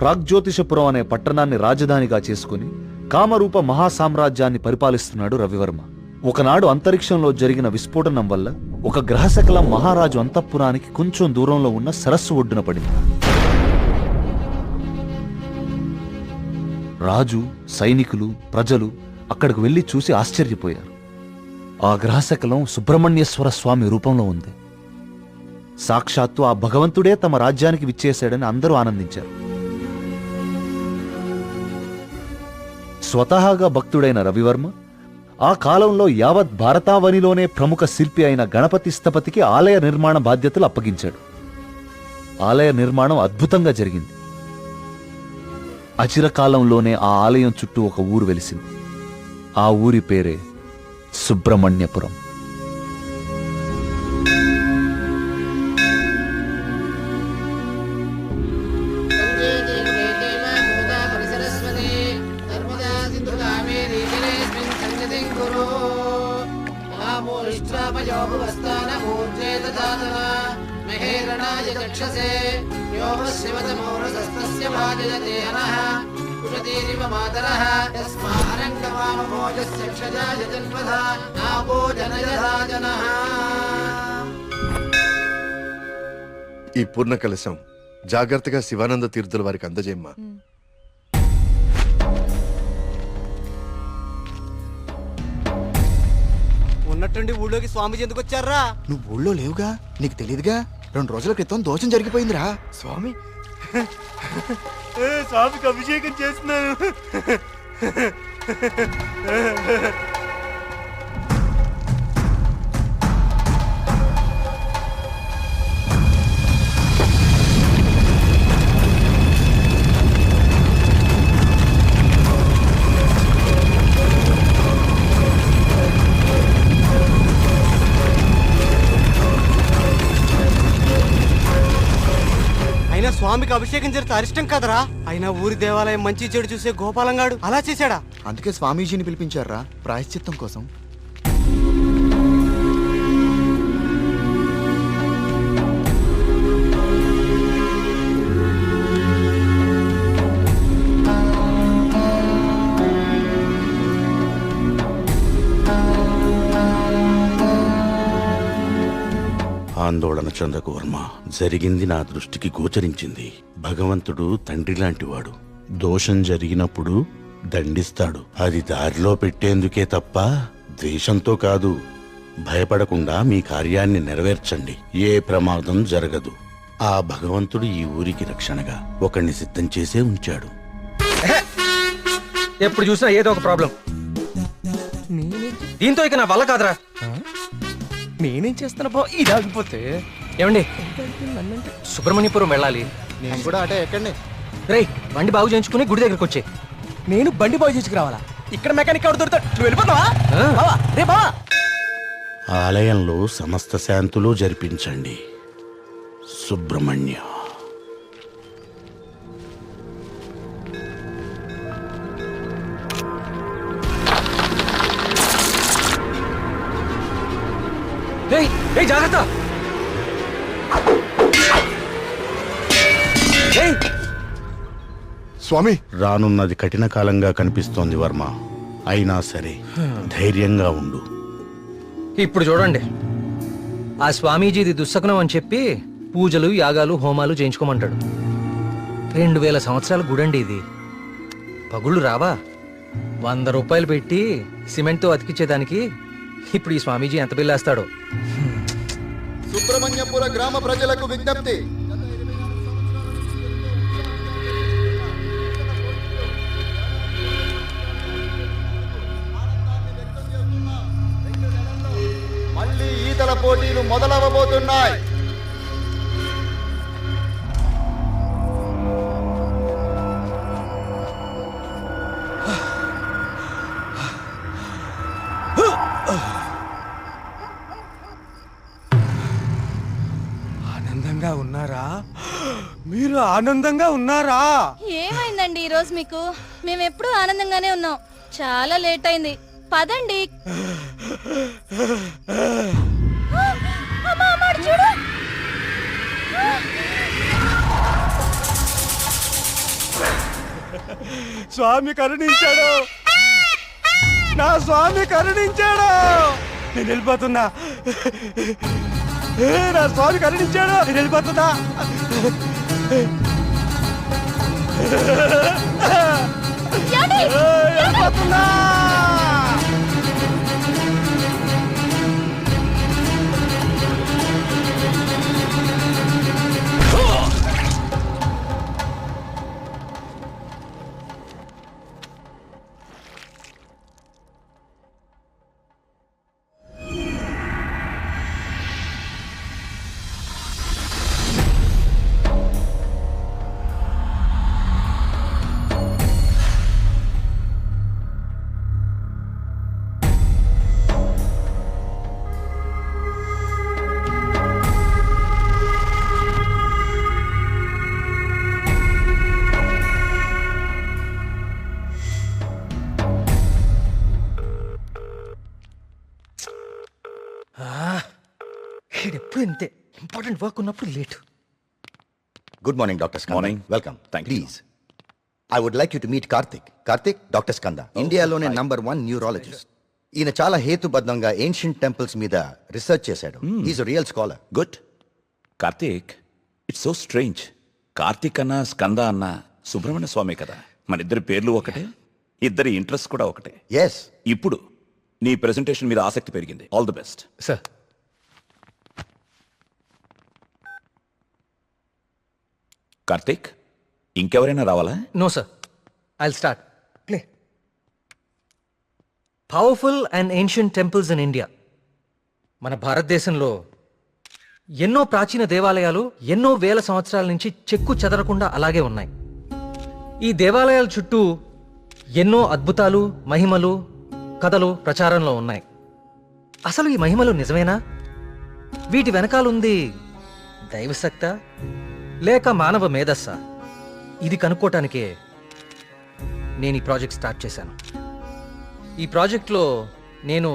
ప్రాగ్జ్యోతిషపురం అనే పట్టణాన్ని రాజధానిగా చేసుకుని కామరూప మహాసామ్రాజ్యాన్ని పరిపాలిస్తున్నాడు రవివర్మ. ఒకనాడు అంతరిక్షంలో జరిగిన విస్ఫోటనం వల్ల ఒక గ్రహశకలం మహారాజు అంతఃపురానికి కొంచెం దూరంలో ఉన్న సరస్సు ఒడ్డున పడింది. రాజు, సైనికులు, ప్రజలు అక్కడికి వెళ్లి చూసి ఆశ్చర్యపోయారు. ఆ గ్రహశకలం సుబ్రహ్మణ్యేశ్వర స్వామి రూపంలో ఉంది. సాక్షాత్తు ఆ భగవంతుడే తమ రాజ్యానికి విచ్చేశాడని అందరూ ఆనందించారు. స్వతహాగా భక్తుడైన రవివర్మ ఆ కాలంలో యావత్ భారతావనిలోనే ప్రముఖ శిల్పి అయిన గణపతి స్థపతికి ఆలయ నిర్మాణ బాధ్యతలు అప్పగించాడు. ఆలయ నిర్మాణం అద్భుతంగా జరిగింది. అచిరకాలంలోనే ఆ ఆలయం చుట్టూ ఒక ఊరు వెలిసింది. ఆ ఊరి పేరే సుబ్రహ్మణ్యపురం. ఈ పూర్ణ కలశం జాగ్రత్తగా శివానంద తీర్థుల వారికి అందజేయమ్మా. ఉన్నట్టుండి ఊళ్ళోకి స్వామీజీ ఎందుకు వచ్చారా? నువ్వు ఊళ్ళో లేవుగా, నీకు తెలియదుగా. 2 రోజుల క్రితం దోషం జరిగిపోయిందిరా. స్వామి స్వామికి అభిషేకం చేస్తున్నాను. స్వామికి అభిషేకం జరిగితే అరిష్టం కదరా. అయినా ఊరి దేవాలయం మంచి చెడు చూసే గోపాలంగాడు అలా చేశాడా? అందుకే స్వామీజీని పిలిపించారా ప్రాయశ్చిత్తం కోసం. ఆందోళన చెందకు వర్మ. జరిగింది నా దృష్టికి గోచరించింది. భగవంతుడు తండ్రి లాంటివాడు. దోషం జరిగినప్పుడు దండిస్తాడు. అది దారిలో పెట్టేందుకే తప్ప ద్వేషంతో కాదు. భయపడకుండా మీ కార్యాన్ని నెరవేర్చండి. ఏ ప్రమాదం జరగదు. ఆ భగవంతుడు ఈ ఊరికి రక్షణగా ఒకణ్ణి సిద్ధం చేసే ఉంచాడు. ఎప్పుడు చూసినా ఏదో ఒక ప్రాబ్లం. దీంతో ఇక నా వల్ల కాదురా. నేనేం చేస్తున్నా బా, ఇది ఆగిపోతే. ఏమండి, సుబ్రహ్మణ్యపురం వెళ్ళాలి. నేను కూడా అటే ఎక్కడనే. రేయ్, బండి బాగు చేయించుకుని గుడి దగ్గరకు వచ్చే. నేను బండి బాగు చేసుకురావాలా? ఇక్కడ మెకానిక్ ఎవరు దొరుకుతాడు? నువ్వు వెళ్ళిపోతావా? బావా, రే బావా. ఆలయంలో సమస్త శాంతులు జరిపించండి. సుబ్రహ్మణ్య. జాగ్రత్త. స్వామి, రానున్నది కఠిన కాలంగా కనిపిస్తోంది వర్మ. అయినా సరే ధైర్యంగా ఉండు. ఇప్పుడు చూడండి, ఆ స్వామీజీది దుస్సకనం అని చెప్పి పూజలు, యాగాలు, హోమాలు చేయించుకోమంటాడు. 2000 సంవత్సరాల గుడండి ఇది. పగుళ్ళు రావా? 100 రూపాయలు పెట్టి సిమెంట్తో అతికిచ్చేదానికి ఇప్పుడు ఈ స్వామీజీ ఎంత బిల్లేస్తాడో. సుబ్రహ్మణ్యపుర గ్రామ ప్రజలకు విజ్ఞప్తి. మళ్ళీ ఈతల పోటీలు మొదలవబోతున్నాయి. ఉన్నారా? మీరు ఆనందంగా ఉన్నారా? ఏమైందండి ఈరోజు మీకు? మేము ఎప్పుడూ ఆనందంగానే ఉన్నాం. చాలా లేట్ అయింది, పదండి. స్వామి కరుణించాడు, నా స్వామి కరుణించాడు. నేను వెళ్ళిపోతున్నా. నా స్వామి కరుణించాడు, నేను వెళ్ళిపోతున్నా. వెళ్ళిపోతున్నా. ఎప్పుడు ఇంతే, ఇంపార్టెంట్ వర్క్ ఉన్నప్పుడు late. Good morning doctor Skanda. Morning. Welcome. Thank you. Please I would like you to meet Karthik. Karthik, doctor Skanda, ఇండియాలోనే నంబర్ 1 న్యూరాలజిస్ట్. ఈయన చాలా హేతుబద్ధంగా ఏన్షియంట్ టెంపుల్స్ మీద రీసెర్చ్ చేశాడు. Is real scholar. Good. Karthik, it's so strange. Karthik అన్న స్కంద అన్న సుబ్రహ్మణ్య స్వామి కదా, మన ఇద్దరి పేర్లు ఒకటే, ఇద్దరి ఇంట్రెస్ట్ కూడా ఒకటే. ఎస్. ఇప్పుడు నీ ప్రెజెంటేషన్ మీద ఆసక్తి పెరిగింది. All the best. Sir, Karthik, ఇంకెవరైనా రావాలా? No sir, I'll start. Play. Powerful and ancient temples in India. మన భారతదేశంలో ఎన్నో ప్రాచీన దేవాలయాలు ఎన్నో వేల సంవత్సరాల నుంచి చెక్కు చెదరకుండా అలాగే ఉన్నాయి. ఈ దేవాలయాల చుట్టూ ఎన్నో అద్భుతాలు, మహిమలు, కథలు ప్రచారంలో ఉన్నాయి. అసలు ఈ మహిమలు నిజమేనా? వీటి వెనకాలుంది దైవశక్త లేక మానవ మేధస్సా? ఇది కనుక్కోటానికే నేను ఈ ప్రాజెక్ట్ స్టార్ట్ చేశాను. ఈ ప్రాజెక్ట్లో నేను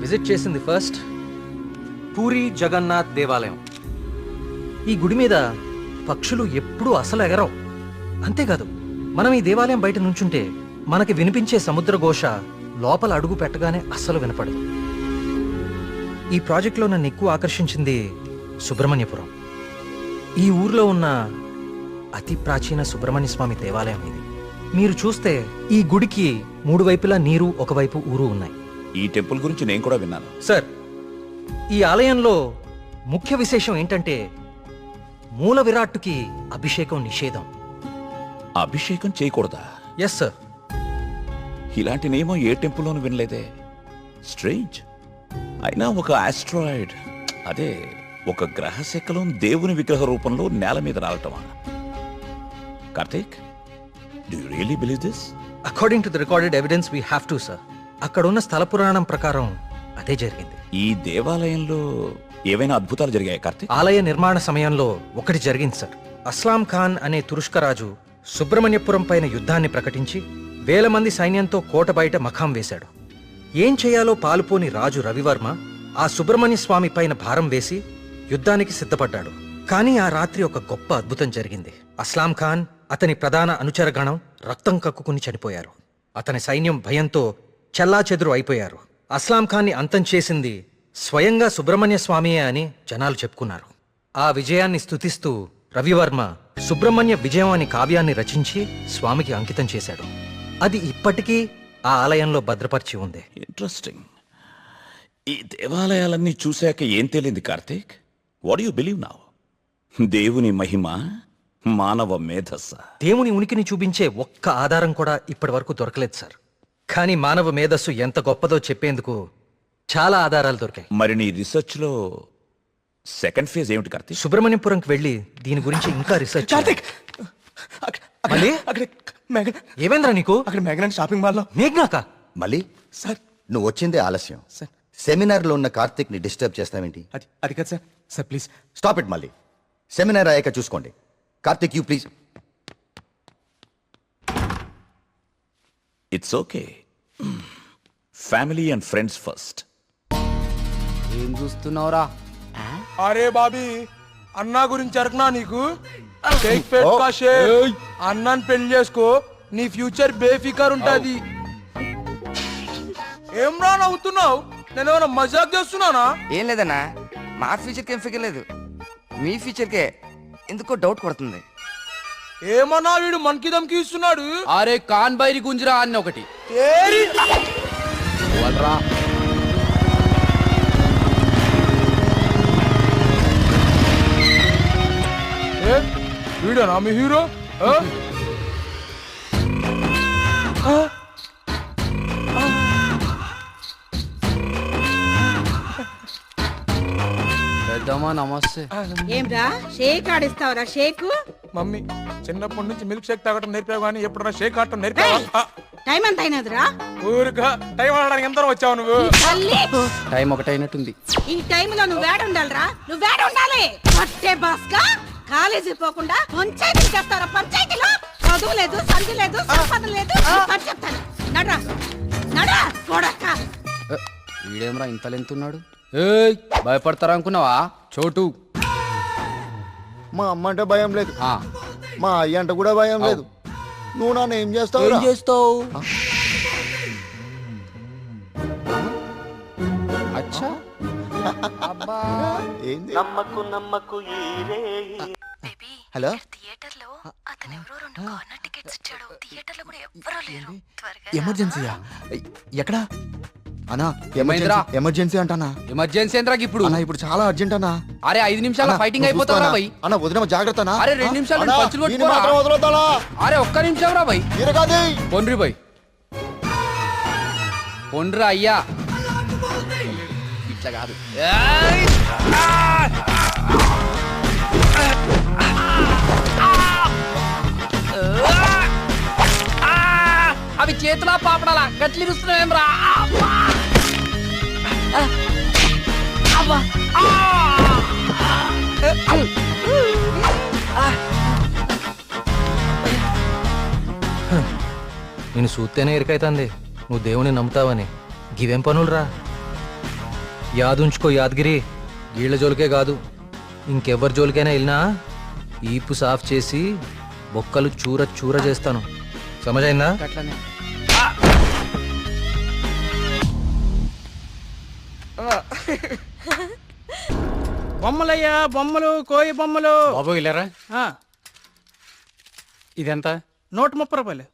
విజిట్ చేసింది ఫస్ట్ పూరి జగన్నాథ్ దేవాలయం. ఈ గుడి మీద పక్షులు ఎప్పుడూ అసలు ఎగరవు. అంతేకాదు, మనం ఈ దేవాలయం బయట నుంచుంటే మనకి వినిపించే సముద్ర ఘోష లోపల అడుగు పెట్టగానే అస్సలు వినపడదు. ఈ ప్రాజెక్ట్లో నన్ను ఎక్కువ ఆకర్షించింది సుబ్రహ్మణ్యపురం. ఈ ఊర్లో ఉన్న అతి ప్రాచీన సుబ్రహ్మణ్య స్వామి దేవాలయం ఇది. మీరు చూస్తే ఈ గుడికి 3 వైపులా నీరు, ఒకవైపు ఊరు ఉన్నాయి. ఈ టెంపుల్ గురించి నేను కూడా విన్నాను. సార్, ఈ ఆలయంలో ముఖ్య విశేషం ఏంటంటే మూల విరాట్టుకి అభిషేకం నిషేధం. అభిషేకం చేయకూడదా? Yes sir. ఇలాంటి నియమం ఏ టెంపుల్లోనూ వినలేదే. స్ట్రేంజ్. అయినా ఒక ఆస్ట్రాయిడ్, అదే ఒక గ్రహ శకలం దేవుని విగ్రహ రూపంలో నేల మీద రావటమా? Karthik, do you really believe this? According to the recorded evidence we have to sir. అక్కడున్న స్థల పురాణం ప్రకారం అదే జరిగింది. ఈ దేవాలయంలో ఏవైనా అద్భుతాలు జరిగాయి కార్తీక్? ఆలయ నిర్మాణ సమయంలో ఒకటి జరిగింది సార్. అస్లాం ఖాన్ అనే తురుష్క రాజు సుబ్రహ్మణ్యపురం పైన యుద్ధాన్ని ప్రకటించి 1000 మంది సైన్యంతో కోట బయట మఖాం వేశాడు. ఏం చేయాలో పాలుపోని రాజు రవివర్మ ఆ సుబ్రహ్మణ్య స్వామి పైన భారం వేసి యుద్ధానికి సిద్ధపడ్డాడు. కానీ ఆ రాత్రి ఒక గొప్ప అద్భుతం జరిగింది. అస్లాం ఖాన్, అతని ప్రధాన అనుచరగణం రక్తం కక్కుకుని చనిపోయారు. అతని సైన్యం భయంతో చెల్లాచెదురు అయిపోయారు. అస్లాం ఖాన్ని అంతం చేసింది స్వయంగా సుబ్రహ్మణ్య స్వామియే అని జనాలు చెప్పుకున్నారు. ఆ విజయాన్ని స్తుతిస్తూ రవివర్మ సుబ్రహ్మణ్య విజయం అనే కావ్యాన్ని రచించి స్వామికి అంకితం చేశాడు. అది ఇప్పటికీ ఆ ఆలయంలో భద్రపరిచి ఉంది. ఇంట్రెస్టింగ్. ఈ దేవాలయాలన్నీ చూశాక ఏం తేలింది Karthik? What you believe now? దేవుని మహిమ, మానవ మేధస్స? దేవుని ఉనికిని చూపించే ఒక్క ఆధారం కూడా ఇప్పటి వరకు దొరకలేదు సార్. కానీ మానవ మేధస్సు ఎంత గొప్పదో చెప్పేందుకు చాలా ఆధారాలు దొరికాయి. మరి నీ రీసెర్చ్ లో సెకండ్ ఫేజ్ ఏమిటి కార్తీక్? సుబ్రహ్మణ్యపురంకి వెళ్ళి దీని గురించి ఇంకా రీసెర్చ్ కార్తిక్, మళ్ళీ? అక్కడ మేఘన, ఏమైందిరా నీకు? అక్కడ మేఘన షాపింగ్ మాల్లో. మేఘ్నాక? మళ్ళీ సార్, నువ్వు వచ్చిందే ఆలస్యం. సార్, సెమినార్ లో ఉన్న కార్తిక్ ని డిస్టర్బ్ చేస్తావేంటి? అది కాదు sir. Sir please stop it. మళ్ళీ సెమినార్ అయ్యాక చూసుకోండి. Karthik, you please. It's okay. Family and friends first. ఏం చూస్తున్నావురా? అరే బాబీ, అన్నా గురించి అరకనా నీకు? షేక్ పెట్టుకో షేక్. అన్నాన్ని పెళ్లి చేసుకో, నీ ఫ్యూచర్ బేఫికర్ ఉంటది. ఏం రా నవ్వుతున్నావు? నేను ఏమైనా మజాక్ చేస్తున్నానా? ఏం లేదన్నా, మా ఫ్యూచర్కి ఏం ఫిగర్ లేదు, మీ ఫ్యూచర్కే ఎందుకో డౌట్ కొడుతుంది. ఏమన్నా వీడు మనకి దమ్కి ఇస్తున్నాడు. అరే కాన్ బైరి గుంజరా అన్న ఒకటి. వీడనా మీ హీరో? పెద్దమ్మా నమస్తే. ఏంరా షేక్ ఆడిస్తావరా? షేకు మమ్మీ చిన్నప్పటి నుంచి మిల్క్ షేక్ తాగటం నేర్పావు కానీ ఎప్పుడన్నా షేక్ ఆడటం నేర్పావా? టైం ఎంత అయినదిరా? ఊరుగా టైం ఆడడానికి ఎంత వచ్చావు నువ్వు? తల్లి, టైం ఒకటైనట్టుంది. ఈ టైంలో నువ్వు వేడ ఉండాలిరా, నువ్వు వేడ ఉండాలి. పట్టే బాస్కా కాలేజీ పోకుండా పంచాయతీ చేస్తారా? పంచాయతీలో చదువు లేదు, సంధి లేదు, సంపద లేదు. పని చెప్తాను, నడరా నడరా కొడక్క. వీడేమరా ఇంత లెంతున్నాడు? ఏయ్ భయపడతారా అనుకున్నావా చోటు? మా అమ్మ అంటే భయం లేదు, మా అయ్య అంటే కూడా భయం లేదు. నువ్వు నన్ను ఏం చేస్తావు? ఏం చేస్తావు? అచ్చా ఏంది? బేబీ హలో థియేటర్ లో అతను ఎవరో 2 కార్నర్ టికెట్స్ ఇచ్చాడు. థియేటర్ లో కూడా ఎవ్వరూ లేరు. త్వరగా ఎమర్జెన్సీయా? ఎక్కడా అన్నా? ఏమైందిరా? ఎమర్జెన్సీ అంటానా? ఎమర్జెన్సీ ఏంద్రా ఇప్పుడు? అన్నా ఇప్పుడు చాలా అర్జెంట్ అన్నా. అరే 5 నిమిషాల ఫైటింగ్ అయిపోతావురా భయ్. అన్న వదిన జాగ్రత్త అన్నా. అరే 2 నిమిషాలు అన్నా, పంచులు దీన్ని కొట్టుకోరా. మాత్రం వదలొద్దానా? అరే ఒక్క నిమిషం రా భయ్. తిరగది. పొండ్రి భయ్, పొండ్రా అయ్యా. ఇట్లా కాదు. అవి చేతులా పాపడాలా గట్లి ఇస్తున్నావేం రా? నేను చూస్తేనే ఎరికైతుంది నువ్వు దేవుని నమ్ముతావని. గివేం పనులురా? యాదుంచుకో యాదగిరి, గీళ్ల జోలికే కాదు ఇంకెవ్వరి జోలికైనా వెళ్ళినా ఈపు సాఫ్ చేసి బొక్కలు చూర చూర చేస్తాను. సమజైందా? బొమ్మలయ్యా బొమ్మలు, కోయి బొమ్మలు. బాబు వెళ్ళారా? ఆ, ఇదెంత? 130 రూపాయలు.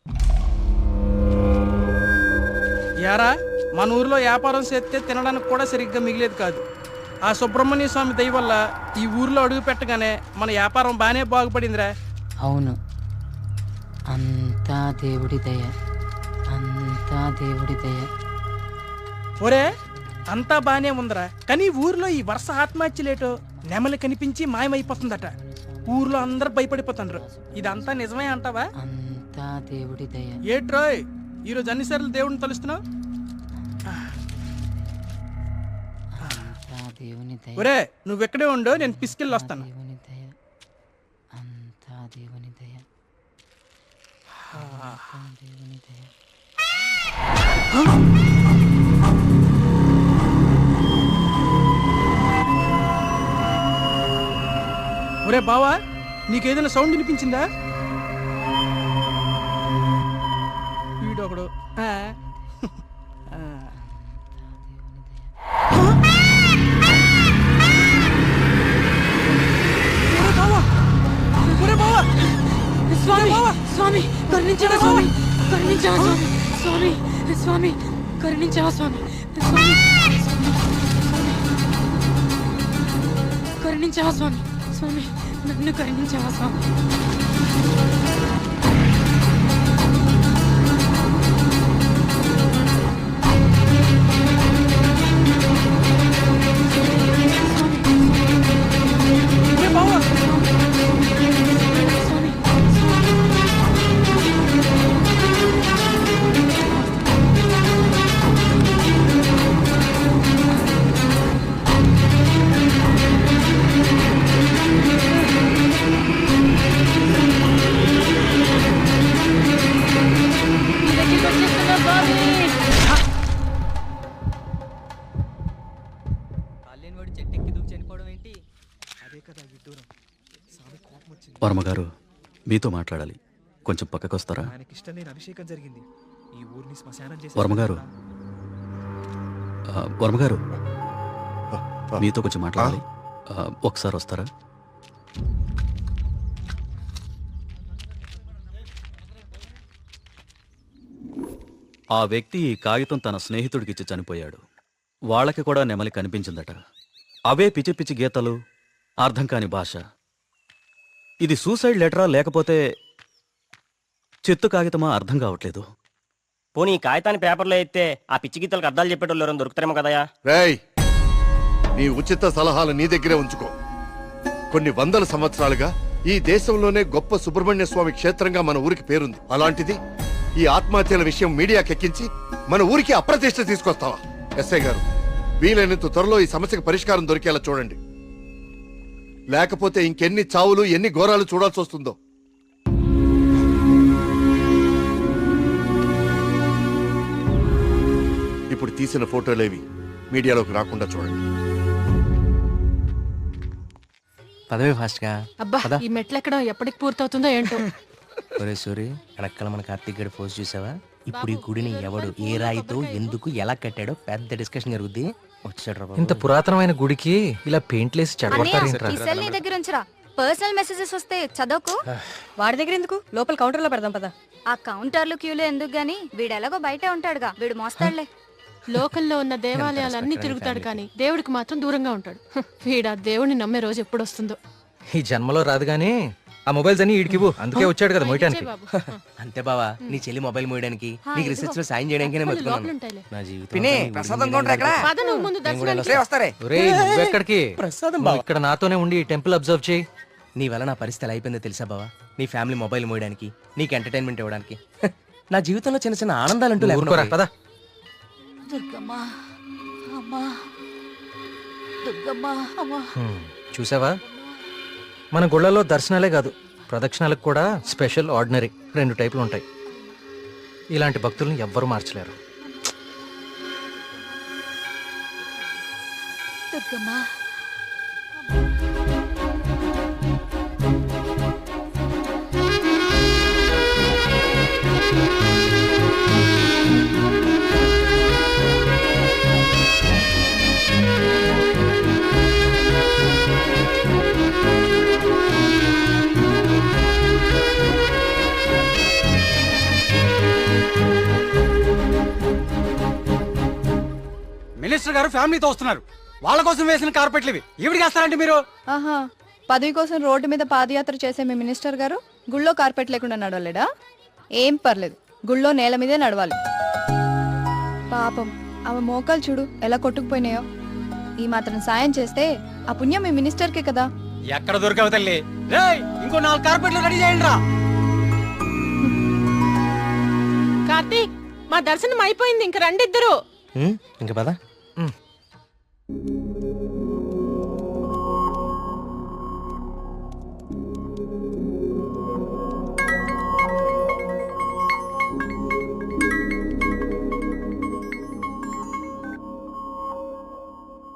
యారా మన ఊర్లో వ్యాపారం చేస్తే తినడానికి కూడా సరిగ్గా మిగిలేదు కాదు. ఆ సుబ్రహ్మణ్య స్వామి దయ వల్ల ఈ ఊర్లో అడుగు పెట్టగానే మన వ్యాపారం బాగానే బాగుపడిందిరా. అవును, అంతా దేవుడి దయ, అంతా దేవుడి దయ. ఒరే అంతా బానే ఉందిరా, కానీ ఊర్లో ఈ వరుస ఆత్మహత్యలేటో నెమలి కనిపించి మాయమైపోతుందట. ఊర్లో అందరు భయపడిపోతుండ్రు. ఇదంతా నిజమే అంటావా? అంతా దేవుడి దయ. ఏట్రోయ్ ఈరోజు అన్నిసార్లు దేవుడిని తలుస్తున్నావు? అంతా దేవుని దయ, ఒరే నువ్వెక్కడే ఉండు, నేను పిసికెళ్ళి వస్తాను. దేవుని దయ, అంతా దేవుని దయ, అంతా దేవుని దయ. ఒరే బావా, నీకేదైనా సౌండ్ వినిపించిందా? వీడొకడు. స్వామి స్వామి కరుణించవా స్వామి, కరుణించవా స్వామి, స్వామి స్వామి కరుణించవా స్వామి, స్వామి కరుణించవా స్వామి, స్వామి నన్ను కరుణించవా స్వామి. బావా వర్మగారు మీతో మాట్లాడాలి, కొంచెం పక్కకు వస్తారా? అభిషేకం జరిగింది. ఈ ఊరిని శ్మశానం వర్మగారు, వర్మగారు మీతో కొంచెం మాట్లాడాలి, ఒకసారి వస్తారా? ఆ వ్యక్తి ఈ కాగితం తన స్నేహితుడికిచ్చి చనిపోయాడు. వాళ్ళకి కూడా నెమలి కనిపించిందట. అవే పిచ్చి పిచ్చి గీతలు, అర్థం కాని భాష. ఇది సూసైడ్ లెటరా లేకపోతే చెత్త కాగితమా అర్థం కావట్లేదు. పోనీ ఈ కాగితాన్ని పేపర్లో ఎత్తే ఆ పిచ్చి గీతలకు అర్థాలు చెప్పేటోళ్ళు ఎవరైనా దొరుకుతారేమో కదయా. రేయ్, నీ ఉచిత సలహాలు నీ దగ్గరే ఉంచుకో. కొన్ని వందల సంవత్సరాలుగా ఈ దేశంలోనే గొప్ప సుబ్రహ్మణ్య స్వామి క్షేత్రంగా మన ఊరికి పేరుంది. అలాంటిది ఈ ఆత్మహత్యల విషయం మీడియాకెక్కించి మన ఊరికి అప్రతిష్ట తీసుకొస్తావా? ఎస్ఐ గారు, వీలైనంత త్వరలో ఈ సమస్యకు పరిష్కారం దొరికేలా చూడండి. లేకపోతే ఇంకెన్ని చావులు, ఎన్ని ఘోరాలు చూడాల్సి వస్తుందో. ఇప్పుడు తీసిన ఫోటోలేవి మీడియాలోకి రాకుండా చూడండి. పదవి ఫాస్ట్గా. అబ్బా ఈ మెట్లు ఎక్కడం ఎప్పటికి పూర్తవుతుందో ఏంటో. ఒరే సూరి, వెనకాల మన కార్తీక్ గడి పోస్ట్ చూసావా? ఇప్పుడు ఈ గుడిని ఎవడు, ఏ రాయితో, ఎందుకు, ఎలా కట్టాడో పెద్ద డిస్కషన్ జరుగుద్ది. వచ్చాడు. ఇంత పురాతనమైన గుడికి ఇలా పెయింట్లేసి చెడగొడతారేంట్రా? ఈ సెల్ నీ దగ్గర ఉంచరా. పర్సనల్ మెసేజెస్ వస్తే చదవకు. వాడి దగ్గర ఎందుకు, లోపల కౌంటర్ లో పెడదాం పదా. ఆ కౌంటర్లు క్యూలు ఎందుకు గాని, వీడెలాగో బయటే ఉంటాడుగా, వీడు మోస్తాడులే. లోకల్లో ఉన్న దేవాలయాలన్నీ తిరుగుతాడు కానీ దేవుడికి మాత్రం దూరంగా ఉంటాడు. వీడా దేవుడిని నమ్మే రోజు ఎప్పుడు వస్తుందో. ఈ జన్మలో రాదు గానీ ఆ మొబైల్స్ అన్ని ఈడికివ్వు. అందుకే వచ్చాడు కదా మోయటానికి. అంతే బావా, నీ చెల్లి మొబైల్ మోయడానికి, నీకు రిసెర్చ్ లో సాయం చేయడానికి నా జీవితం. ఒరేయ్, నువ్వెక్కడికి? నువ్వు ఇక్కడ నాతోనే ఉండి ఈ టెంపుల్ అబ్జర్వ్ చేయి. నీ వల్ల నా పరిస్థితి ఎలా అయిపోయిందో తెలుసా బావా? నీ ఫ్యామిలీ మొబైల్ మోయడానికి, నీకు ఎంటర్టైన్మెంట్ ఇవ్వడానికి. నా జీవితంలో చిన్న చిన్న ఆనందాలంటూ ఊరుకోరా, పద. చూసావా, మన గుళ్ళలో దర్శనాలే కాదు, ప్రదక్షిణాలకు కూడా స్పెషల్, ఆర్డినరీ 2 టైపులు ఉంటాయి. ఇలాంటి భక్తుల్ని ఎవ్వరూ మార్చలేరు. మినిస్టర్ గారు ఫ్యామిలీతో వస్తున్నారు. వాళ్ళ కోసం వేసిన కార్పెట్లు ఇవి. ఈవిడికి వేస్తారంటే మీరు? ఆహా, పదవి కోసం రోడ్డు మీద పాదయాత్ర చేసే మీ మినిస్టర్ గారు గుళ్ళో కార్పెట్ లేకుండా నడవలేడా? ఏం పర్లేదు, గుళ్ళో నేల మీదే నడవాలి. పాపం ఆమె మోకాలు చూడు ఎలా కొట్టుకుపోయినాయో. ఈ మాత్రం సాయం చేస్తే ఆ పుణ్యం మీ మినిస్టర్కే కదా. ఎక్కడ దొరకవు తల్లి. రేయ్, ఇంకో 4 కార్పెట్లు రెడీ చేయండి రా. కార్తీక్, మా దర్శనం అయిపోయింది, ఇంక రండి ఇద్దరు. ఇంకా పదా.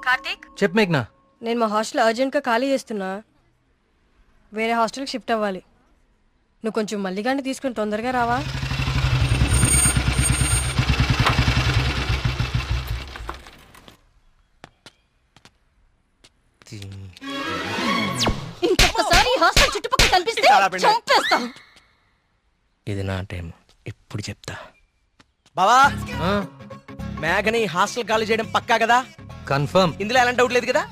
కార్తీక్, చెప్పు మేఘ్నా. నేను మా హాస్టల్ అర్జెంట్గా ఖాళీ చేస్తున్నా. వేరే హాస్టల్కి షిఫ్ట్ అవ్వాలి. నువ్వు కొంచెం మల్లిగాన్ని తీసుకుని తొందరగా రావా? ఇంకొకసారి ఈ హాస్టల్ చుట్టుపక్కల కనిపిస్తే చంపేస్తా. ఇది నా టైం, ఇప్పుడు చెప్తా. బావా, మేఘని హాస్టల్ ఖాళీ చేయడం పక్కా కదా? కన్ఫర్మ్. ఇందులో ఎలాంటి డౌట్ లేదు కదా?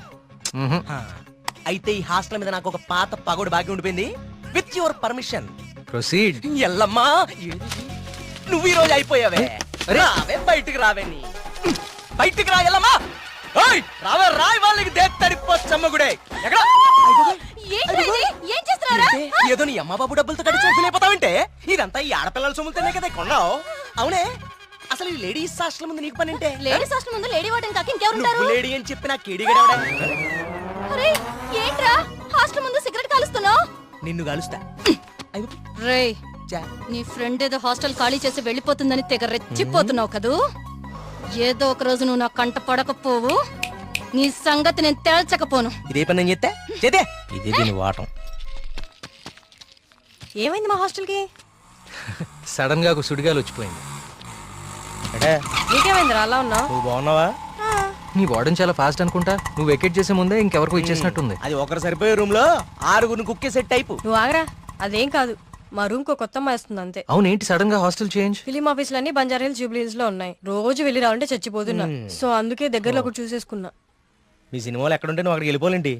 అయితే ఈ హాస్టల్ మీద నాకు ఒక పాత పగోడు బాకీ ఉండిపోయింది. With your permission proceed. Yellamma, నువ్వు ఈ రోజు అయిపోయావే. రావే, బయటికి రావే. నీ బయటికి రా ఎల్లమ్మా. రావే, రాయి వాళ్ళకి దేత్తడిపోచ్చమ్మగుడే. ఎక్కడ ఏదో నీ అమ్మ బాబు డబ్బులతో కట్టి లేకపోతావంటే ఇదంతా ఈ ఆడపిల్లల సొమ్ములతోనే కదా కొన్నావు. అవునే, అసలు ఈ లేడీస్ హాస్టల్ ముందు నీకు పని అంటే? లేడీస్ హాస్టల్ ముందు లేడీ వార్డెన్ కాక ఇంకెవరుంటారు? నువ్వు లేడీ అని చెప్పి నా కేడిగడవడా? అరే ఏంట్రా హాస్టల్ ముందు సిగరెట్ కాలుస్తున్నావు? నిన్ను కాలుస్తా. రేయ్, నీ ఫ్రెండ్ ఏదో హాస్టల్ ఖాళీ చేసి వెళ్ళిపోతుందని తెగ రెచ్చిపోతున్నావు కదూ. ఏదో ఒక రోజు నువ్వు నా కంట పడకపోవు, నీ సంగతి నేను తేల్చకపోను. ఇదే పని నేను చెప్తే చేదే. ఇదే దీని వాటం. ఏమైంది మా హాస్టల్కి? సడన్ గా ఒక సుడిగాలు వచ్చిపోయింది. నీకేమైందిరా అలా ఉన్నావు? నువ్వు బాగున్నావా? నీ వార్డెన్ చాలా ఫాస్ట్ అనుకుంటా. నువ్వు వెకేట్ చేసే ముందే ఇంకెవరికో ఇచ్చేసినట్టుంది. అది ఒకరు సరిపోయే రూమ్ లో 6 కుక్కే సెట్ టైపు. నువ్వు ఆగరా, అదేం కాదు. మా రూమ్ కు కొత్త అమ్మాయి వస్తుంది అంతే. అవునేంటి సడన్ గా హాస్టల్ చేంజ్? ఫిలిం ఆఫీసులన్నీ బంజారా హిల్స్, జూబ్లీ హిల్స్ లో ఉన్నాయి. రోజు వెళ్ళి రావాలంటే చచ్చిపోతున్నా. సో అందుకే దగ్గరలో ఒకటి చూసేసుకున్నా. మీ సినిమాలు ఎక్కడుంటే నువ్వు అక్కడికి వెళ్ళిపోలేంటి?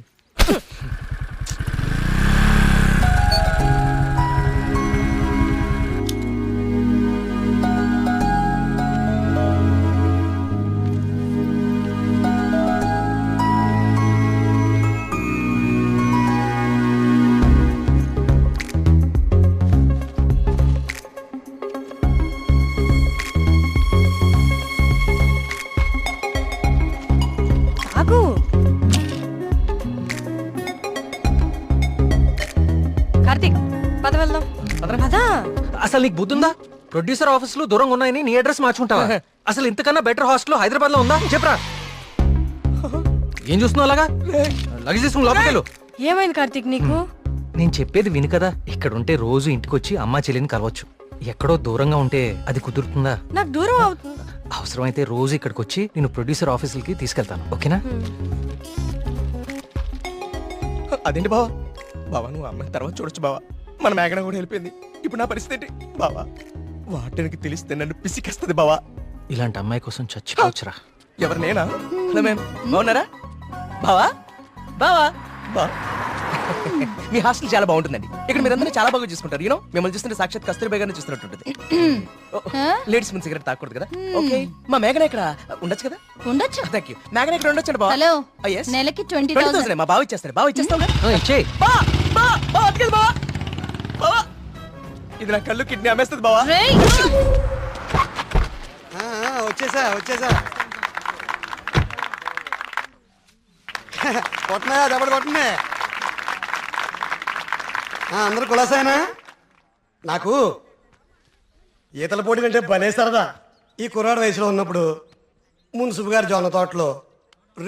ఆగు. కార్తీక్ పద వెళ్దాం. పదా. అసలు నీకు బుద్ధుందా? ప్రొడ్యూసర్ ఆఫీసులు దూరంగా ఉన్నాయని నీ అడ్రస్ మార్చుకుంటావా? అసలు ఇంతకన్నా బెటర్ హాస్టల్ హైదరాబాద్ లో ఉందా చెప్పరా? ఏం చూస్తున్నావు అలాగా? లగేజ్ తీసుకుని లోపలికి వెళ్ళు. ఏమైంది కార్తీక్ నీకు? నేను చెప్పేది విను కదా. ఇక్కడ ఉంటే రోజు ఇంటికొచ్చి అమ్మా చెల్లిని కలవచ్చు. ఎక్కడో దూరంగా ఉంటే అది కుదురుతుందా? నాకు దూరం అవుతుంది. అవసరమైతే రోజు ఇక్కడికి వచ్చి నేను ప్రొడ్యూసర్ ఆఫీసులకి తీసుకెళ్తాను. ఓకేనా? అదేంటి బావా? బావా నువ్వు అమ్మాయి తర్వాత చూడొచ్చు బావా. మన మేఘన కూడా వెళ్ళిపోయింది. ఇప్పుడు నా పరిస్థితి ఏంటి బావా? వాటికి తెలిస్తే నన్ను పిసికేస్తుంది బావా. ఇలాంటి అమ్మాయి కోసం చచ్చిపోవచ్చురా. ఎవరు నేనా? హలో మ్యామ్, బాగున్నారా? బావా బావా బా మీ హాస్టల్ చాలా బాగుంటుందండి. ఇక్కడ మీరందరూ చాలా బాగా చూసుకుంటారు. యూనో మిమ్మల్ని చూస్తుంటే సాక్షాత్ కస్తూరిబా గారిని చూస్తున్నట్టుంటుంది. లేడీస్ ముందు సిగరెట్ తాకూడదు కదా. ఓకే మా మేఘన ఇక్కడ ఉండొచ్చు కదా? ఉండొచ్చు. Thank you. మేఘన ఇక్కడ ఉండొచ్చు బావా. హలో, yes నెలకి 20,000 మా బావ ఇచ్చేస్తాడు. బావ ఇచ్చేస్తావు ఇచ్చేయ్. బావా ఇది నా కళ్ళు కిడ్నీ అమ్మేస్తుంది బావా. వచ్చేసా కొట్టనా దెబ్బడు కొట్టనే. అందరు కులాసాయనా? నాకు ఈతల పోటీలు అంటే భలే సరదా. ఈ కుర్రాడు వయసులో ఉన్నప్పుడు మున్సిపు గారి జొన్న తోటలో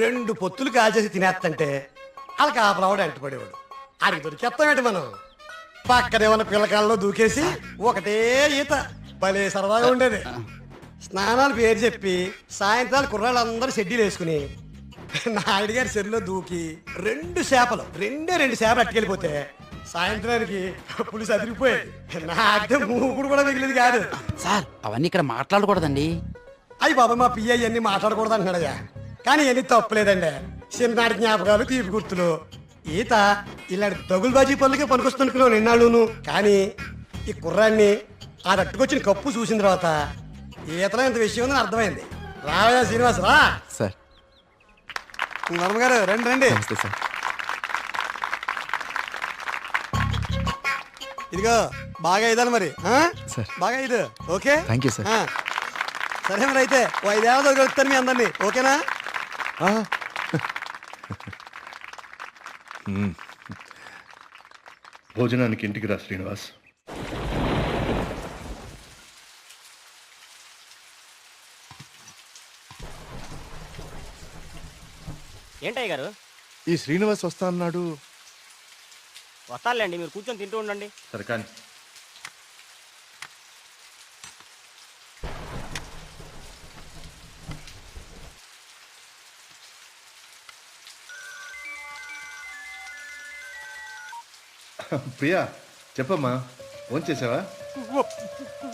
2 పొత్తులు కాల్చేసి తినేస్తంటే వాళ్ళకి ఆ ప్రవాడు ఎంటపడేవాడు. అడిగి దొరికేస్తామేంటి మనం? పక్కనే ఉన్న పిల్లకాలలో దూకేసి ఒకటే ఈత. భలే సరదాగా ఉండేది. స్నానాలు పేరు చెప్పి సాయంత్రాలు కుర్రాళ్ళందరూ షెడ్యూల్ వేసుకుని నాయుడు గారి చెరువులో దూకి 2 చేపలు అట్టుకెళ్ళిపోతే సాయంత్రానికి పులిసి అదిరిపోయేది. నాకే మూకుడు కూడా మిగిలింది కాదు. సార్ అవన్నీ ఇక్కడ మాట్లాడకూడదండి. అయ్యి బాబా మా పియ్య ఇవన్నీ మాట్లాడకూడదు అంటున్నాడయ్యా. కానీ ఇవన్నీ తప్పులేదండి. చిన్ననాటి జ్ఞాపకాలు, తీపి గుర్తులు. ఈత ఇలాంటి దగులుబాజీ పనులకే పనికొస్తున్నాను నిన్నాళ్ళును. కానీ ఈ కుర్రాన్ని ఆ తట్టుకొచ్చిన కప్పు చూసిన తర్వాత ఈతలో ఇంత విషయం ఉందని అర్థమైంది. రావయ్యా శ్రీనివాస్ రా. సార్ వర్మగారు రండి రండి. సార్ ఇదిగో బాగా ఇదాలి మరి. బాగా ఇది ఓకే. Thank you sir. సరే మరి అయితే 5 ఏళ్ళ దొరుకుతాను మీ అందరినీ. ఓకేనా? భోజనానికి ఇంటికి రా శ్రీనివాస్. ఏంటయ్య గారు? ఈ శ్రీనివాస్ వస్తా అన్నాడు. వస్తానులేండి, మీరు కూర్చొని తింటూ ఉండండి. సరే కానీ ప్రియా చెప్పమ్మా, ఫోన్ చేసావా?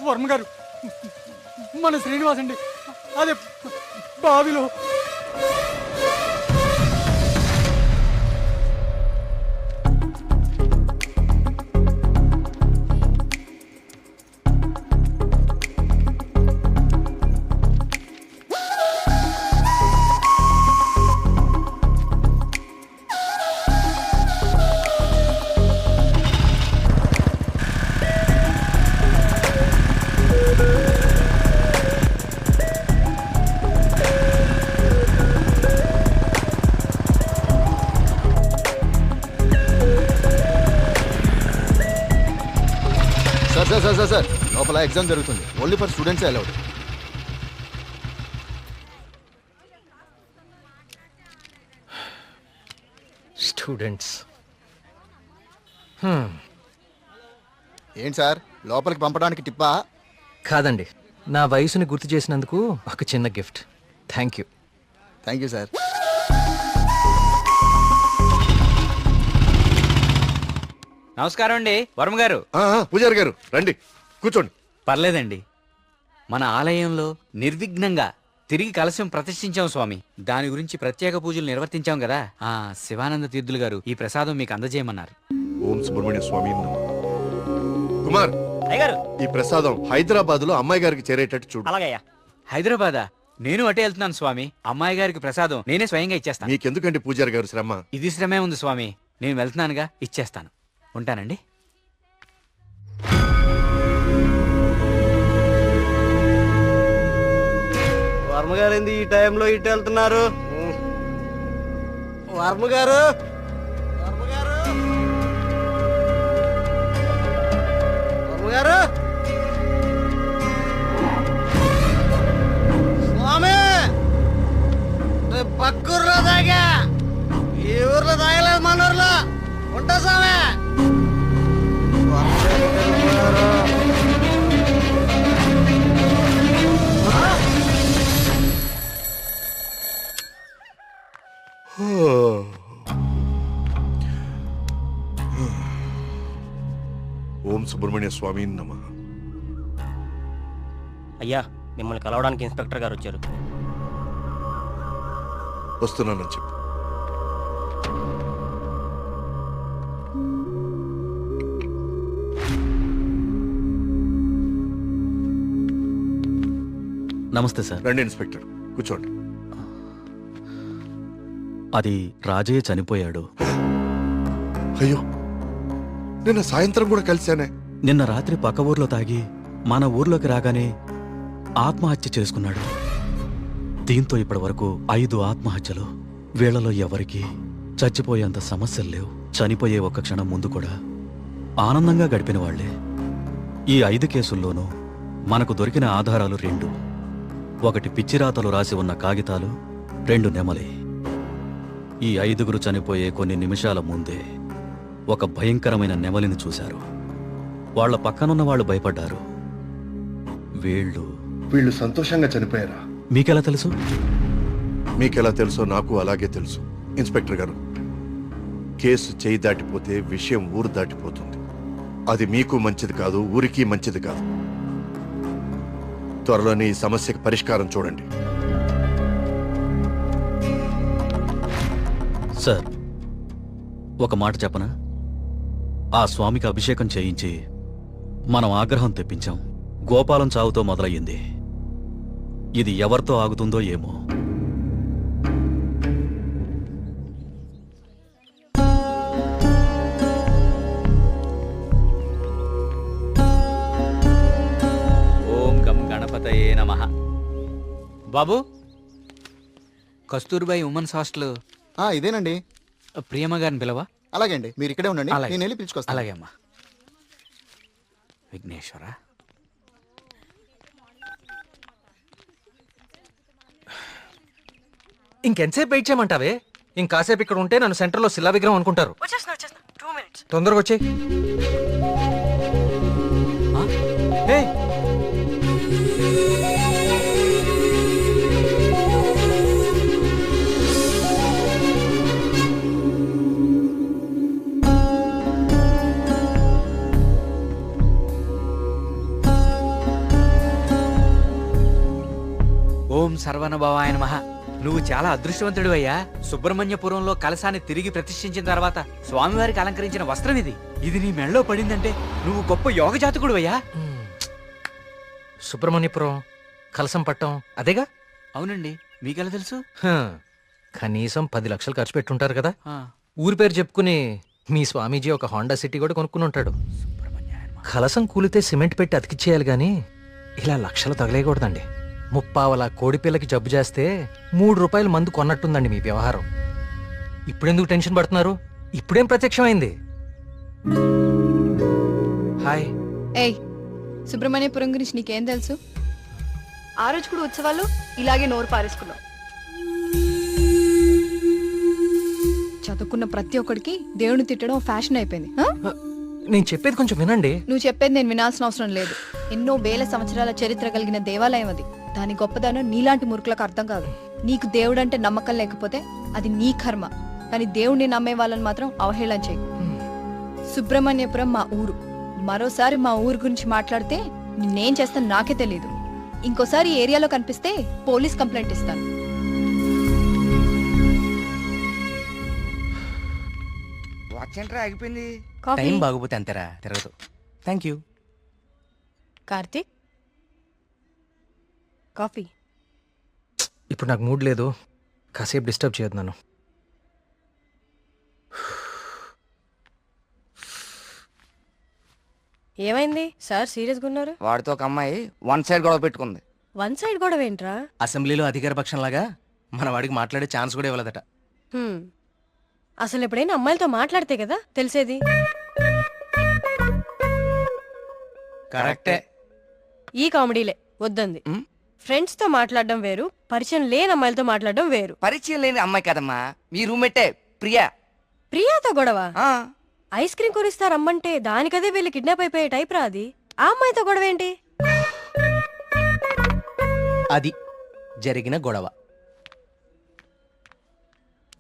వర్మ గారు మన శ్రీనివాస్ అండి, అదే బావిలో. సార్ లోపల ఎగ్జామ్ జరుగుతుంది. Only for students allowed. Students ఏంటి సార్ లోపలికి పంపడానికి టిప్పా? కాదండి, నా వయసుని గుర్తు చేసినందుకు ఒక చిన్న gift. Thank you. Thank you sir. నమస్కారం అండి వర్మ గారు. పూజారి గారు రండి, కూర్చోండి. పర్లేదండి, మన ఆలయంలో నిర్విఘ్నంగా తిరిగి కలశం ప్రతిష్ఠించాం స్వామి. దాని గురించి ప్రత్యేక పూజలు నిర్వర్తించాం కదా. శివానంద తీర్థులు గారు ఈ ప్రసాదం మీకు అందజేయమన్నారు. ఓం సుబ్రహ్మణ్య స్వామి నమః. కుమార్, అయ్యగారు ఈ ప్రసాదం హైదరాబాద్ లో అమ్మాయి గారికి చేరేటట్టు చూడు. అలాగయ్యా. హైదరాబాదా? నేను అటే వెళ్తున్నాను స్వామి. అమ్మాయి గారికి ప్రసాదం నేనే స్వయంగా ఇచ్చేస్తాను. మీకెందుకండి పూజారి గారు శ్రమ? ఇది శ్రమే ఉంది స్వామి. నేను వెళ్తున్నానుగా, ఇచ్చేస్తాను. ఉంటానండి. వర్మగారు ఏంది ఈ టైంలో ఇటు వెళ్తున్నారు? వర్మగారు, వర్మగారు, వర్మగారు, స్వామి పక్కూర్లో తాగా, ఈ ఊర్లో తాగలేదు, మన ఊర్లో ఉంటా స్వామి. ఓం సుబ్రహ్మణ్య స్వామి నమః. అయ్యా, మిమ్మల్ని కలవడానికి ఇన్స్పెక్టర్ గారు వచ్చారు. వస్తున్నానని చెప్పు. నమస్తే సార్. రండి ఇన్స్పెక్టర్, కూర్చోండి. అది రాజయ్య చనిపోయాడు. అయ్యో, నిన్న సాయంత్రం కూడా కలిశానే. నిన్న రాత్రి పక్క ఊర్లో తాగి మన ఊర్లోకి రాగానే ఆత్మహత్య చేసుకున్నాడు. దీంతో ఇప్పటి వరకు 5 ఆత్మహత్యలు. వీళ్లలో ఎవరికి చచ్చిపోయేంత సమస్యలు లేవు. చనిపోయే ఒక్క క్షణం ముందు కూడా ఆనందంగా గడిపిన వాళ్లే. ఈ 5 కేసుల్లోనూ మనకు దొరికిన ఆధారాలు 2. ఒకటి పిచ్చిరాతలు రాసి ఉన్న కాగితాలు, 2 నెమలి. ఈ 5గురు చనిపోయే కొన్ని నిమిషాల ముందే ఒక భయంకరమైన నెమలిని చూశారు. వాళ్ల పక్కనున్న వాళ్ళు భయపడ్డారు. వీళ్ళు సంతోషంగా చనిపోయారా? మీకెలా తెలుసు? మీకెలా తెలుసో నాకు అలాగే తెలుసు. ఇన్స్పెక్టర్ గారు, కేసు చేయి దాటిపోతే విషయం ఊరు దాటిపోతుంది. అది మీకు మంచిది కాదు, ఊరికి మంచిది కాదు. త్వరలోనే ఈ సమస్యకి పరిష్కారం చూడండి. సార్, ఒక మాట చెప్పనా? ఆ స్వామికి అభిషేకం చేయించి మనం ఆగ్రహం తెప్పించాం. గోపాలం చావుతో మొదలయ్యింది. ఇది ఎవరితో ఆగుతుందో ఏమో. ఓం గం గణపతయే నమః. బాబు, కస్తూర్బాయి ఉమెన్స్ హాస్టల్ ఇదేనండి. ప్రియమ్మ గారిని పిలవా? అలాగే అండి, మీరు ఇక్కడే ఉండండి, అలాగే. నేను వెళ్ళి పిలుచుకొస్తాను. అలాగే అమ్మా. విఘ్నేశ్వర, ఇంకెంతసేపు వెయిట్ చేయమంటావే? ఇంకాసేపు ఇక్కడ ఉంటే నన్ను సెంటర్లో శిలా విగ్రహం అనుకుంటారు. తొందరగా వచ్చే. ఓం సర్వనభవాయ నమః. నువ్వు చాలా అదృష్టవంతుడు అయ్యా. సుబ్రహ్మణ్యపురంలో కలశాన్ని తిరిగి ప్రతిష్ఠించిన తర్వాత స్వామివారికి అలంకరించిన వస్త్రం ఇది. ఇది నీ మెళ్ళలో పడిందంటే నువ్వు గొప్ప యోగ జాతకుడు అయ్యా. సుబ్రహ్మణ్యపురం కలసం పట్టం అదేగా? అవునండి, మీకెలా తెలుసు? కనీసం 10 లక్షలు ఖర్చు పెట్టుంటారు కదా. ఆ. ఊరి పేరు చెప్పుకుని మీ స్వామీజీ ఒక హోండా సిటీ కూడా కొనుక్కుని ఉంటాడు. కలసం కూలితే సిమెంట్ పెట్టి అతికిచ్చేయాలి గాని ఇలా లక్షలు తగలేయకూడదండి. 30 కోడిపిల్లకి జబ్బు చేస్తే 3 రూపాయలు మందు కొన్నట్టుందండి మీ వ్యవహారం. ఇప్పుడెందుకు టెన్షన్ పడుతున్నారు? ఇప్పుడేం ప్రత్యక్షమైంది? హాయ్. ఏయ్, సుబ్రహ్మణ్యపురం గురించి నీకేం తెలుసు? ఆ రోజు కూడా ఉత్సవాలు ఇలాగే నోరు పారేసుకున్నావు. చదువుకున్న ప్రతి ఒక్కడికి దేవుని తిట్టడం ఫ్యాషన్ అయిపోయింది. నేను చెప్పేది కొంచెం వినండి. నువ్వు చెప్పేది నేను వినాల్సిన అవసరం లేదు. ఎన్నో వేల సంవత్సరాల చరిత్ర కలిగిన దేవాలయం అది. దాని గొప్పదనం నీలాంటి మురుకులకు అర్థం కాదు. నీకు దేవుడంటే నమ్మకం లేకపోతే అది నీ కర్మ, కానీ దేవుడిని నమ్మే వాళ్ళని మాత్రం అవహేళన చేయి. సుబ్రహ్మణ్యపురం మా ఊరు. మరోసారి మా ఊరు గురించి మాట్లాడితే నేనేం చేస్తాను నాకే తెలీదు. ఇంకోసారి ఈ ఏరియాలో కనిపిస్తే పోలీస్ కంప్లైంట్ ఇస్తాను. వాచ్ ఏంట్రా ఆగిపోయింది? టైం బాగోపోతే అంతేరా, తిరగదు. Thank you. కార్తీక్, కాఫీ. ఇప్పుడు నాకు మూడ్ లేదు, కాసేపు డిస్టర్బ్ చేయొద్దు నన్ను. ఏమైంది సార్, సీరియస్గా ఉన్నారు? వాడితో ఒక అమ్మాయి వన్ సైడ్ గొడవ పెట్టుకుంది. వన్ సైడ్ గొడవ ఏంట్రా? అసెంబ్లీలో అధికార పక్షంలాగా మన వాడికి మాట్లాడే ఛాన్స్ కూడా ఇవ్వలేదట. అసలు ఎప్పుడైనా అమ్మాయిలతో మాట్లాడితే కదా తెలిసేది. కరెక్టే. ఈ కామెడీలే వద్దంది. ఫ్రెండ్స్ తో మాట్లాడడం వేరు, పరిచయం లేని అమ్మాయిలతో మాట్లాడడం వేరు. పరిచయం లేని అమ్మాయి కదమ్మా, మీ రూమ్మేటే ప్రియా. ప్రియాతో గొడవ? ఐస్ క్రీమ్ కొనిస్తా రమ్మంటే దానికదే వీళ్ళు కిడ్నాప్ అయిపోయే టైప్ రా అది. ఆ అమ్మాయితో గొడవ ఏంటి? అది జరిగిన గొడవ.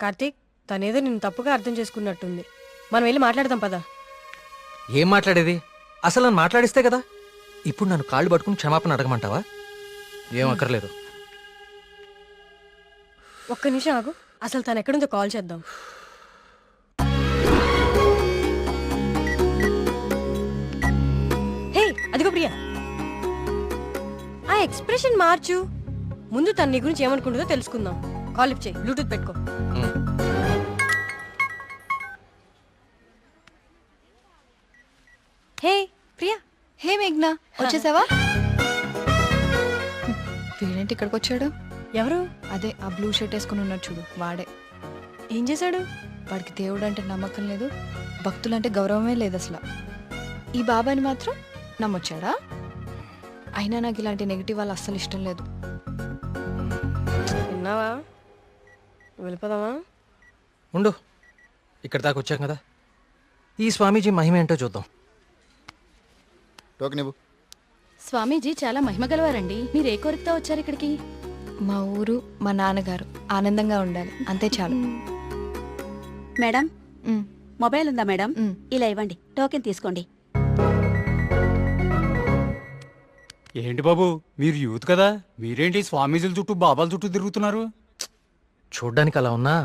కార్తీక్, తనేదో నిన్ను తప్పుగా అర్థం చేసుకున్నట్టుంది. మనం వెళ్ళి మాట్లాడదాం పదా. ఏం మాట్లాడేది? అసలు నన్ను మాట్లాడిస్తే కదా. ఇప్పుడు నన్ను కాళ్ళు పట్టుకుని క్షమాపణ అడగమంటావా? ఏం అక్కర్లేదు. ఒక్క నిమిషం ఆగు, అసలు తను ఎక్కడుందో కాల్ చేద్దాం. హే, అదిగో ప్రియా. ఆ ఎక్స్ప్రెషన్ మార్చు. ముందు తన నీ గురించి ఏమనుకుంటుందో తెలుసుకుందాం. కాల్ లిఫ్ట్ చేయి, బ్లూటూత్ పెట్టుకో. హే ప్రియా. హే మేఘ్నా, వచ్చేసావా? వీడేంటి ఇక్కడికి వచ్చాడు? ఎవరు? అదే ఆ బ్లూ షర్ట్ వేసుకుని ఉన్నాడు చూడు, వాడే. ఏం చేశాడు? వాడికి దేవుడు అంటే నమ్మకం లేదు, భక్తులంటే గౌరవమే లేదు అసలు. ఈ బాబాని మాత్రం నమ్మొచ్చాడా? అయినా నాకు ఇలాంటి నెగిటివ్ వాళ్ళు అస్సలు ఇష్టం లేదు. విన్నావా? వెళ్ళిపోదామా? ఉండు, ఇక్కడ దాకా వచ్చాం కదా, ఈ స్వామీజీ మహిమ ఏంటో చూద్దాం. స్వామీజీ చాలా మహిమ గలవారండి. మీరు ఏ కోరికతో వచ్చారు ఇక్కడికి? మా ఊరు, మా నాన్నగారు ఆనందంగా ఉండాలి, అంతే చాలు. మేడం, మొబైల్ ఉందా మేడం? ఇలా ఇవ్వండి, టోకెన్ తీసుకోండి. ఏంటి బాబు, మీరు యూత్ కదా, మీరేంటి స్వామీజీల చుట్టూ బాబాల చుట్టూ తిరుగుతున్నారు? చూడ్డానికి అలా ఉన్నా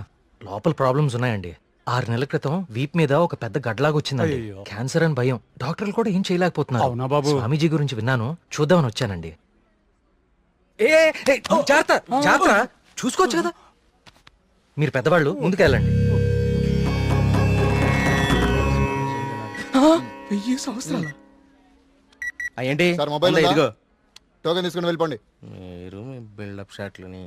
లోపల ప్రాబ్లమ్స్ ఉన్నాయండి. 6 నెలల క్రితం వీప్ మీద ఒక పెద్ద గడ్లాగా వచ్చిందండి. క్యాన్సర్ అని భయం, డాక్టర్లు కూడా ఏం చేయలేకపోతున్నారు. అవునా బాబు? స్వామీజీ గురించి విన్నాను, చూద్దామని వచ్చానండి. జాగ్రత్త జాగ్రత్త, చూసుకోవచ్చు కదా. మీరు పెద్దవాళ్ళు, ముందుకెళ్ళండి. 1000 సంవత్సరాలు ఏంటి సార్, మొబైల్ ఉందా? ఉందా? ఇదిగో టోకెన్ తీసుకుని వెళ్ళిపోండి. మీరు మీ బిల్డప్ షాట్లని.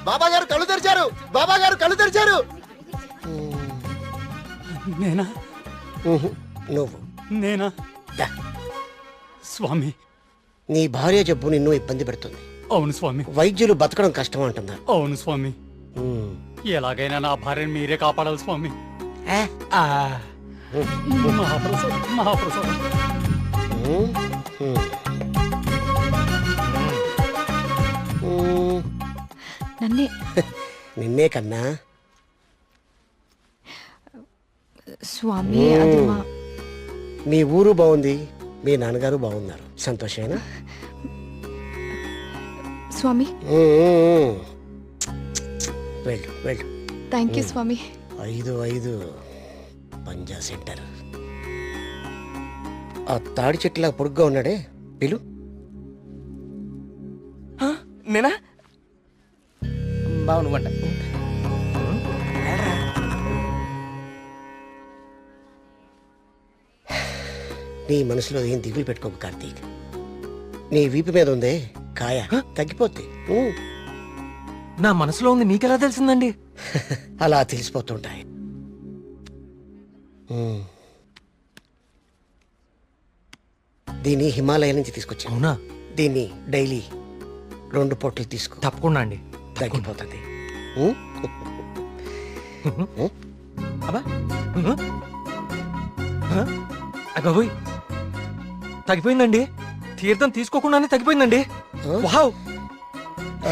బాబా గారు కళ్ళు తెరిచారు, బాబా గారు కళ్ళు తెరిచారు. నేనా? నువ్వు నేనా? స్వామి, నీ భార్య జబ్బు నిన్ను ఇబ్బంది పెడుతుంది. అవును స్వామి. వైద్యులు బతకడం కష్టం అంటున్నారు. అవును స్వామి. ఎలాగైనా నా భార్యను మీరే కాపాడాలి స్వామి. మహాప్రసాదం, మహాప్రసాదం. నిన్నే కన్నా. స్వామి, అది మా మీ ఊరు బాగుంది, మీ నాన్నగారు బాగున్నారు, సంతోషేనా? స్వామి, వెళ్ళు వెళ్ళు. థ్యాంక్ యూ స్వామి. 5 పంజా సెంటర్. ఆ తాడి చెట్టులా పొడుగ్గా ఉన్నాడే, పిలు. నేనా? బావు నువ్వంట. నీ మనసులో ఏం దిగులు పెట్టుకోకు కార్తీక్. నీ వీపు మీద ఉందే కాయ, తగ్గిపోద్ది. నా మనసులో ఉంది మీకెలా తెలిసిందండి? అలా తెలిసిపోతుంటాయి. దీన్ని హిమాలయ నుంచి తీసుకొచ్చా. అవునా? దీన్ని డైలీ 2 పొట్లు తీసుకో. తప్పకుండా అండి. తగ్గిపోతుంది. అబ్బాబోయ్, తగ్గిపోయిందండి. తీర్థం తీసుకోకుండానే తగ్గిపోయిందండి. Wow,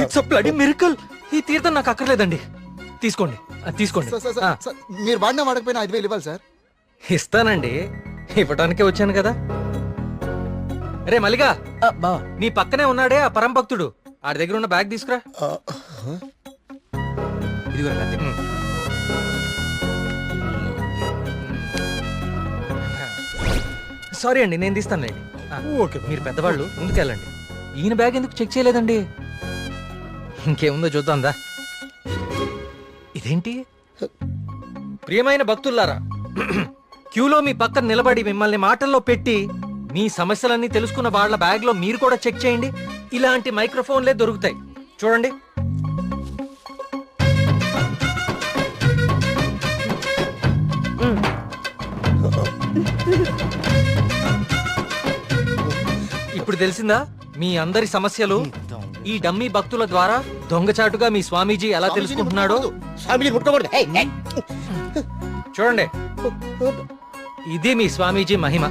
it's a bloody miracle. ఈ తీర్థం నాకు అక్కర్లేదండి. తీసుకోండి, తీసుకోండి. మీరు వాడినా వాడకపోయినా 5,000 ఇవ్వాలి సార్. ఇస్తానండి, ఇవ్వడానికే వచ్చాను కదా. రే మల్లిగా, నీ పక్కనే ఉన్నాడే ఆ పరం భక్తుడు, ఆడి దగ్గర ఉన్న బ్యాగ్ తీసుకురా. సారీ అండి, నేను తీస్తానులేండి. ఓకే, మీరు పెద్దవాళ్ళు ముందుకెళ్ళండి. ఈయన బ్యాగ్ ఎందుకు చెక్ చేయలేదండి? ఇంకేముందో చూద్దాందా. ఇదేంటి? ప్రియమైన భక్తులారా, క్యూలో మీ పక్కన నిలబడి మిమ్మల్ని మాటల్లో పెట్టి మీ సమస్యలన్నీ తెలుసుకున్న వాళ్ళ బ్యాగ్ లో మీరు కూడా చెక్ చేయండి. ఇలాంటి మైక్రోఫోన్లే దొరుకుతాయి, చూడండి. ఇప్పుడు తెలిసిందా మీ అందరి సమస్యలు? ఈ డమ్మీ భక్తుల ద్వారా దొంగచాటుగా మీ స్వామీజీ ఎలా తెలుసుకుంటున్నాడో. చూడండి, ఇది మీ స్వామీజీ మహిమ.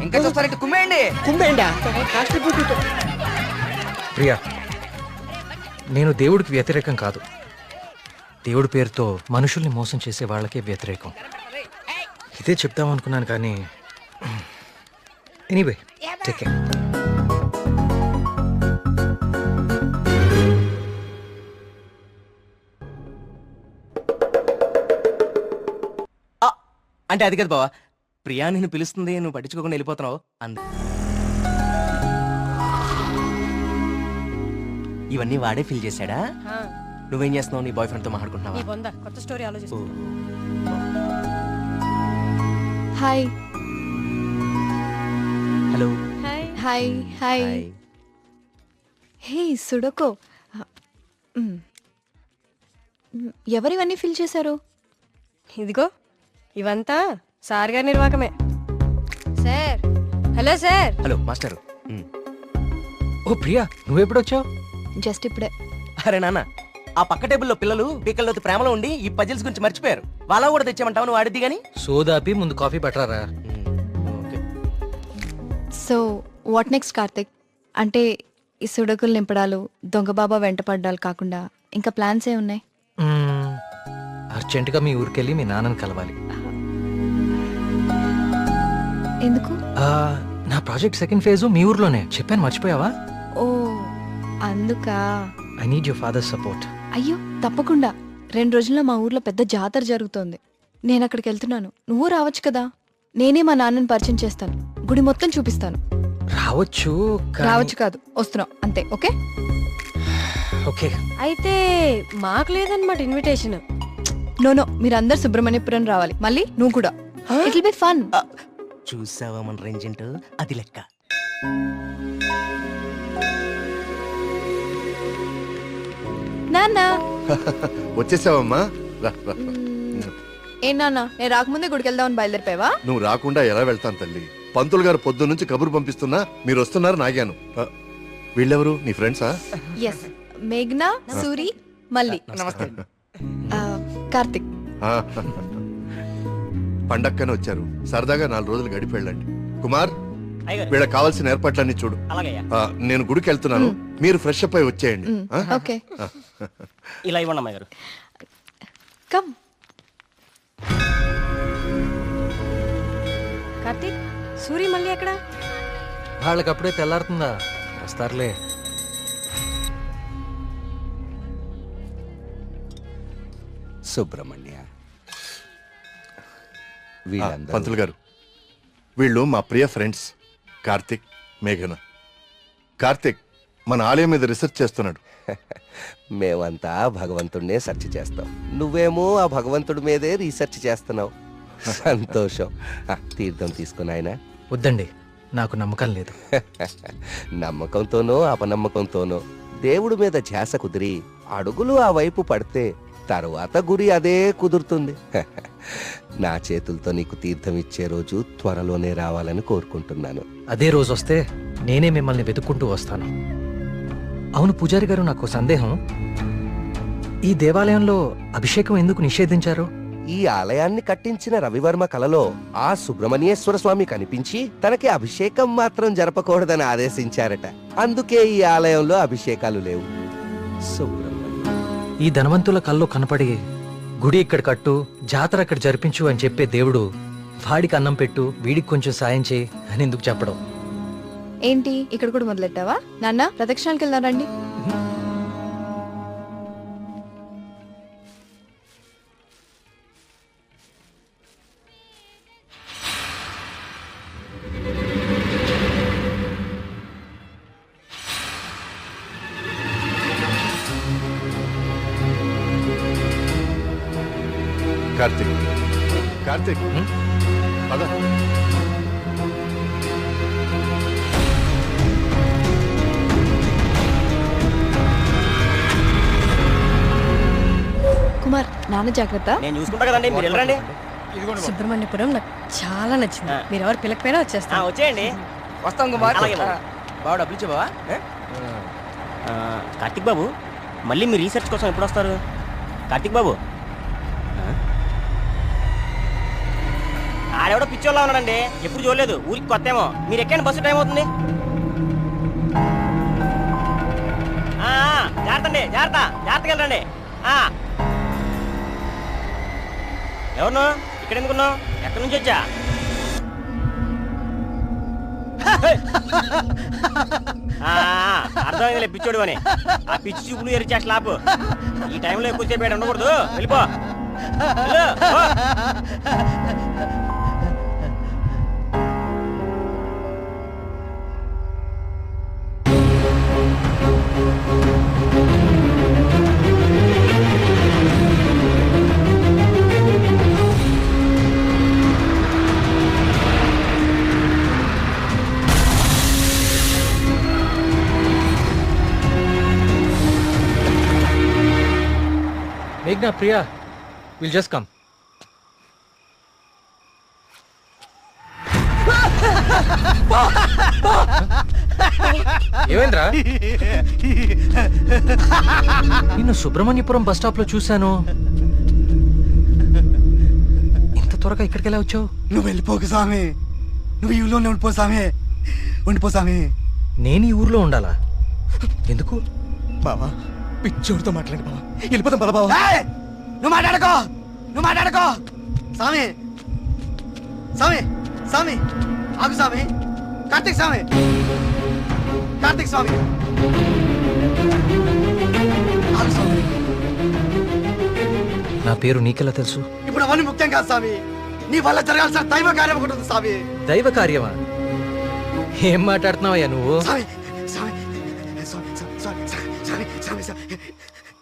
ఇంకా చూస్తారంటే కుమ్మేయండి. ప్రియా, నేను దేవుడికి వ్యతిరేకం కాదు. దేవుడి పేరుతో మనుషుల్ని మోసం చేసే వాళ్ళకే వ్యతిరేకం. ఇదే చెప్తామనుకున్నాను కానీ ఎనీవే, టేక్ కేర్. అంటే అది కదా బావా, ప్రియా నిన్ను పిలుస్తుంది, నువ్వు పట్టించుకోకుండా వెళ్ళిపోతున్నావు అంది. ఇవన్నీ వాడే ఫిల్ చేశాడా? నువ్వేం చేస్తున్నావు? నీ బాయ్ ఫ్రెండ్ తో మాట్లాడుకుంటున్నావా? కొత్త స్టోరీ ఆలోచిస్తా. Hi. Hello. Hi. Hi. Hey సుడకో, ఎవరివన్నీ ఫిల్ చేశారు? ఇదిగో ఇవంతా సార్ గారి నిర్వాకమే. Sir, hello sir. Hello master. Oh Priya, నువ్వెప్పుడొచ్చావు? జస్ట్ ఇప్పుడే. అరే నాన్న, ఆ పక్క టేబుల్లో పిల్లలు పీకల్లోతి ప్రేమలో ఉండి ఈ పజిల్స్ గురించి మర్చిపోయారు. వాళ్ళ కూడా తెచ్చామంటావు, నువ్వు ఆడిద్ది గానీ. సోదాపి ముందు కాఫీ పట్టరారా. So what next Karthik? అంటే ఈ సుడకులు నింపడాలు, దొంగ బాబా వెంట పడ్డాలు కాకుండా ఇంకా ప్లాన్స్ ఏ ఉన్నాయి? అర్జెంటుగా మీ ఊరికెళ్ళి మీ నాన్నని కలవాలి. ఎందుకు? నా ప్రాజెక్ట్ సెకండ్ ఫేజ్ మీ ఊర్లోనే, చెప్పాను మర్చిపోయావా? ఓ అందుకా. I need your father support. అయ్యో తప్పకుండా. 2 రోజుల్లో మా ఊర్లో పెద్ద జాతర జరుగుతోంది. నేను అక్కడికి వెళ్తున్నాను, నువ్వు రావచ్చు కదా. నేనే మా నాన్నని పరిచయం చేస్తాను, గుడి మొత్తం చూపిస్తాను. రావచ్చు రావచ్చు కాదు, వస్తున్నావు అంతే. Okay okay. అయితే మాకు లేదన్నమాట ఇన్విటేషన్. నో, మీరందరు సుబ్రహ్మణ్యపురం రావాలి. మళ్ళీ నువ్వు కూడా. It will be fun. చూసావా మన రేంజ్ ఏంటో, అది లెక్క. నాన్న వచ్చేసావమ్మా, రా రా. ఏ నాన్న, నేను రాకముందే గుడికి వెళ్దామని బయలుదేరిపోయావా? నువ్వు రాకుండా ఎలా వెళ్తాను తల్లి? పంతులు గారు పొద్దు నుంచి కబురు పంపిస్తున్నా మీరు వస్తున్నారు నాగాను. వీళ్ళెవరు, నీ ఫ్రెండ్సా? ఎస్, మేఘ్నా, సూరి, మల్లి. నమస్తే. కార్తిక్. పండక్కనే వచ్చారు, సరదాగా 4 రోజులు గడిపి వెళ్ళండి. కుమార్, అయ్యగారు. వీళ్ళకి కావాల్సిన ఏర్పాట్లన్నీ చూడు. అలాగయ్యా. నేను గుడికి వెళ్తున్నాను, మీరు ఫ్రెష్ అప్ అయి వచ్చేయండి. ఓకే. ఇలా ఇవ్వండి అమ్మాయి గారు. కమ్. కార్తీక్, సూరి మళ్ళీ ఎక్కడ? వాళ్ళకి అప్పుడే తెల్లారుతుందా, వస్తారులే. సుబ్రహ్మణ్య, పంతులు గారు, వీళ్ళు మా ప్రియ ఫ్రెండ్స్ కార్తిక్, మేఘన. కార్తిక్ మన ఆలయం మీద రీసెర్చ్ చేస్తున్నాడు. మేమంతా భగవంతుడినే సెర్చ్ చేస్తాం, నువ్వేమో ఆ భగవంతుడి మీదే రీసెర్చ్ చేస్తున్నావు. సంతోషం. తీర్థం తీసుకుని ఆయన. వద్దండి, నాకు నమ్మకం లేదు. నమ్మకంతోనో అపనమ్మకంతోనో దేవుడి మీద ధ్యాస కుదిరి అడుగులు ఆ వైపు పడితే తరువాత గురి అదే కుదురుతుంది. నా చేతులతో నీకు తీర్థం ఇచ్చే రోజు త్వరలోనే రావాలని కోరుకుంటున్నాను. అదే రోజు వస్తే నేనే మిమ్మల్ని వెతుక్కుంటూ వస్తాను. అవును పూజారి గారు, నాకు సందేహం. ఈ దేవాలయంలో అభిషేకం ఎందుకు నిషేధించారు? ఈ ఆలయాన్ని కట్టించిన రవివర్మ కలలో ఆ సుబ్రహ్మణ్యేశ్వర స్వామి కనిపించి తనకి అభిషేకం మాత్రం జరపకూడదని ఆదేశించారట. అందుకే ఈ ఆలయంలో అభిషేకాలు లేవు. ఈ ధనవంతుల కల్లో కనపడి గుడి ఇక్కడ కట్టు, జాతర అక్కడ జరిపించు అని చెప్పే దేవుడు వాడికి అన్నం పెట్టు, వీడికి కొంచెం సాయం చేయి అని ఎందుకు చెప్పడం? ఏంటి ఇక్కడ కూడా మొదలెట్టావా? నాన్న ప్రదక్షిణాలకు వెళ్దారండి. కార్తీక్, కార్తీక్, పద. కుమార్, నాన్న జాగ్రత్త. నేను చూసుకుంటా కదండి, మీరు వెళ్ళండి. సుబ్రహ్మణ్యపురం నాకు చాలా నచ్చింది. మీరు ఎవరు పిల్లకపోయినా వచ్చేస్తా. వచ్చేయండి. వస్తాం కుమార్. అలాగే బాబు. బాబు డబ్బులు ఇచ్చే బావా? కార్తిక్ బాబు, మళ్ళీ మీ రీసెర్చ్ కోసం ఎప్పుడు వస్తారు? కార్తిక్ బాబు, ఆడెవడో పిచ్చోళ్ళ ఉన్నాడండి, ఎప్పుడు చూడలేదు, ఊరికి కొత్త ఏమో. మీరు ఎక్కండి, బస్సు టైం అవుతుంది. జాగ్రత్త అండి, జాగ్రత్త, జాగ్రత్తగా వెళ్ళండి. ఎవరు ఇక్కడ ఎందుకున్నావు? ఎక్కడి నుంచి వచ్చా? అర్థమైందిలే పిచ్చోడు అని. ఆ పిచ్చి చూపులు ఎరిచేట్ల ఆపు. ఈ టైంలో ఎక్కువసేపు ఉండకూడదు, వెళ్ళిపో. మేఘ్నా, ప్రియా, విల్ జస్ట్ కమ్. ఏమైందిరా? నిన్ను సుబ్రహ్మణ్యపురం బస్ స్టాప్ లో చూశాను. ఇంత త్వరగా ఇక్కడికి ఎలా వచ్చావు? నువ్వు వెళ్ళిపోకు స్వామి, నువ్వు ఈ ఊళ్ళోనే ఉండిపో స్వామి, ఉండిపో స్వామి. నేను ఈ ఊర్లో ఉండాలా? ఎందుకు? బావా, పిచ్చోడితో మాట్లాడి బావా, వెళ్ళిపోతాం పద బావా. నువ్వు మాట్లాడుకో, నువ్వు మాట్లాడుకో. స్వామి, స్వామి, స్వామి, ఆగు స్వామి. కార్తీక్ స్వామి, కార్తీక్ స్వామి, ఆగు స్వామి. నా పేరు నీకెలా తెలుసు? ఇప్పుడు అవన్నీ ముఖ్యం కాదు స్వామి, నీ వల్ల జరగాల్సిన దైవ కార్యం ఒకటి ఉంది స్వామి. దైవ కార్యమా? ఏం మాట్లాడుతున్నావయ్యా నువ్వు? స్వామి, స్వామి, స్వామి, స్వామి, స్వామి, స్వామి, స్వామి,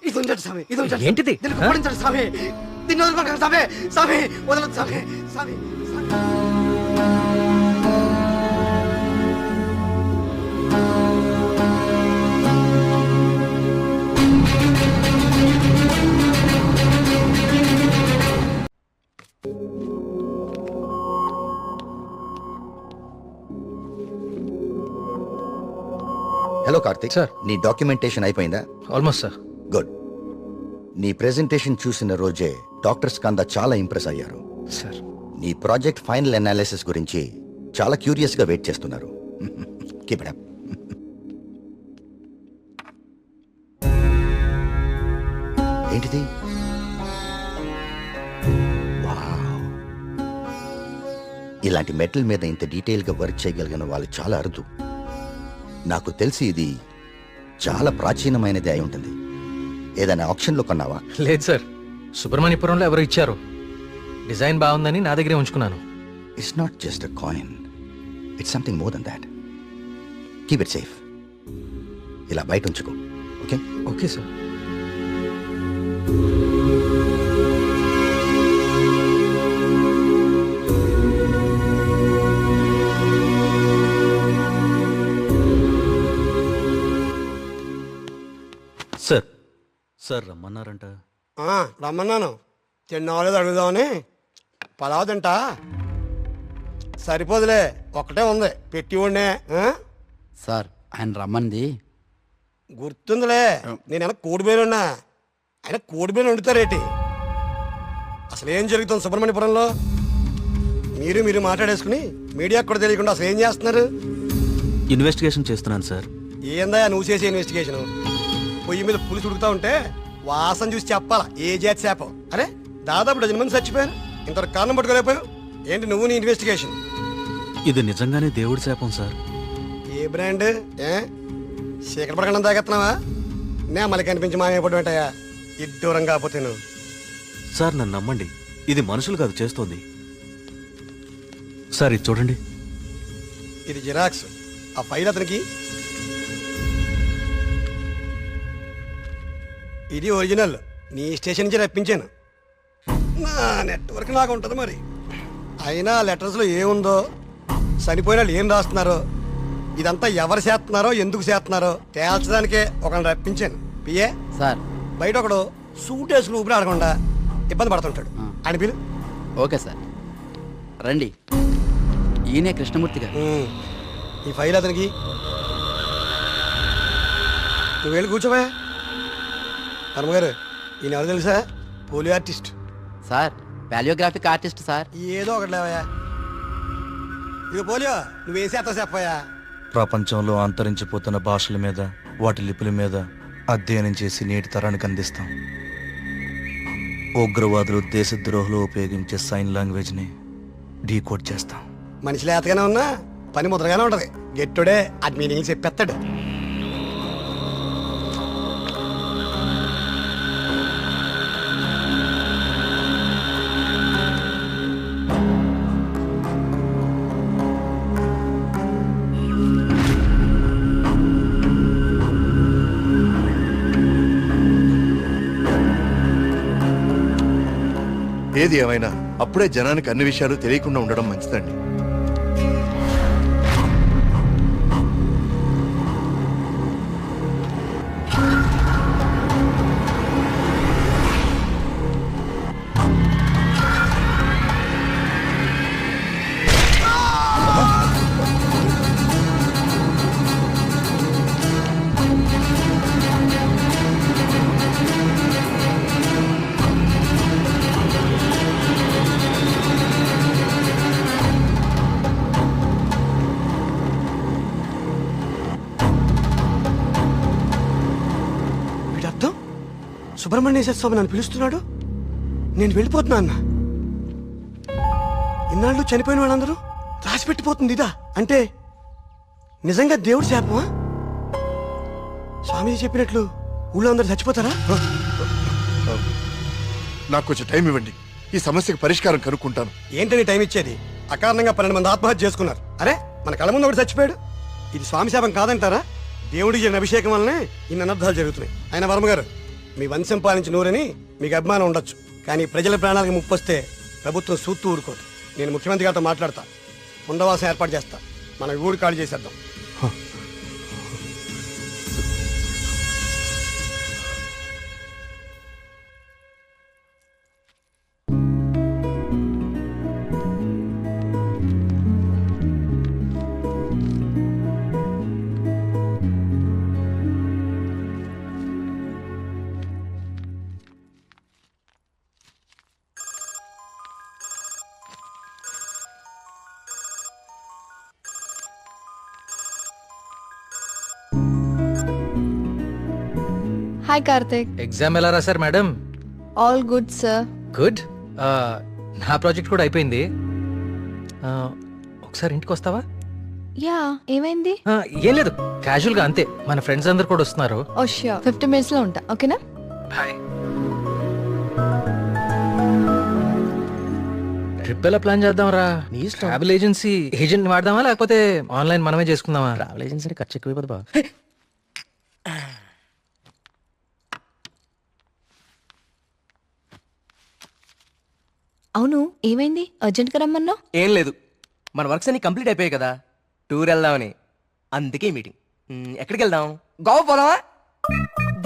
ఇది ఉంచండి స్వామి, ఇది ఉంచండి. ఏంటిది? దీన్ని కుప్పడించండి స్వామి, దీన్ని వదలకండి స్వామి, స్వామి వదలదు స్వామి, స్వామి. హలో కార్తిక్ సార్, నీ డాక్యుమెంటేషన్ అయిపోయిందా? Almost sir. గుడ్. నీ ప్రెజెంటేషన్ చూసిన రోజే డాక్టర్స్ కందా చాలా ఇంప్రెస్ అయ్యారు సార్. నీ ప్రాజెక్ట్ ఫైనల్ అనాలిసిస్ గురించి చాలా క్యూరియస్ గా వెయిట్ చేస్తున్నారు. Keep it up. ఏంటిది? వావ్. ఇలాంటి మెటల్ మీద ఇంత డీటెయిల్ గా వర్క్ చేయగలిగిన వాళ్ళు చాలా అరుదు. నాకు తెలిసి ఇది చాలా ప్రాచీనమైనది అయి ఉంటుంది. ఏదైనా ఆప్షన్లో కొన్నావా? లేదు సార్, సుబ్రహ్మణ్యపురంలో ఎవరు ఇచ్చారు. డిజైన్ బాగుందని నా దగ్గరే ఉంచుకున్నాను. It's not just a coin, it's something more than that. Keep it safe. ఇలా బయట ఉంచుకో. Okay? Okay sir. Sir, sir రమ్మన్నారంట. రమ్మన్నాను తిన్నావాలేదు అడుగుదామని. పలావ్ తింటా. సరిపోదులే, ఒక్కటే ఉంది పెట్టి ఉండే. సార్ ఆయన రమ్మంది. గుర్తుందిలే, నేను కోడిబేలున్నా. ఆయన కోడిబేలు వండుతారేటి? అసలు ఏం జరుగుతుంది సుబ్రహ్మణ్యపురంలో? మీరు మాట్లాడేసుకుని మీడియాకు కూడా తెలియకుండా అసలు ఏం చేస్తున్నారు? ఇన్వెస్టిగేషన్ చేస్తున్నాను సార్. ఏందా నువ్వు చేసే ఇన్వెస్టిగేషన్? పొయ్యి మీద పులుసు ఉడుకుతా ఉంటే వాసన చూసి చెప్పాలా ఏ జాతి శాపం? అరే దాదాపు 10 మంది చచ్చిపోయారు, ఇంతవరకు కారణం పట్టుకోలేకపోయావు ఏంటి నువ్వు నీ ఇన్వెస్టిగేషన్? ఇది నిజంగానే దేవుడి శాపం సార్. ఏ బ్రాండ్? శేఖర ప్రకటన తాగెత్తున్నావా? నే మళ్ళీ కనిపించి మాయపడి ఉంటాయా ఇడ్డూరం కాకపోతే నువ్వు. సార్ నన్ను నమ్మండి, ఇది మనుషులు కాదు చేస్తోంది. సార్ ఇది చూడండి. ఇది జిరాక్స్. ఆ ఫైల్ అతనికి. ఇది ఒరిజినల్, నీ స్టేషన్ నుంచి రప్పించాను. నా నెట్వర్క్ నాకు ఉంటుంది మరి. అయినా లెటర్స్లో ఏముందో, చనిపోయిన వాళ్ళు ఏం రాస్తున్నారో, ఇదంతా ఎవరు చేస్తున్నారో ఎందుకు చేస్తున్నారో తేల్చడానికే ఒకరిని రప్పించాను. పిఏ సార్ బయట ఒకడు సూట్ వేసుకుని ఊపిరి ఆడకుండా ఇబ్బంది పడుతుంటాడు, అని పిలు. ఓకే సార్ రండి. ఈయనే కృష్ణమూర్తి గారు. ఈ ఫైల్ అతనికి. నువ్వు వెళ్ళి కూర్చోవా. హనుమగారు ఈయన ఎవరు తెలుసా? Polio artist sir. వాల్యోగ్రాఫిక్ ఆర్టిస్ట్ సార్. ఏదో ఒకటి లేవయా. ఇక పోలియో నువ్వేం చేస్తావు చెప్పయా. ప్రపంచంలో అంతరించిపోతున్న భాషల మీద, వాటి లిపుల మీద అధ్యయనం చేసి నేటి తరానికి అందిస్తాం. ఉగ్రవాదులు, దేశద్రోహులు ఉపయోగించే సైన్ లాంగ్వేజ్ని డీకోడ్ చేస్తాం. మనిషి లేతగానే ఉన్నా పని ముద్రగానే ఉంటది. గెట్టుడే అది మీనింగ్ చెప్పేస్తాడు. ఏది ఏమైనా అప్పుడే జనానికి అన్ని విషయాలు తెలియకుండా ఉండడం మంచిదండి. సుబ్రహ్మణ్యేశ్వర స్వామి నన్ను పిలుస్తున్నాడు, నేను వెళ్ళిపోతున్నా అన్న. ఇన్నాళ్ళు చనిపోయిన వాళ్ళందరూ రాసిపెట్టిపోతుంది ఇదా? అంటే నిజంగా దేవుడి శాపమా? స్వామి చెప్పినట్లు ఊళ్ళో అందరూ చచ్చిపోతారా? నాకు కొంచెం టైం ఇవ్వండి, ఈ సమస్యకు పరిష్కారం కనుక్కుంటాను. ఏంటని టైం ఇచ్చేది? అకారణంగా 12 మంది ఆత్మహత్య చేసుకున్నారు. అరే మన కళ్ళ ముందు ఒకటి చచ్చిపోయాడు. ఇది స్వామి శాపం కాదంటారా? దేవుడికి జరిగిన అభిషేకం వల్లనే ఇన్ని అనర్థాలు జరుగుతున్నాయి. ఆయన వర్మ గారు, మీ వంశం పాలించి నూరని మీకు అభిమానం ఉండొచ్చు, కానీ ప్రజల ప్రాణాలకు ముప్పు వస్తే ప్రభుత్వం సూత్తు ఊరుకోదు. నేను ముఖ్యమంత్రి గారితో మాట్లాడతా, పునరావాసం ఏర్పాటు చేస్తా. మన ఊరు ఖాళీ చేసేద్దాం. హాయ్ కార్తిక్. ఎగ్జామ్ ఎలా రాశారు madam? All good sir. Good. నా ప్రాజెక్ట్ కూడా అయిపోయింది. ఒకసారి ఇంటికి వస్తావా? యా, ఏమైంది? ఏం లేదు, క్యాజువల్ గా అంతే. మన ఫ్రెండ్స్ అందరు కూడా వస్తున్నారు. ఓ ష్యూర్, 15 minutes లో ఉంటా. ఓకేనా? బాయ్. ట్రిప్ ఎలా ప్లాన్ చేద్దాం రా? ట్రావెల్ ఏజెన్సీ ఏజెంట్ వాడదామా లేకపోతే ఆన్లైన్ మనమే చేసుకుందామా? ట్రావెల్ ఏజెన్సీ ఖర్చు ఎక్కువ బా. అవును, ఏమైంది? అర్జెంట్ గా రమ్మన్నావు? ఏం లేదు, మన వర్క్స్ అన్ని కంప్లీట్ అయిపోయాయి కదా, టూర్ వెళ్దామని. అందుకే మీటింగ్. ఎక్కడికి వెళ్దాం? గోవా పోదామా?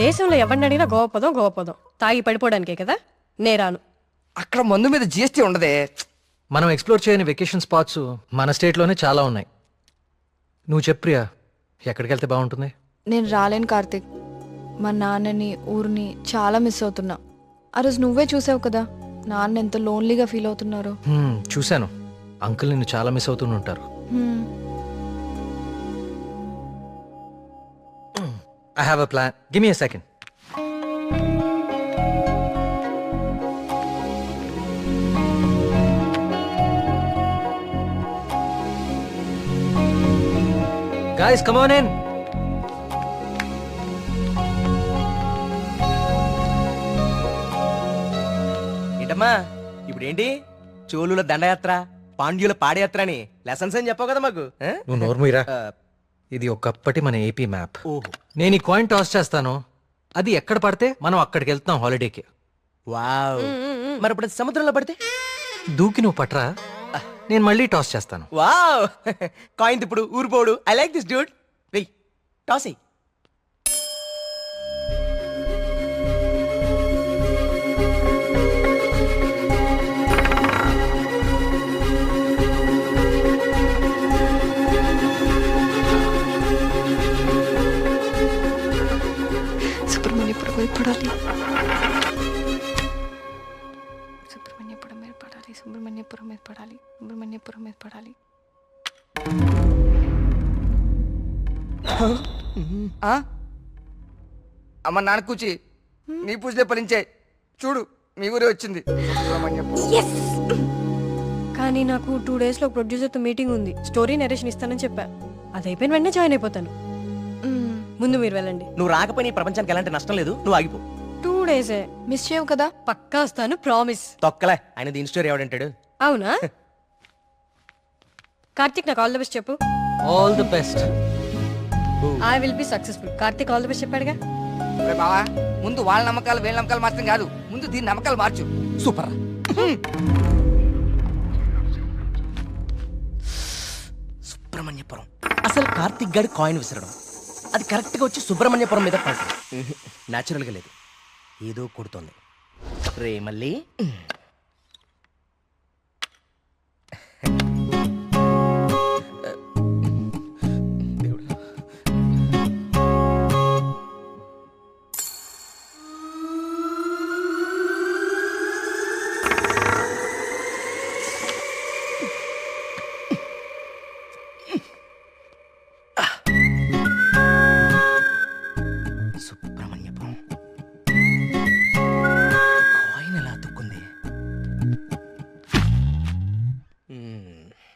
దేశంలో ఎవరిని అడిగినా గోవపదం తాగి పడిపోవడానికే కదా నేరాను. అక్కడ మందు మీద జిఎస్టీ ఉండదే. మనం ఎక్స్ప్లోర్ చేయని వెకేషన్ స్పాట్స్ మన స్టేట్లోనే చాలా ఉన్నాయి. నువ్వు చెప్పు ప్రియా, ఎక్కడికి వెళ్తే బాగుంటుంది? నేను రాలేను కార్తిక్. మా నాన్నని ఊరిని చాలా మిస్ అవుతున్నా. ఆ రోజు నువ్వే చూసావు కదా నాన్న ఎంత లోన్లీగా ఫీల్ అవుతున్నారో. చూశాను. అంకుల్ నిన్ను చాలా మిస్ అవుతుంటారు. I have a plan. Give me a second. Guys, come on in. ఏంటమ్మా ఇప్పుడేంటి? చోళుల దండయాత్ర, పాండ్యుల పాదయాత్ర అని లెసన్స్ అని చెప్పావు కదా మాకు. నువ్వు నోర్మీరా. ఇది ఒకప్పటి మన ఏపీ మ్యాప్. నేను ఈ కాయిన్ టాస్ చేస్తాను, అది ఎక్కడ పడితే మనం అక్కడికి వెళ్తున్నాం హాలిడేకి. వావ్. మరి ఇప్పుడు సముద్రంలో పడితే? దూకి నువ్వు పట్రా, నేను మళ్ళీ టాస్ చేస్తాను. వావ్. కాయిన్ ఇప్పుడు ఊరిపోడు. I like this dude. వెయ్ టాస్ ఎయ్. సుబ్రహ్మణ్యపురం మీద పడాలి. సుబ్రహ్మణ్యపురం మీద పడాలి. సుబ్రహ్మణ్యపురం మీద పడాలి. సుబ్రహ్మణ్యపురం మీద పడాలి. అమ్మ నాన్న కూచి నీ పూజలే ఫలించే. చూడు మీ ఊరే వచ్చింది. కానీ నాకు 2 days లో ప్రొడ్యూసర్తో మీటింగ్ ఉంది. స్టోరీ నరేషన్ ఇస్తానని చెప్పా. అది అయిపోయిన వెంటనే జాయిన్ అయిపోతాను. ముందు మీరు వెళ్ళండి. నువ్వు రాకపోయినా ఈ ప్రపంచానికి ఎలాంటి నష్టం లేదు. నువ్వు ఆగిపో. 2 days మిస్ చేయవు కదా? పక్కా వస్తాను, ప్రామిస్. తొక్కలే, ఆయన దీని స్టోరీ ఎవడంటాడు? అవునా? కార్తిక్ నాకు ఆల్ ది బెస్ట్ చెప్పు. All the best. I will be successful. Karthik all the best చెప్పాడుగా. బావా ముందు వాళ్ళ నమ్మకాలు వీళ్ళ నమ్మకాలు మార్చడం కాదు, ముందు దీని నమ్మకాలు మార్చు. సూపర్. సుబ్రహ్మణ్యపురం. అసలు కార్తిక్ గారి కాయిన్ విసరడం అది కరెక్ట్ గా వచ్చి సుబ్రహ్మణ్యపురం మీద పడుతుంది. న్యాచురల్ గా లేదు, ఏదో కొడుతోంది. రే మళ్ళీ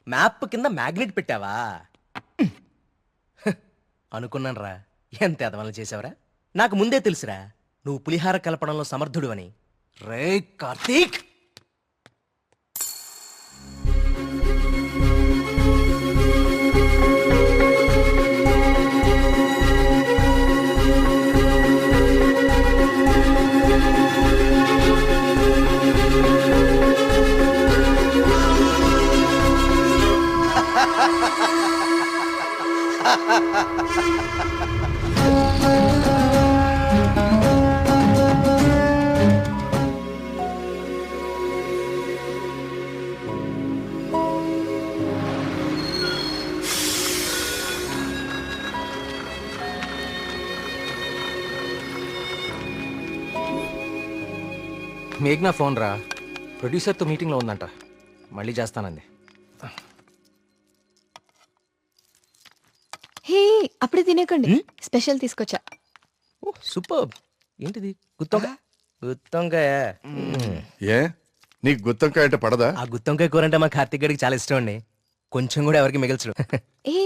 మ్యాప్ కింద మ్యాగ్నెట్ పెట్టావా? అనుకున్నాను రా, ఎంత ఎదవలు చేసావరా. నాకు ముందే తెలుసురా నువ్వు పులిహార కలపడంలో సమర్థుడు అని. రే కార్తీక్, మేఘ్నా ఫోన్ రా, ప్రొడ్యూసర్తో మీటింగ్లో ఉందంట, మళ్ళీ చేస్తానంది. హే, అప్పుడే తినేకండి, స్పెషల్ తీసుకొచ్చా. సూపర్. ఏంటిది? గుత్తొంకాయ. గుత్తొంకాయ. ఏ నీకు గుత్తొంకాయ అంటే పడదా? ఆ గుత్తొంకాయ కూర అంటే మా కార్తీక్ గడికి చాలా ఇష్టం అండి. కొంచెం కూడా ఎవరికి మిగల్చడు. ఏ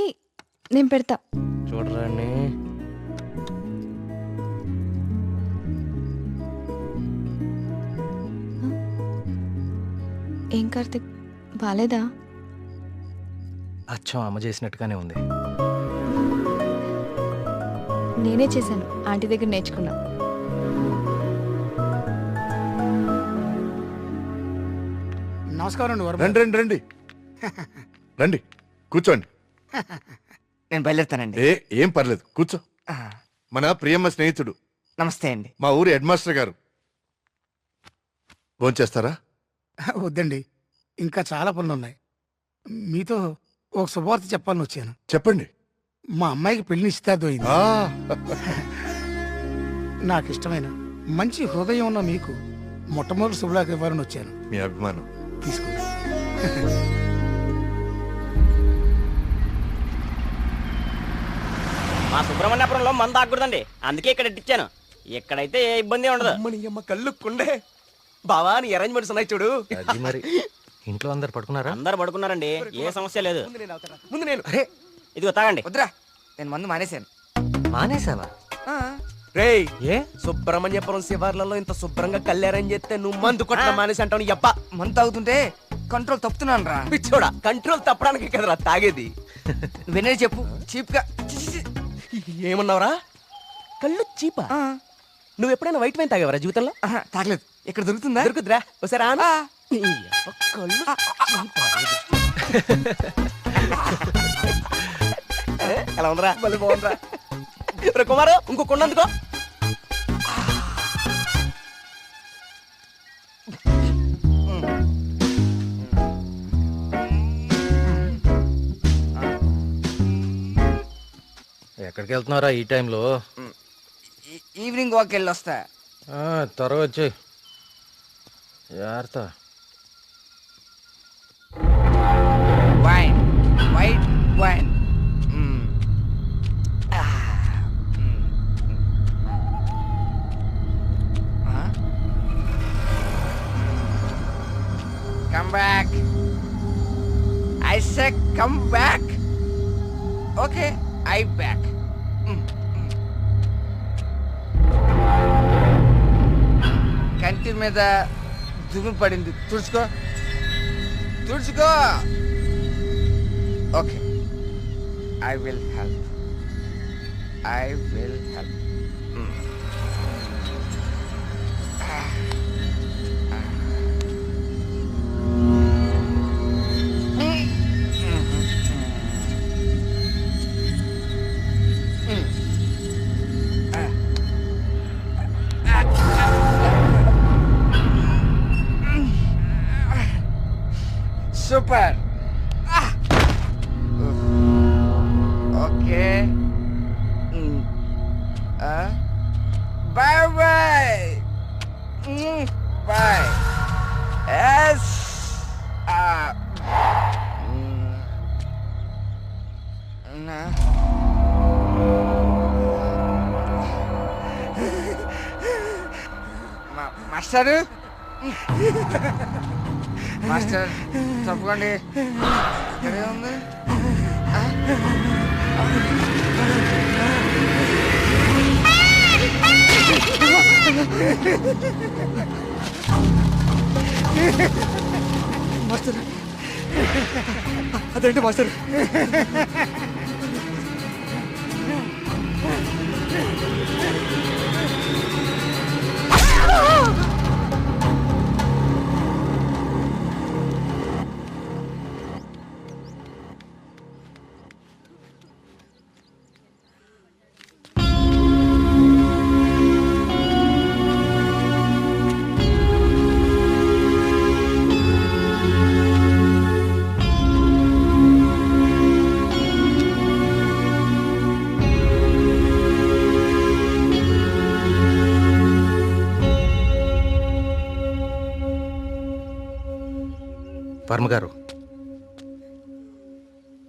నేను పెడతా, చూడరాని. ఏం కార్తిక్, బాలేదా? అచ్చం అమ్మ చేసినట్టుగానే ఉంది. నేనే చేశాను, ఆంటీ దగ్గర నేర్చుకున్నా. నమస్కారం. రండి రండి రండి రండి, కూర్చోండి. నేను బయలుదేరుతానండి. ఏం పర్లేదు, కూర్చో. మన ప్రియమ్మ స్నేహితుడు నమస్తే అండి. మా ఊరి హెడ్ మాస్టర్ గారు. భోంచేస్తారా? వద్దండి, ఇంకా చాలా పనులు ఉన్నాయి. మీతో ఒక శుభవార్త చెప్పాలని వచ్చాను. చెప్పండి. మా అమ్మాయికి పెళ్లి నిశ్చితార్థం అయింది. ఆ, నాకు ఇష్టమైన మంచి హృదయం ఉన్న మీకు మొట్టమొదటి శుభలాకి ఇవ్వాలని వచ్చాను. మీ అభిమానం. తీసుకోండి. మా సుబ్రహ్మణ్యపురంలో మంద ఆగకూడదండి, అందుకే ఇక్కడ ఇచ్చాను. ఇక్కడైతే ఏ ఇబ్బంది ఉండదు. అమ్మ కళ్ళు కుండే బావా, నీ అరేంజ్మెంట్స్ ఉన్నాయి చూడు. అది మరి ఇంట్లో అందరు పడుకున్నారా? అందరు పడుకున్నారండి, ఏ సమస్య లేదు. ముందు నేను ఇదిగో తాగండి. వద్దురా, నేను మందు మానేశాను. మానేసావా? రేయ్, ఏ సుబ్రహ్మణ్యపురం శివార్లలో ఇంత శుభ్రంగా కళ్యాణం చేస్తే నువ్వు మందు కొట్ట మానేసి అంటావు. యప్ప, మందు తాగుతుంటే కంట్రోల్ తప్పుతున్నాను రా. పిచ్చోడా, కంట్రోల్ తప్పడానికి కదరా తాగేది. వినే చెప్పు, చీప్ గా. ఏమన్నావురా? కళ్ళు చీపా? నువ్వు ఎప్పుడైనా వైట్ వైన్ తాగేవరా జీవితంలో? తాగలేదు. ఇక్కడ దొరుకుతుందా? దొరుకుతురా? ఒకసారి ఆనా. కళ్ళు ఎలా ఉందిరా? మళ్ళీ బాగుందిరా. కుమారు, ఇంకో కొండందుకో. ఎక్కడికి వెళ్తున్నారా ఈ టైంలో? ఈవినింగ్ వాక్ వెళ్ళి వస్తా. త్వరగా వచ్చి జాగ్రత్త. Wine, white wine. Come back. I said come back. Okay, I back. కంటి మీద దుమ్ము పడింది, తుడుచుకో తుడుచుకో. Okay, I will help. I will help. Super. Okay. Bye bye. Bye. Yes. Master, master తప్పకండి. ఇక్కడే ఉంది. మాస్టర్, అదేంటి మాస్టర్? వర్మ గారు,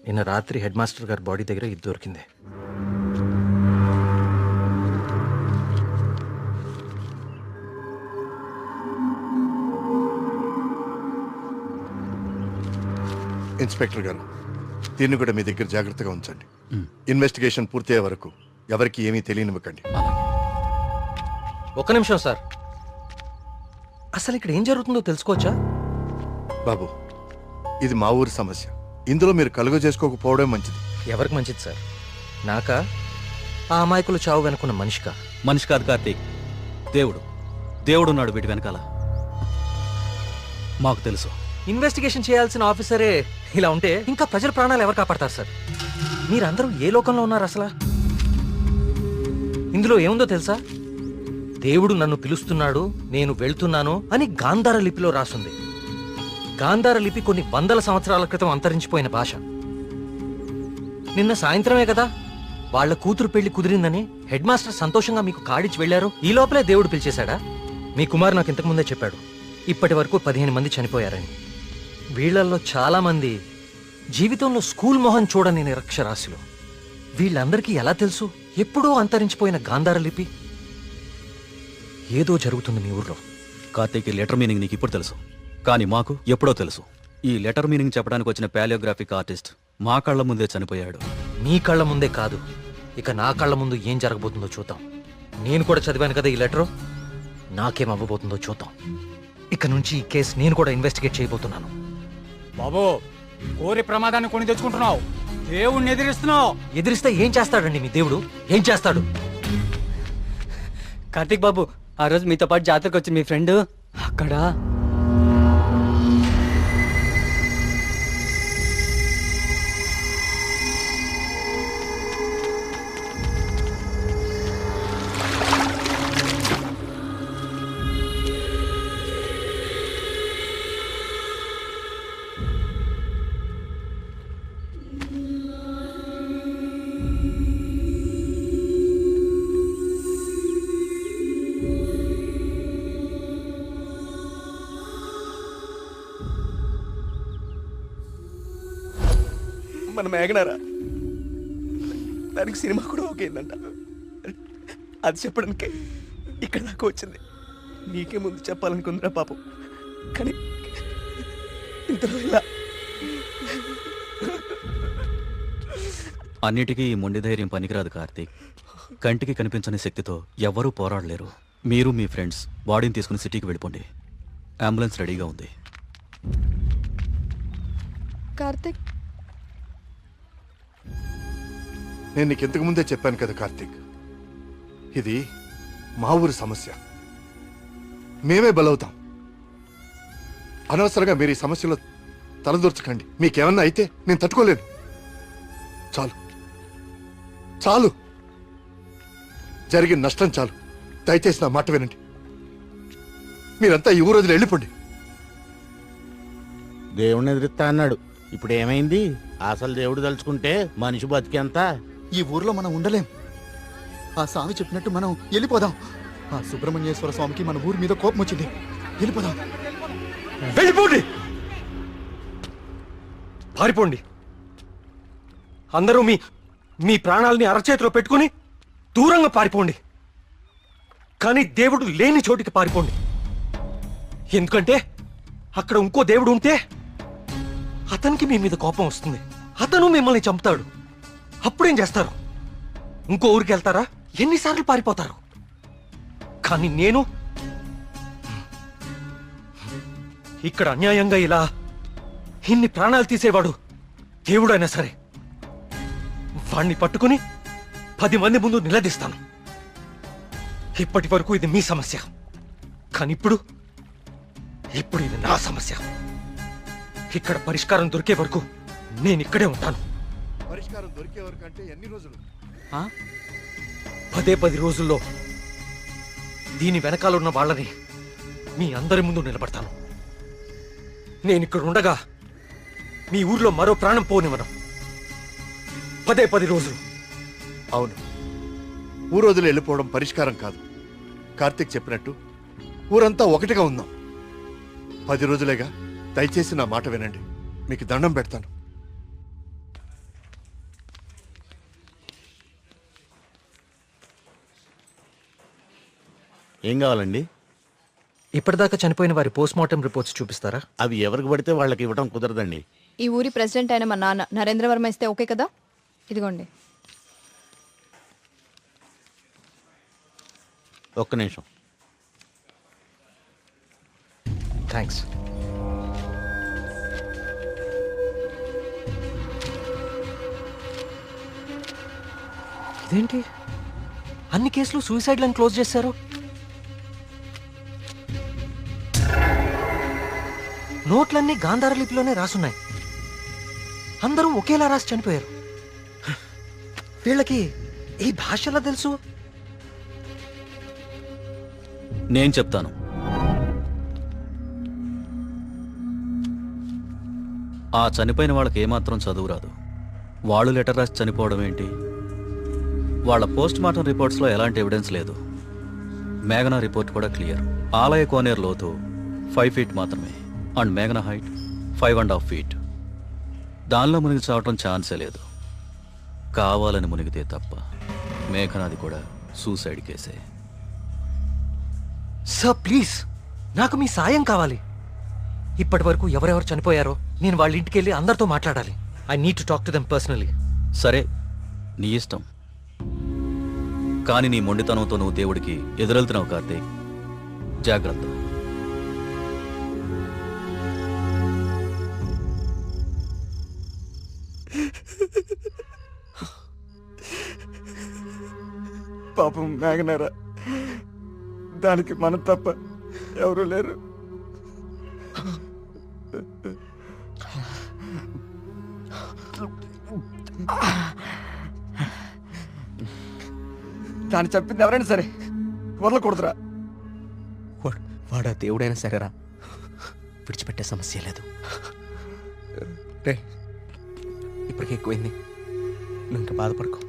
నిన్న రాత్రి హెడ్ మాస్టర్ గారి బాడీ దగ్గర ఇది దొరికింది. ఇన్స్పెక్టర్ గారు, దీన్ని కూడా మీ దగ్గర జాగ్రత్తగా ఉంచండి. ఇన్వెస్టిగేషన్ పూర్తయ్యే వరకు ఎవరికి ఏమీ తెలియనివ్వకండి. ఒక్క నిమిషం సార్, అసలు ఇక్కడ ఏం జరుగుతుందో తెలుసుకోవచ్చా? బాబు, ఇది మా ఊరి సమస్య. ఇందులో మీరు కలుగ చేసుకోకపోవడం మంచిది. ఎవరికి మంచిది సార్? నాకా, ఆ అమాయకులు చావు వెనుకున్న మనిషికా? మనిషి కాదు కార్తీక్, దేవుడు. దేవుడున్నాడు వీటి వెనకాల. మాకు తెలుసు. ఇన్వెస్టిగేషన్ చేయాల్సిన ఆఫీసరే ఇలా ఉంటే ఇంకా ప్రజల ప్రాణాలు ఎవరు కాపాడతారు సార్? మీరందరూ ఏ లోకంలో ఉన్నారు అసలు? ఇందులో ఏముందో తెలుసా? దేవుడు నన్ను పిలుస్తున్నాడు, నేను వెళ్తున్నాను అని గాంధార లిపిలో రాసుంది. గాంధార లిపి కొన్ని వందల సంవత్సరాల క్రితం అంతరించిపోయిన భాష. నిన్న సాయంత్రమే కదా వాళ్ళ కూతురు పెళ్లి కుదిరిందని హెడ్ మాస్టర్ సంతోషంగా మీకు కాడిచ్చి వెళ్లారు. ఈ లోపలే దేవుడు పిలిచేశాడా? మీ కుమారు నాకు ఇంతకు ముందే చెప్పాడు, ఇప్పటి వరకు 15 మంది చనిపోయారని. వీళ్లల్లో చాలా మంది జీవితంలో స్కూల్ మొహం చూడని నిరక్షరాస్యులు. వీళ్ళందరికీ ఎలా తెలుసు ఎప్పుడో అంతరించిపోయిన గాంధార లిపి? ఏదో జరుగుతుంది మీ ఊర్లో. కార్తీక్, లెటర్ మీనింగ్ నీకు ఇప్పుడు తెలుసు, కానీ మాకు ఎప్పుడో తెలుసు. ఈ లెటర్ మీనింగ్ చెప్పడానికి వచ్చిన పాలియోగ్రాఫిక్ ఆర్టిస్ట్ మా కళ్ళ ముందే చనిపోయాడు. మీ కళ్ళ ముందే కాదు, ఇక నా కళ్ళ ముందు ఏం జరగబోతుందో చూద్దాం. నేను కూడా చదివాను కదా ఈ లెటరు, నాకేం అవ్వబోతుందో చూద్దాం. ఇక నుంచి ఈ కేసు నేను కూడా ఇన్వెస్టిగేట్ చేయబోతున్నాను. బాబు, కోరి ప్రమాదాన్ని కొని తెచ్చుకుంటున్నావు, దేవుణ్ణి ఎదిరిస్తున్నావు. ఎదిరిస్తే ఏం చేస్తాడండి మీ దేవుడు? ఏం చేస్తాడు? కార్తీక్ బాబు, ఆ రోజు మీతో పాటు జాతరకు వచ్చిన మీ ఫ్రెండ్ అక్కడ మన మేఘనారా, దానికి సినిమా కూడా ఓకేందంట. అది చెప్పడానికి ఇక్కడ దాకా వచ్చింది. నీకే ముందు చెప్పాలనుకుందిరా పాపం, కానీ ఇంతలో ఇలా. అన్నిటికీ ఈ మొండి ధైర్యం పనికిరాదు కార్తీక్. కంటికి కనిపించని శక్తితో ఎవ్వరూ పోరాడలేరు. మీరు మీ ఫ్రెండ్స్ బాడీని తీసుకుని సిటీకి వెళ్ళిపోండి. అంబులెన్స్ రెడీగా ఉంది. కార్తిక్, నేను నీకు ఇంతకు ముందే చెప్పాను కదా కార్తీక్, ఇది మా ఊరి సమస్య, మేమే బలవుతాం. అనవసరంగా మీరు ఈ సమస్యలో తలదూర్చకండి. మీకేమన్నా అయితే నేను తట్టుకోలేను. చాలు చాలు, జరిగిన నష్టం చాలు. దయచేసి నా మాట వినండి. మీరంతా ఈ ఊరు వదిలి వెళ్ళిపోండి. దేవుణ్ణి ఎదిరిస్తా అన్నాడు, ఇప్పుడు ఏమైంది? అసలు దేవుడు తలుచుకుంటే మనిషి బతికేంత. ఈ ఊర్లో మనం ఉండలేం. ఆ స్వామి చెప్పినట్టు మనం వెళ్ళిపోదాం. ఆ సుబ్రహ్మణ్యేశ్వర స్వామికి మన ఊరి మీద కోపం వచ్చింది. వెళ్ళిపోదాం. వెళ్ళిపోండి, పారిపోండి. అందరూ మీ మీ ప్రాణాలని అరచేతిలో పెట్టుకుని దూరంగా పారిపోండి. కానీ దేవుడు లేని చోటికి పారిపోండి. ఎందుకంటే అక్కడ ఇంకో దేవుడు ఉంటే అతనికి మీ మీద కోపం వస్తుంది. అతను మిమ్మల్ని చంపుతాడు. అప్పుడేం చేస్తారు? ఇంకో ఊరికి వెళ్తారా? ఎన్నిసార్లు పారిపోతారు? కానీ నేను ఇక్కడ అన్యాయంగా ఇలా ఇన్ని ప్రాణాలు తీసేవాడు దేవుడైనా సరే వాణ్ణి పట్టుకుని 10 మంది ముందు నిలదీస్తాను. ఇప్పటి వరకు ఇది మీ సమస్య, కానీ ఇప్పుడు ఇది నా సమస్య. ఇక్కడ పరిష్కారం దొరికే వరకు నేను ఇక్కడే ఉంటాను. పరిష్కారం దొరికే వరకు అంటే ఎన్ని రోజులు? 10 రోజుల్లో దీని వెనకాలన్న వాళ్ళని మీ అందరి ముందు నిలబడతాను. నేను ఇక్కడ ఉండగా మీ ఊర్లో మరో ప్రాణం పోనివ్వను. 10 రోజులు. అవును, ఊరు వదిలి వెళ్ళిపోవడం పరిష్కారం కాదు. కార్తీక్ చెప్పినట్టు ఊరంతా ఒకటిగా ఉందాం. 10 రోజులేగా. దయచేసి నా మాట వినండి. మీకు దండం పెడతాను. ఏం కావాలండి? ఇప్పటిదాకా చనిపోయిన వారి పోస్ట్మార్టం రిపోర్ట్స్ చూపిస్తారా? అవి ఎవరికి పడితే వాళ్ళకి ఇవ్వడం కుదరదండి. ఈ ఊరి ప్రెసిడెంట్ అయిన మా నాన్న నరేంద్ర వర్మ ఇస్తే ఓకే కదా? ఇదిగోండి. ఒక్క నిమిషం. థ్యాంక్స్. ఇదేంటి అన్ని కేసులు సూసైడ్లను క్లోజ్ చేశారు? నోట్లన్నీ గాంధార లిపిలోనే రాసున్నాయి. అందరూ ఒకేలా రాసి చనిపోయారు. వీళ్ళకి ఈ భాషలా తెలుసు? నేను చెప్తాను. ఆ చనిపోయిన వాళ్ళకి ఏమాత్రం చదువు రాదు. వాళ్ళు లెటర్ రాసి చనిపోవడం ఏంటి? వాళ్ళ పోస్ట్ మార్టం రిపోర్ట్స్లో ఎలాంటి ఎవిడెన్స్ లేదు. మేఘనా రిపోర్ట్ కూడా క్లియర్. ఆలయ కోనేరు లోతు 5 feet మాత్రమే అండ్ మేఘనా హైట్ 5.5 feet. దానిలో మునిగి చావటం ఛాన్సే లేదు. కావాలని మునిగితే తప్ప. మేఘనాది కూడా సూసైడ్ కేసే. సార్ ప్లీజ్, నాకు మీ సాయం కావాలి. ఇప్పటి వరకు ఎవరెవరు చనిపోయారో నేను వాళ్ళ ఇంటికి వెళ్ళి అందరితో మాట్లాడాలి. I need to talk to them personally. సరే, నీ ఇష్టం. కానీ నీ మొండితనంతో నువ్వు దేవుడికి ఎదురెళ్తున్నావు కార్తీక్. జాగ్రత్త. పాపం మేఘనారా, దానికి మనం తప్ప ఎవరు లేరు. దాన్ని చెప్పింది ఎవరైనా సరే వదలకూడదురా. వాడా దేవుడైనా సరేరా, విడిచిపెట్టే సమస్య లేదు. రే, ఇప్పటికే ఎక్కువైంది, నువ్వు ఇంకా బాధపడుకో.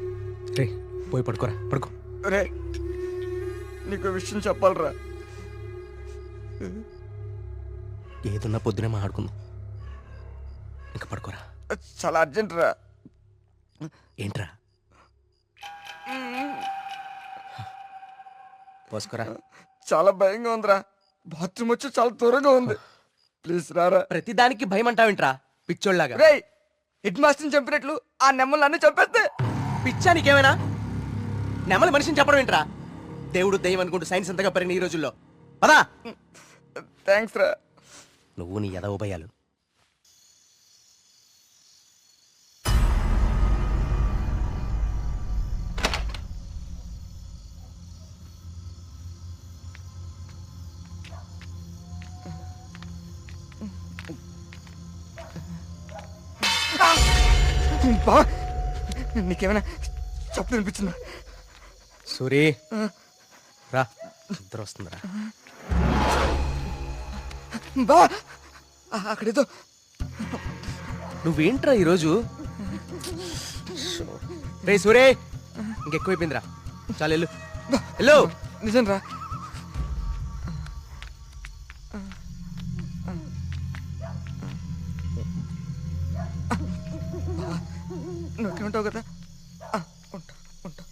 రే, పోయి పడుకోరా, పడుకో. రే, నీకు విషయం చెప్పాలరా. ఏదున్నా పొద్దునే మాట్లాడుకుందాం. ఇంకా పడుకోరా. చాలా అర్జెంట్ రా. ఏంట్రా? పోసుకోరా. చాలా భయంగా ఉందిరా. బాత్రూమ్ వచ్చి చాలా దూరంగా ఉంది. ప్లీజ్ రారా. ప్రతిదానికి భయం అంటావేంట్రా పిచ్చోళ్ళలాగా? రే, హెడ్ మాస్టర్ని చంపినట్లు ఆ నెమ్మలు అన్ని చంపేస్తే పిచ్చా నీకేమైనా? నెమ్మల మనిషిని చెప్పడం ఏంట్రా? దేవుడు దయ్యం అనుకుంటూ సైన్స్ అంతగా పెరిగిన ఈ రోజుల్లో. పదా. థ్యాంక్స్ రా. నువ్వు నీ ఎదవ భయాలు. నీకేమైనా చెప్పు అనిపించిందా? సూరి రా, నిద్ర వస్తుందిరా. బా, అక్కడేదో. నువ్వేంట్రా ఈరోజు? రే సూరే, ఇంకెక్కువైపోయిందిరా. చాలు వెళ్ళు. హలో, నిజం రా. నువ్వు ఉంటావు కదా? ఉంటా ఉంటా.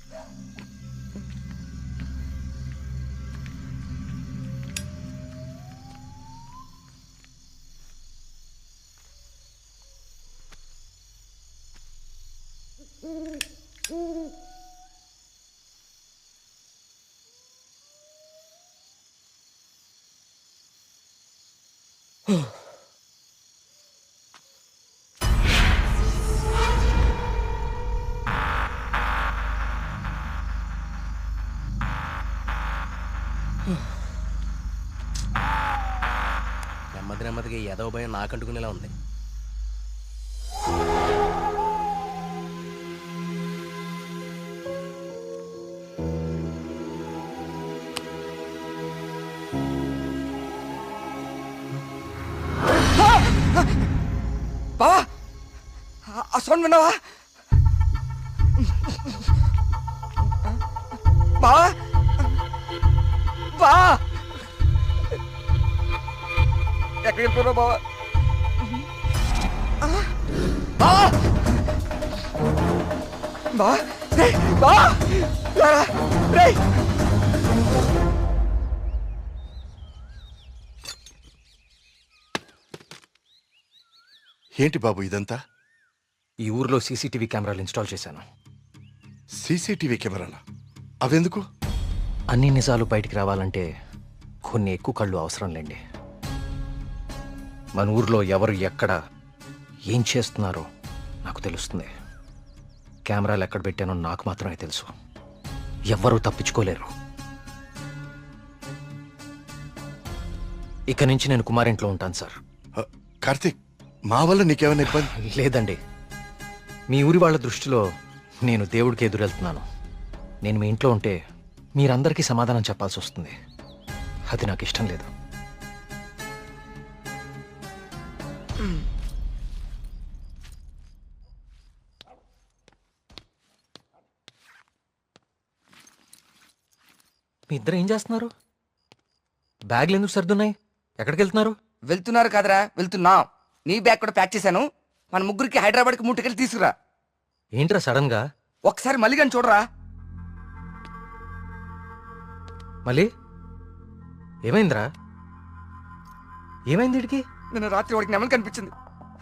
నెమ్మదిగా ఏదో భయం నాకంటుకునేలా ఉంది. బావా, ఆ సౌండ్ విన్నావా? బావా, బావా, ఎక్కడికి వెళ్ళిపోయావు బావా? బావా, బావా, రే బావా, రే. ఏంటి బాబు ఇదంతా? ఈ ఊర్లో సీసీటీవీ కెమెరాలు ఇన్స్టాల్ చేశాను. సీసీటీవీ కెమెరాలా? అవెందుకు? అన్ని నిజాలు బయటికి రావాలంటే కొన్ని ఎక్కువ కళ్ళు అవసరం లేండి. మన ఊర్లో ఎవరు ఎక్కడ ఏం చేస్తున్నారో నాకు తెలుస్తుంది. కెమెరాలు ఎక్కడ పెట్టానో నాకు మాత్రమే తెలుసు. ఎవ్వరూ తప్పించుకోలేరు. ఇక నుంచి నేను కుమారింట్లో ఉంటాను సార్. కార్తీక్, మా వల్ల నీకేమైనా ఇబ్బంది? లేదండి, మీ ఊరి వాళ్ళ దృష్టిలో నేను దేవుడికి ఎదురెళ్తున్నాను. నేను మీ ఇంట్లో ఉంటే మీరందరికీ సమాధానం చెప్పాల్సి వస్తుంది. అది నాకు ఇష్టం లేదు. మీ ఇద్దరు ఏం చేస్తున్నారు? బ్యాగ్లు ఎందుకు సర్దున్నాయి? ఎక్కడికి వెళ్తున్నారు? వెళ్తున్నారు కాదరా, వెళ్తున్నాం. నీ బ్యాగ్ కూడా ప్యాక్ చేశాను. మన ముగ్గురికి హైదరాబాద్కి ముట్టుకెళ్ళి తీసుకురా. ఏంట్రా సడన్ గా? ఒకసారి మళ్ళీ కానీ చూడరా. మళ్ళీ ఏమైందిరా? ఏమైంది వీడికి? నిన్న రాత్రి వాడికి నెమలు కనిపించింది.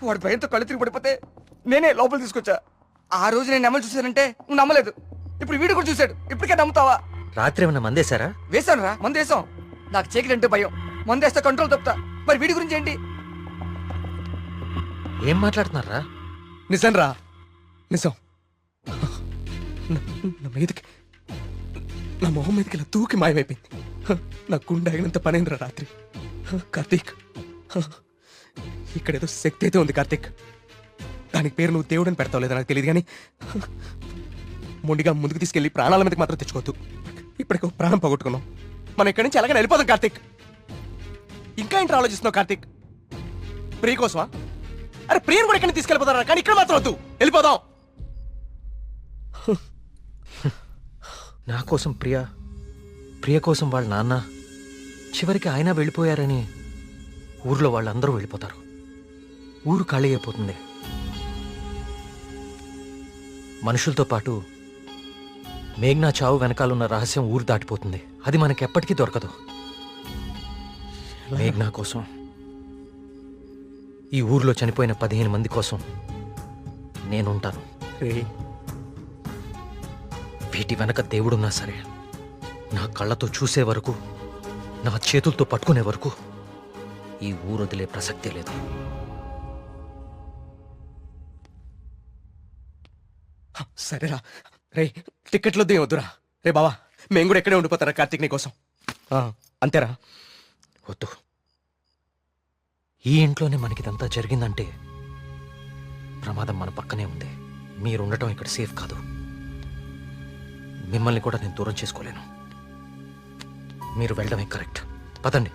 వాడి భయంతో కళ్ళు తిరిగి పడిపోతే నేనే లోపల తీసుకొచ్చా. ఆ రోజు నేను నెమలు చూశానంటే నువ్వు నమ్మలేదు. ఇప్పుడు వీడు కూడా చూశాడు. ఇప్పటికే నమ్ముతావా? రాత్రి ఏమన్నా మందేశారా? వేసాను రా, మందు వేసాం. నాకు చీకలంటే భయం. మందు వేస్తే కంట్రోల్ తప్పుతా. మరి వీడి గురించి ఏంటి? ఏం మాట్లాడుతున్నారా? నిజం రా, నిజం. నా మీదకి, నా మొహం మీదకి ఇలా తూకి మాయమైపోయింది. నా గుండె ఆగినంత పనైందిరా రాత్రి. కార్తీక్, ఇక్కడేదో శక్తి అయితే ఉంది కార్తీక్. దానికి పేరు నువ్వు దేవుడని పెడతావు లేదా నాకు తెలియదు, కానీ మొండిగా ముందుకు తీసుకెళ్ళి ప్రాణాల మీదకి మాత్రం తెచ్చుకోవద్దు. ఇప్పటికి ఒక ప్రాణం పోగొట్టుకున్నాం. మనం ఇక్కడి నుంచి ఎలాగైనా వెళ్ళిపోదాం కార్తీక్. ఇంకా ఏంటి ఆలోచిస్తున్నావు కార్తీక్? ప్రియ కోసమా? అరే ప్రియను కూడా ఎక్కడికి తీసుకెళ్ళిపోతారా, కానీ ఇక్కడ మాత్రం వద్దు, వెళ్ళిపోదాం. నా కోసం ప్రియ కోసం వాళ్ళ నాన్న, చివరికి ఆయన వెళ్ళిపోయారని ఊర్లో వాళ్ళందరూ వెళ్ళిపోతారు. ఊరు ఖాళీ అయిపోతుంది. మనుషులతో పాటు మేఘ్నా చావు వెనకాలన్న రహస్యం ఊరు దాటిపోతుంది. అది మనకెప్పటికీ దొరకదు. మేఘ్నా కోసం, ఈ ఊర్లో చనిపోయిన 15 మంది కోసం నేనుంటాను. వీటి వెనక దేవుడున్నా సరే, నా కళ్ళతో చూసే వరకు, నా చేతులతో పట్టుకునే వరకు ఈ ఊరు వదిలే ప్రసక్తే లేదు. సరేరా. రే టికెట్లు వద్దురా. రే బావా, మేము కూడా ఎక్కడే ఉండిపోతారా కార్తీక్ నీ కోసం. అంతేరా. వద్దు. ఈ ఇంట్లోనే మనకిదంతా జరిగిందంటే ప్రమాదం మన పక్కనే ఉంది. మీరుండటం ఇక్కడ సేఫ్ కాదు. మిమ్మల్ని కూడా నేను దూరం చేసుకోలేను. మీరు వెళ్ళడమే కరెక్ట్. పదండి.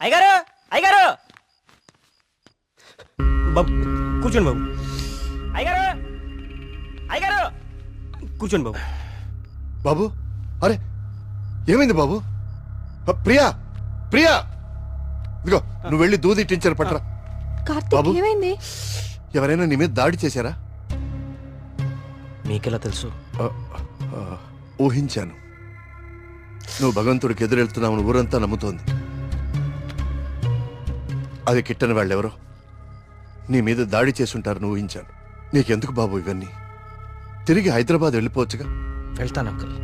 అయ్యగారు అయ్యగారు బాబు కూర్చోండి బాబు. అయ్యగారు అయ్యగారు కూర్చోండి బాబు. బాబు అరే ఏమైంది బాబు? ప్రియా ప్రియా ఇదిగో నువ్వు వెళ్ళి దూది టించర్ పట్టరా. కార్తీక్ ఏమైంది? ఎవరైనా నీ మీద దాడి చేశారా? మీకెలా తెలుసు? ఊహించాను. నువ్వు భగవంతుడికి ఎదురెళ్తున్నావు ఊరంతా నమ్ముతోంది. అది కిట్టని వాళ్ళెవరో నీ మీద దాడి చేసుంటారని ఊహించాను. నీకెందుకు బాబు ఇవన్నీ? తిరిగి హైదరాబాద్ వెళ్ళిపోవచ్చుగా. వెళ్తాను అంకుల్.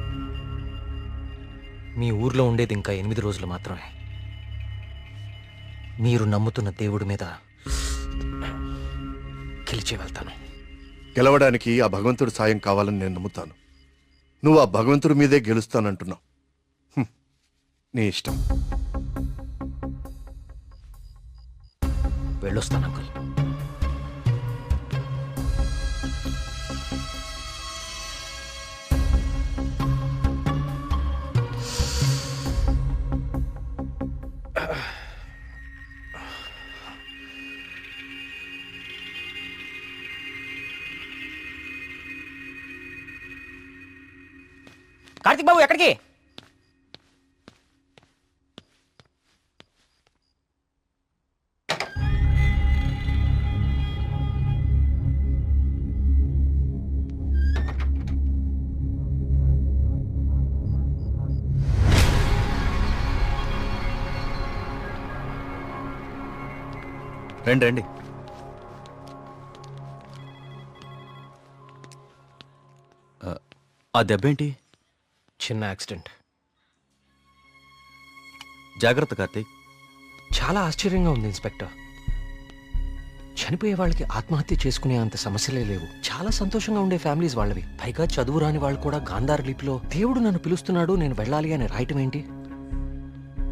మీ ఊర్లో ఉండేది ఇంకా 8 రోజులు మాత్రమే. మీరు నమ్ముతున్న దేవుడి మీద గెలిచి వెళ్తాను. గెలవడానికి ఆ భగవంతుడి సాయం కావాలని నేను నమ్ముతాను. నువ్వు ఆ భగవంతుడి మీదే గెలుస్తానంటున్నావు. నీ ఇష్టం. వెళ్ళొస్తాను అంకుల్. కార్తీక్ బాబు ఎక్కడికి? రండి రండి. ఆ దెబ్బేంటి? చిన్న యాక్సిడెంట్. జాగ్రత్త కార్తీక్. చాలా ఆశ్చర్యంగా ఉంది ఇన్స్పెక్టర్. చనిపోయే వాళ్ళకి ఆత్మహత్య చేసుకునే అంత సమస్యలే లేవు. చాలా సంతోషంగా ఉండే ఫ్యామిలీస్ వాళ్ళవి. పైగా చదువు రాని వాళ్ళు కూడా గాంధార్ లిపిలో దేవుడు నన్ను పిలుస్తున్నాడు నేను వెళ్ళాలి అని రాయటం ఏంటి?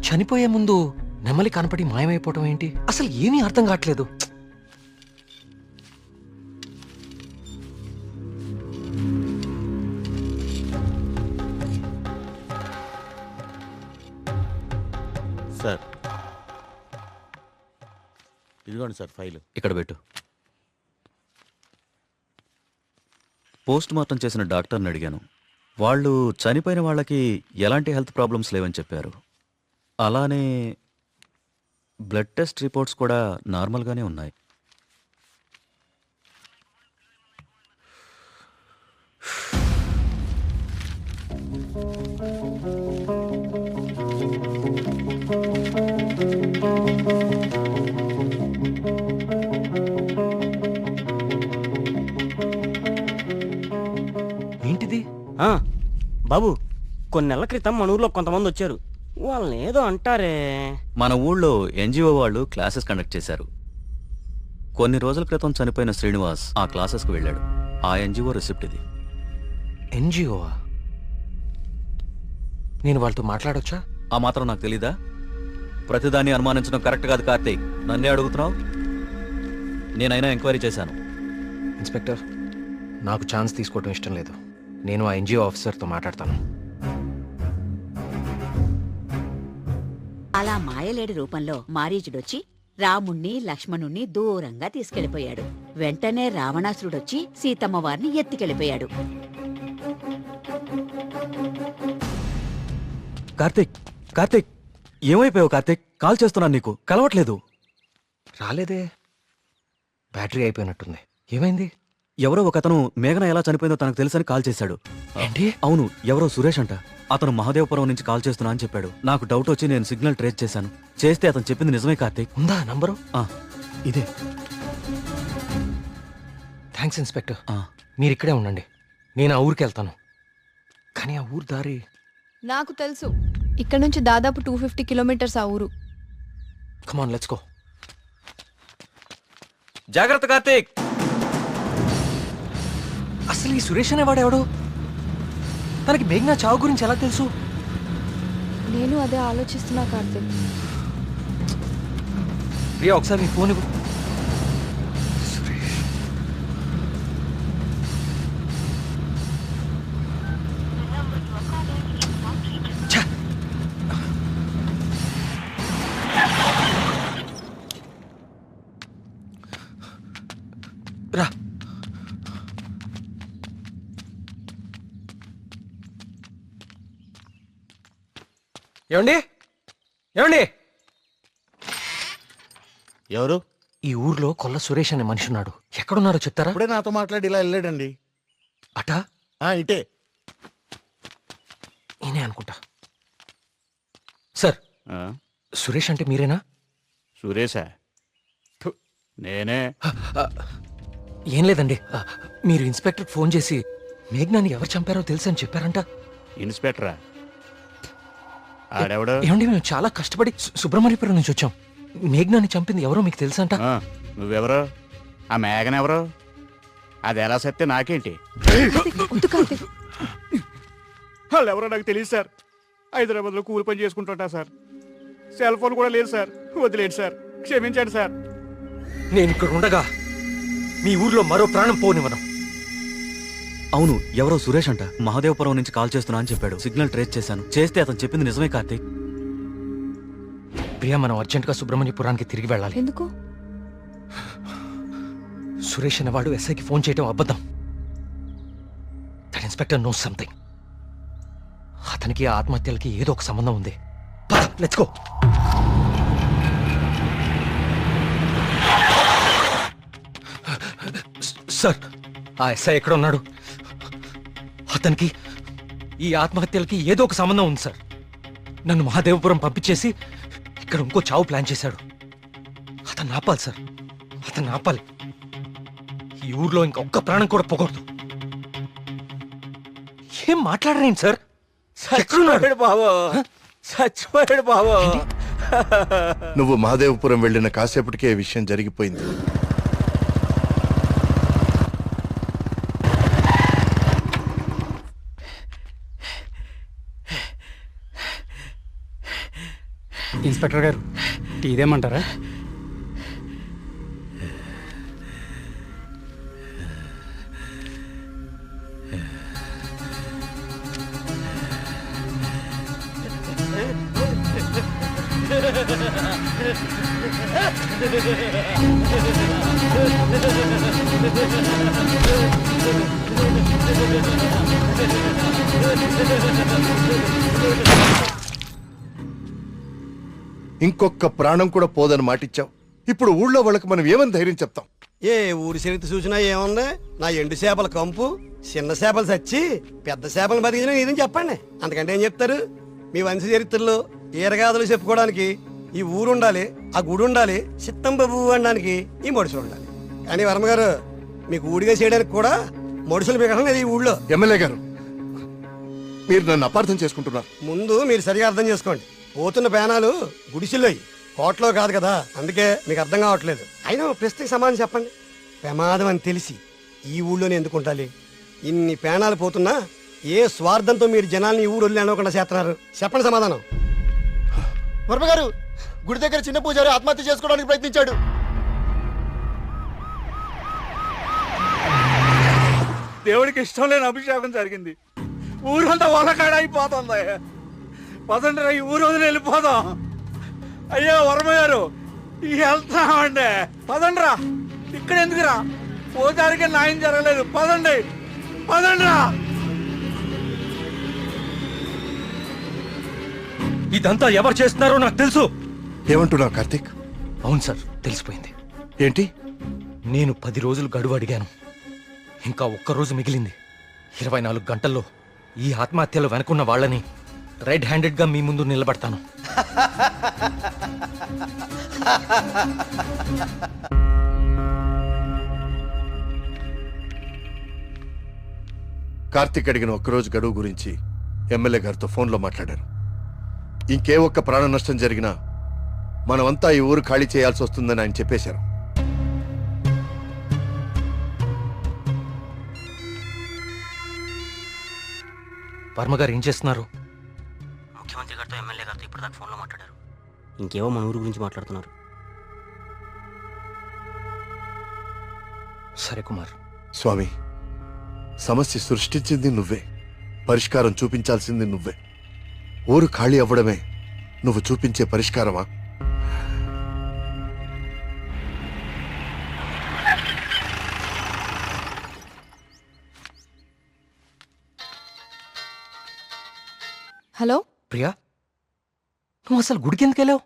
చనిపోయే ముందు నెమలి కనపడి మాయమైపోవటం ఏంటి? అసలు ఏమీ అర్థం కావట్లేదు. సార్ ఇదిగోండి సార్ ఫైల్. ఇక్కడ పెట్టు. పోస్ట్ మార్టం చేసిన డాక్టర్ని అడిగాను. వాళ్ళు చనిపోయిన వాళ్ళకి ఎలాంటి హెల్త్ ప్రాబ్లమ్స్ లేవని చెప్పారు. అలానే బ్లడ్ టెస్ట్ రిపోర్ట్స్ కూడా నార్మల్గానే ఉన్నాయి. ఏంటిది? బాబు కొన్ని నెలల క్రితం మన ఊర్లో కొంతమంది వచ్చారు. వాళ్ళని ఏదో అంటారే. మన ఊళ్ళో ఎన్జిఓ వాళ్ళు క్లాసెస్ కండక్ట్ చేశారు. కొన్ని రోజుల క్రితం చనిపోయిన శ్రీనివాస్ ఆ క్లాసెస్కి వెళ్ళాడు. ఆ ఎన్జిఓ రిసిప్ట్ ఇది. ఎన్జిఓవా? నేను వాళ్ళతో మాట్లాడొచ్చా? ఆ మాత్రం నాకు తెలీదా? ప్రతిదాన్ని అనుమానించడం కరెక్ట్ కాదు కార్తీక్. నన్నే అడుగుతున్నావు. నేనైనా ఎంక్వైరీ చేశాను. ఇన్స్పెక్టర్, నాకు ఛాన్స్ తీసుకోవడం ఇష్టం లేదు. నేను ఆ ఎన్జిఓ ఆఫీసర్తో మాట్లాడతాను. అలా మాయలేడి రూపంలో మారీచుడొచ్చి రాముణ్ణి లక్ష్మణుణ్ణి దూరంగా తీసుకెళ్లిపోయాడు. వెంటనే రావణాసురుడొచ్చి సీతమ్మ వారిని ఎత్తుకెళ్లిపోయాడు. కార్తీక్ కార్తీక్ ఏమైపోయావు కార్తీక్? కాల్ చేస్తున్నాను నీకు, కలవట్లేదు. రాలేదే, బ్యాటరీ అయిపోయినట్టుంది. ఏమైంది? ఎవరో ఒక అతను మేఘన ఎలా చనిపోయిందో తనకు తెలుసని కాల్ చేశాడు. ఏంటి? అవును, ఎవరో సురేష్ అంట. అతను మహదేవపురం నుంచి కాల్ చేస్తున్నా అని చెప్పాడు. నాకు డౌట్ వచ్చి నేను సిగ్నల్ ట్రేస్ చేశాను. చేస్తే అతను చెప్పింది నిజమే కార్తీక్. ఉందా నంబరు? ఇదే. Thanks inspector. మీరు ఇక్కడే ఉండండి, నేను ఆ ఊరికి వెళ్తాను. కానీ ఆ ఊరు దారి నాకు తెలుసు. ఇక్కడ నుంచి దాదాపు 250 కిలోమీటర్స్ ఆ ఊరు. Come on let's go. జాగ్రత్త కార్తీక్. అసలు ఈ సురేష్ అనేవాడు ఎవడు? తనకి మేఘ్నా చావు గురించి ఎలా తెలుసు? నేను అదే ఆలోచిస్తున్నా కార్తీక్. ప్రియా ఒకసారి నీ ఫోన్ ఇవ్వు. సురేష్ ఏమండి ఏమండి ఎవరు? ఈ ఊర్లో కొల్ల సురేష్ అనే మనిషి ఉన్నాడు. ఎక్కడున్నాడో చెప్తారా? ఇప్పుడే నాతో మాట్లాడి ఇలా వెళ్ళాడండి. అటా ఇటే. నేనే అనుకుంటా. సార్, సురేష్ అంటే మీరేనా? సురేషా? నేనే. ఏం లేదండి, మీరు ఇన్స్పెక్టర్ ఫోన్ చేసి మేఘ్నాని ఎవరు చంపారో తెలుసు అని చెప్పారంట. ఇన్స్పెక్టరా? ఆడెవడు? ఏమండి, మేము చాలా కష్టపడి సుబ్రహ్మణ్యపురం నుంచి వచ్చాం. మేఘ్నాని చంపింది ఎవరో మీకు తెలుసంట. నువ్వెవరు? ఆ మేఘన ఎవరు? అది ఎలా సత్తే నాకేంటి? వాళ్ళు ఎవరో నాకు తెలియదు సార్. హైదరాబాద్లో కూలి పని చేసుకుంటుంటా సార్. సెల్ ఫోన్ కూడా లేదు సార్. వదిలేండి సార్, క్షమించండి సార్. నేను ఇక్కడ ఉండగా మీ ఊర్లో మరో ప్రాణం పోనివ్వను. అవును, ఎవరో సురేష్ అంట. మహాదేవపురం నుంచి కాల్ చేస్తున్నా అని చెప్పాడు. సిగ్నల్ ట్రేస్ చేశాను. చేస్తే అతను చెప్పింది నిజమే కార్తీక్. ప్రియా, మనం అర్జెంటుగా సుబ్రహ్మణ్యపురానికి తిరిగి వెళ్ళాలి. ఎందుకు? సురేష్ అనేవాడు ఎస్ఐకి ఫోన్ చేయడం అబద్ధం. That inspector knows something. అతనికి ఆ ఆత్మహత్యలకి ఏదో ఒక సంబంధం ఉంది. Let's go. సార్, ఆ ఎస్ఐ ఎక్కడ ఉన్నాడు? అతనికి ఈ ఆత్మహత్యలకి ఏదో ఒక సంబంధం ఉంది సార్. నన్ను మహాదేవపురం పంపించేసి ఇక్కడ ఇంకో చావు ప్లాన్ చేశాడు. అతను ఆపాలి సార్, అతను ఆపాలి. ఈ ఊర్లో ఇంకొక్క ప్రాణం కూడా పోకూడదు. ఏం మాట్లాడరేంటి సార్? చచ్చిపోయాడు బాబు, చచ్చిపోయాడు బాబు. నువ్వు మహాదేవపురం వెళ్ళిన కాసేపటికే ఈ విషయం జరిగిపోయింది. ఇన్స్పెక్టర్ గారు, టీ ఇదేమంటారా? ఇంకొక ప్రాణం కూడా పోదని మాటిచ్చావు. ఇప్పుడు ఊళ్ళో వాళ్ళకి మనం ఏమని ధైర్యం చెప్తాం? ఏ ఊరి చరిత్ర చూసినా ఏముంది? నా ఎండు చేపల కంపు, చిన్న చేపలు చచ్చి పెద్ద చేపలు బతికిన ఇదని చెప్పండి. అంతకంటే ఏం చెప్తారు? మీ వంశ చరిత్రలో ఈరగాథలు చెప్పుకోవడానికి ఈ ఊరు ఉండాలి, ఆ గుడి ఉండాలి, చిత్తంబాబు అనడానికి ఈ మనుషులు ఉండాలి. కానీ వర్మగారు, మీకు ఊడిగా చేయడానికి కూడా మనుషులు మిగడం లేదు ఈ ఊళ్ళో. ఎమ్మెల్యే గారు, మీరు నన్ను అపార్థం చేసుకుంటున్నారు. ముందు మీరు సరిగా అర్థం చేసుకోండి. పోతున్న పేనాలు గుడిసెల్లోయి, కోట్లో కాదు కదా. అందుకే మీకు అర్థం కావట్లేదు. అయినా ప్రశ్నకి సమాధానం చెప్పండి. ప్రమాదం అని తెలిసి ఈ ఊళ్ళోనే ఎందుకు ఉండాలి? ఇన్ని పేనాలు పోతున్నా ఏ స్వార్థంతో మీరు జనాల్ని ఈ ఊరు వదిలి అనుకోకుండా చేస్తున్నారు? చెప్పండి సమాధానం. వర్మగారు, గుడి దగ్గర చిన్న పూజారి ఆత్మహత్య చేసుకోవడానికి ప్రయత్నించాడు. దేవుడికి ఇష్టం లేని అభిషేకం జరిగింది. ఊరంతా వలకాడ అయిపోతుంది. పదండ్రా, ఈ ఊరు వదిలి వెళ్ళిపోదాం. అయ్యో వర్మ గారు, వెళ్తామండి. పదండ్రా, ఇక్కడ ఎందుకురా? పూజారికి న్యాయం జరగలేదు. పదండి, పదండ్రా. ఇదంతా ఎవరు చేస్తున్నారో నాకు తెలుసు. ఏమంటున్నావు కార్తీక్? అవును సార్, తెలిసిపోయింది. ఏంటి? నేను 10 రోజులు గడువు అడిగాను. ఇంకా ఒక్కరోజు మిగిలింది. 24 గంటల్లో ఈ ఆత్మహత్యలు వెనుకున్న వాళ్ళని రెడ్ హ్యాండెడ్ గా మీ ముందు నిలబడతాను. కార్తీక్ అడిగిన ఒక్కరోజు గడువు గురించి ఎమ్మెల్యే గారితో ఫోన్లో మాట్లాడారు. ఇంకే ఒక్క ప్రాణ నష్టం జరిగినా మనమంతా ఈ ఊరు ఖాళీ చేయాల్సి వస్తుందని ఆయన చెప్పేశారు. వర్మగారు ఏం చేస్తున్నారు? ముఖ్యమంత్రి గారితో ఎమ్మెల్యే గారితో ఇప్పుడు దాకా ఫోన్లో మాట్లాడారు. ఇంకేవో మన ఊరు గురించి మాట్లాడుతున్నారు. సరే కుమార్. స్వామి, సమస్య సృష్టించింది నువ్వే, పరిష్కారం చూపించాల్సింది నువ్వే. ఊరు ఖాళీ అవ్వడమే నువ్వు చూపించే పరిష్కారమా? హలో ప్రియా, నువ్వు అసలు గుడికి ఎందుకు వెళ్ళావు?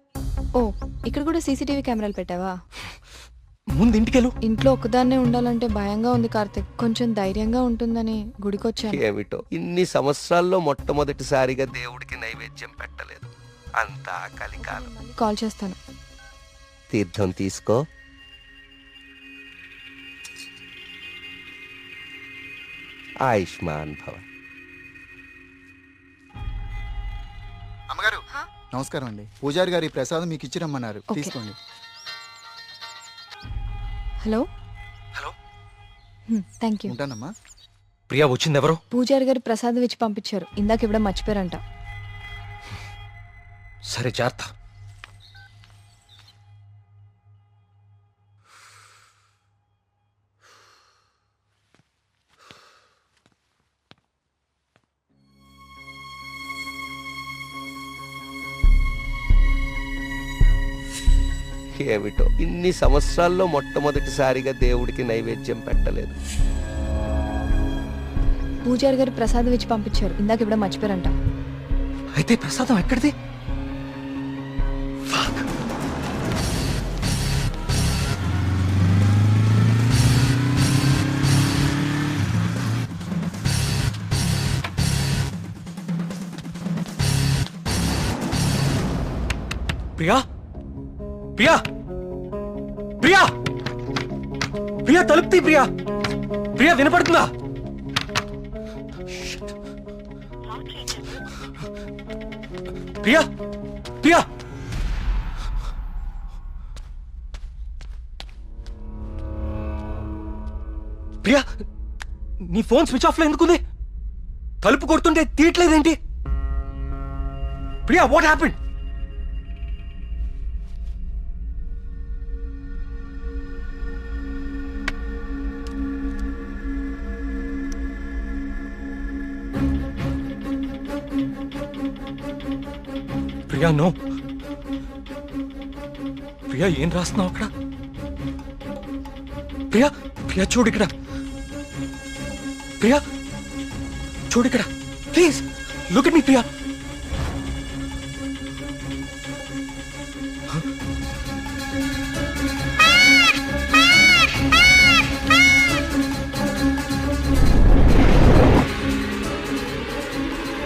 ఓ ఇక్కడ కూడా సీసీటీవీ కెమెరాలు పెట్టావా? ముందు ఇంటికెళ్ళు. ఇంట్లో ఒక్కదాన్నే ఉండాలంటే భయంగా ఉంది కార్తిక్. కొంచెం ధైర్యంగా ఉంటుందని గుడికొచ్చాను. ఏమిటో ఇన్ని సంవత్సరాల్లో మొట్టమొదటిసారిగా దేవుడికి నైవేద్యం పెట్టలేదు. అంతా కలికాలం. కాల్ చేస్తాను. తీర్థం తీసుకో. ఆయుష్మాన్ భవ. అమ్మగారు నమస్కారం అండి. పూజారి గారి ప్రసాదం మీకు ఇచ్చి రమ్మన్నారు, తీసుకోండి. Hello thank you. ఉంటానమ్మా. ప్రియా వచ్చింది ఎవరు? పూజారి గారు ప్రసాదం ఇచ్చి పంపించారు. ఇందాక ఇవ్వడం మర్చిపోయారంట. సరే జాగ్రత్త. ఏమిటో ఇన్ని సంవత్సరాల్లో మొట్టమొదటిసారిగా దేవుడికి నైవేద్యం పెట్టలేదు. పూజారి గారు ప్రసాదం ఇచ్చి పంపించారు. ఇందాక ఇవ్వడం మర్చిపోయారంట. అయితే ప్రసాదం ఎక్కడిది? ప్రియా ప్రియా ప్రియా ప్రియా తలుపుతీ. ప్రియా ప్రియా వినపడుతుందా? ప్రియా ప్రియా ప్రియా నీ ఫోన్ స్విచ్ ఆఫ్ లో ఎందుకుంది? తలుపు కొడుతుంటే తీయట్లేదేంటి? Priya what happened? Priya no. Priya ఏం రాస్తున్నావు అక్కడ? ప్రియా ప్రియా చూడు ఇక్కడ. ప్రియా చూడు ఇక్కడ please look at me Priya.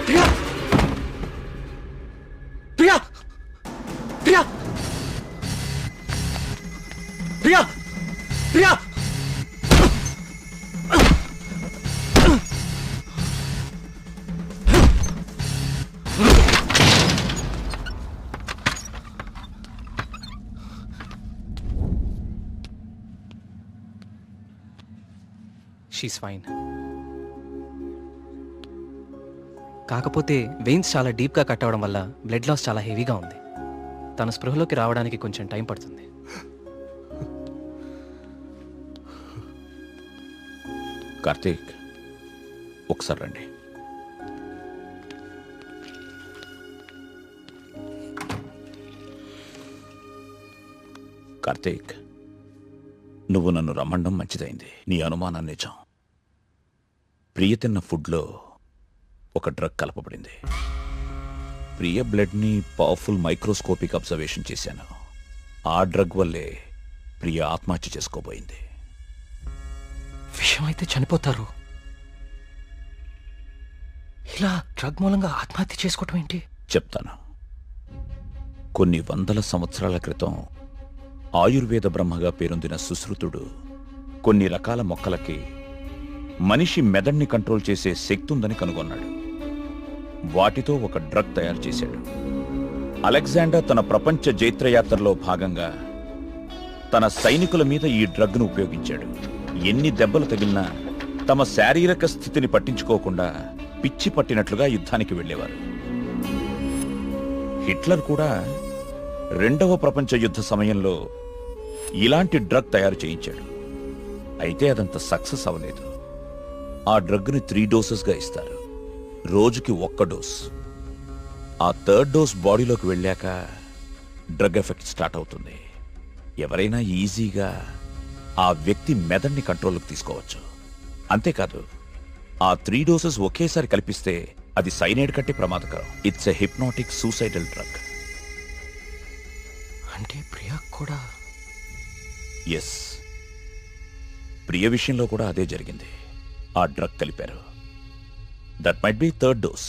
Priya Priya Priya Priya Priya she's fine. కాకపోతే వెయిన్స్ చాలా డీప్గా కట్ అవడం వల్ల బ్లడ్ లాస్ చాలా హెవీగా ఉంది. తన స్పృహలోకి రావడానికి కొంచెం టైం పడుతుంది. కార్తీక్ ఒకసారి రండి. కార్తీక్ నువ్వు నన్ను రమ్మండం మంచిదైంది. నీ అనుమానం నిజం. ప్రియ తిన్న ఫుడ్లో ఒక డ్రగ్ కలపబడింది. ప్రియ బ్లడ్ని పవర్ఫుల్ మైక్రోస్కోపిక్ అబ్జర్వేషన్ చేశాను. ఆ డ్రగ్ వల్లే ప్రియ ఆత్మహత్య చేసుకోబోయింది. విషయం అయితే చనిపోతారు. ఇలా డ్రగ్ మూలంగా ఆత్మహత్య చేసుకోవటం ఏంటి? చెప్తాను. కొన్ని వందల సంవత్సరాల క్రితం ఆయుర్వేద బ్రహ్మగా పేరొందిన సుశ్రుతుడు కొన్ని రకాల మొక్కలకి మనిషి మెదడుని కంట్రోల్ చేసే శక్తి ఉందని కనుగొన్నాడు. వాటితో ఒక డ్రగ్ తయారు చేశాడు. అలెగ్జాండర్ తన ప్రపంచ జైత్రయాత్రలో భాగంగా తన సైనికుల మీద ఈ డ్రగ్ను ఉపయోగించాడు. ఎన్ని దెబ్బలు తగిలినా తమ శారీరక స్థితిని పట్టించుకోకుండా పిచ్చి పట్టినట్లుగా యుద్ధానికి వెళ్ళేవారు. హిట్లర్ కూడా రెండవ ప్రపంచ యుద్ధ సమయంలో ఇలాంటి డ్రగ్ తయారు చేయించాడు. అయితే అదంత సక్సెస్ అవ్వలేదు. ఆ డ్రగ్ని 3 డోసెస్గా ఇస్తారు. రోజుకి 1 డోస్. ఆ 3rd డోస్ బాడీలోకి వెళ్ళాక డ్రగ్ ఎఫెక్ట్ స్టార్ట్ అవుతుంది. ఎవరైనా ఈజీగా ఆ వ్యక్తి మెదడుని కంట్రోల్లోకి తీసుకోవచ్చు. అంతేకాదు ఆ 3 డోసెస్ ఒకేసారి కల్పిస్తే అది సైనైడ్ కంటే ప్రమాదకరం. It's a hypnotic suicidal drug. అంటే ప్రియా కూడా ఎస్, ప్రియ విషయంలో కూడా అదే జరిగింది. ఆ డ్రగ్ కలిపారు. That might be third dose.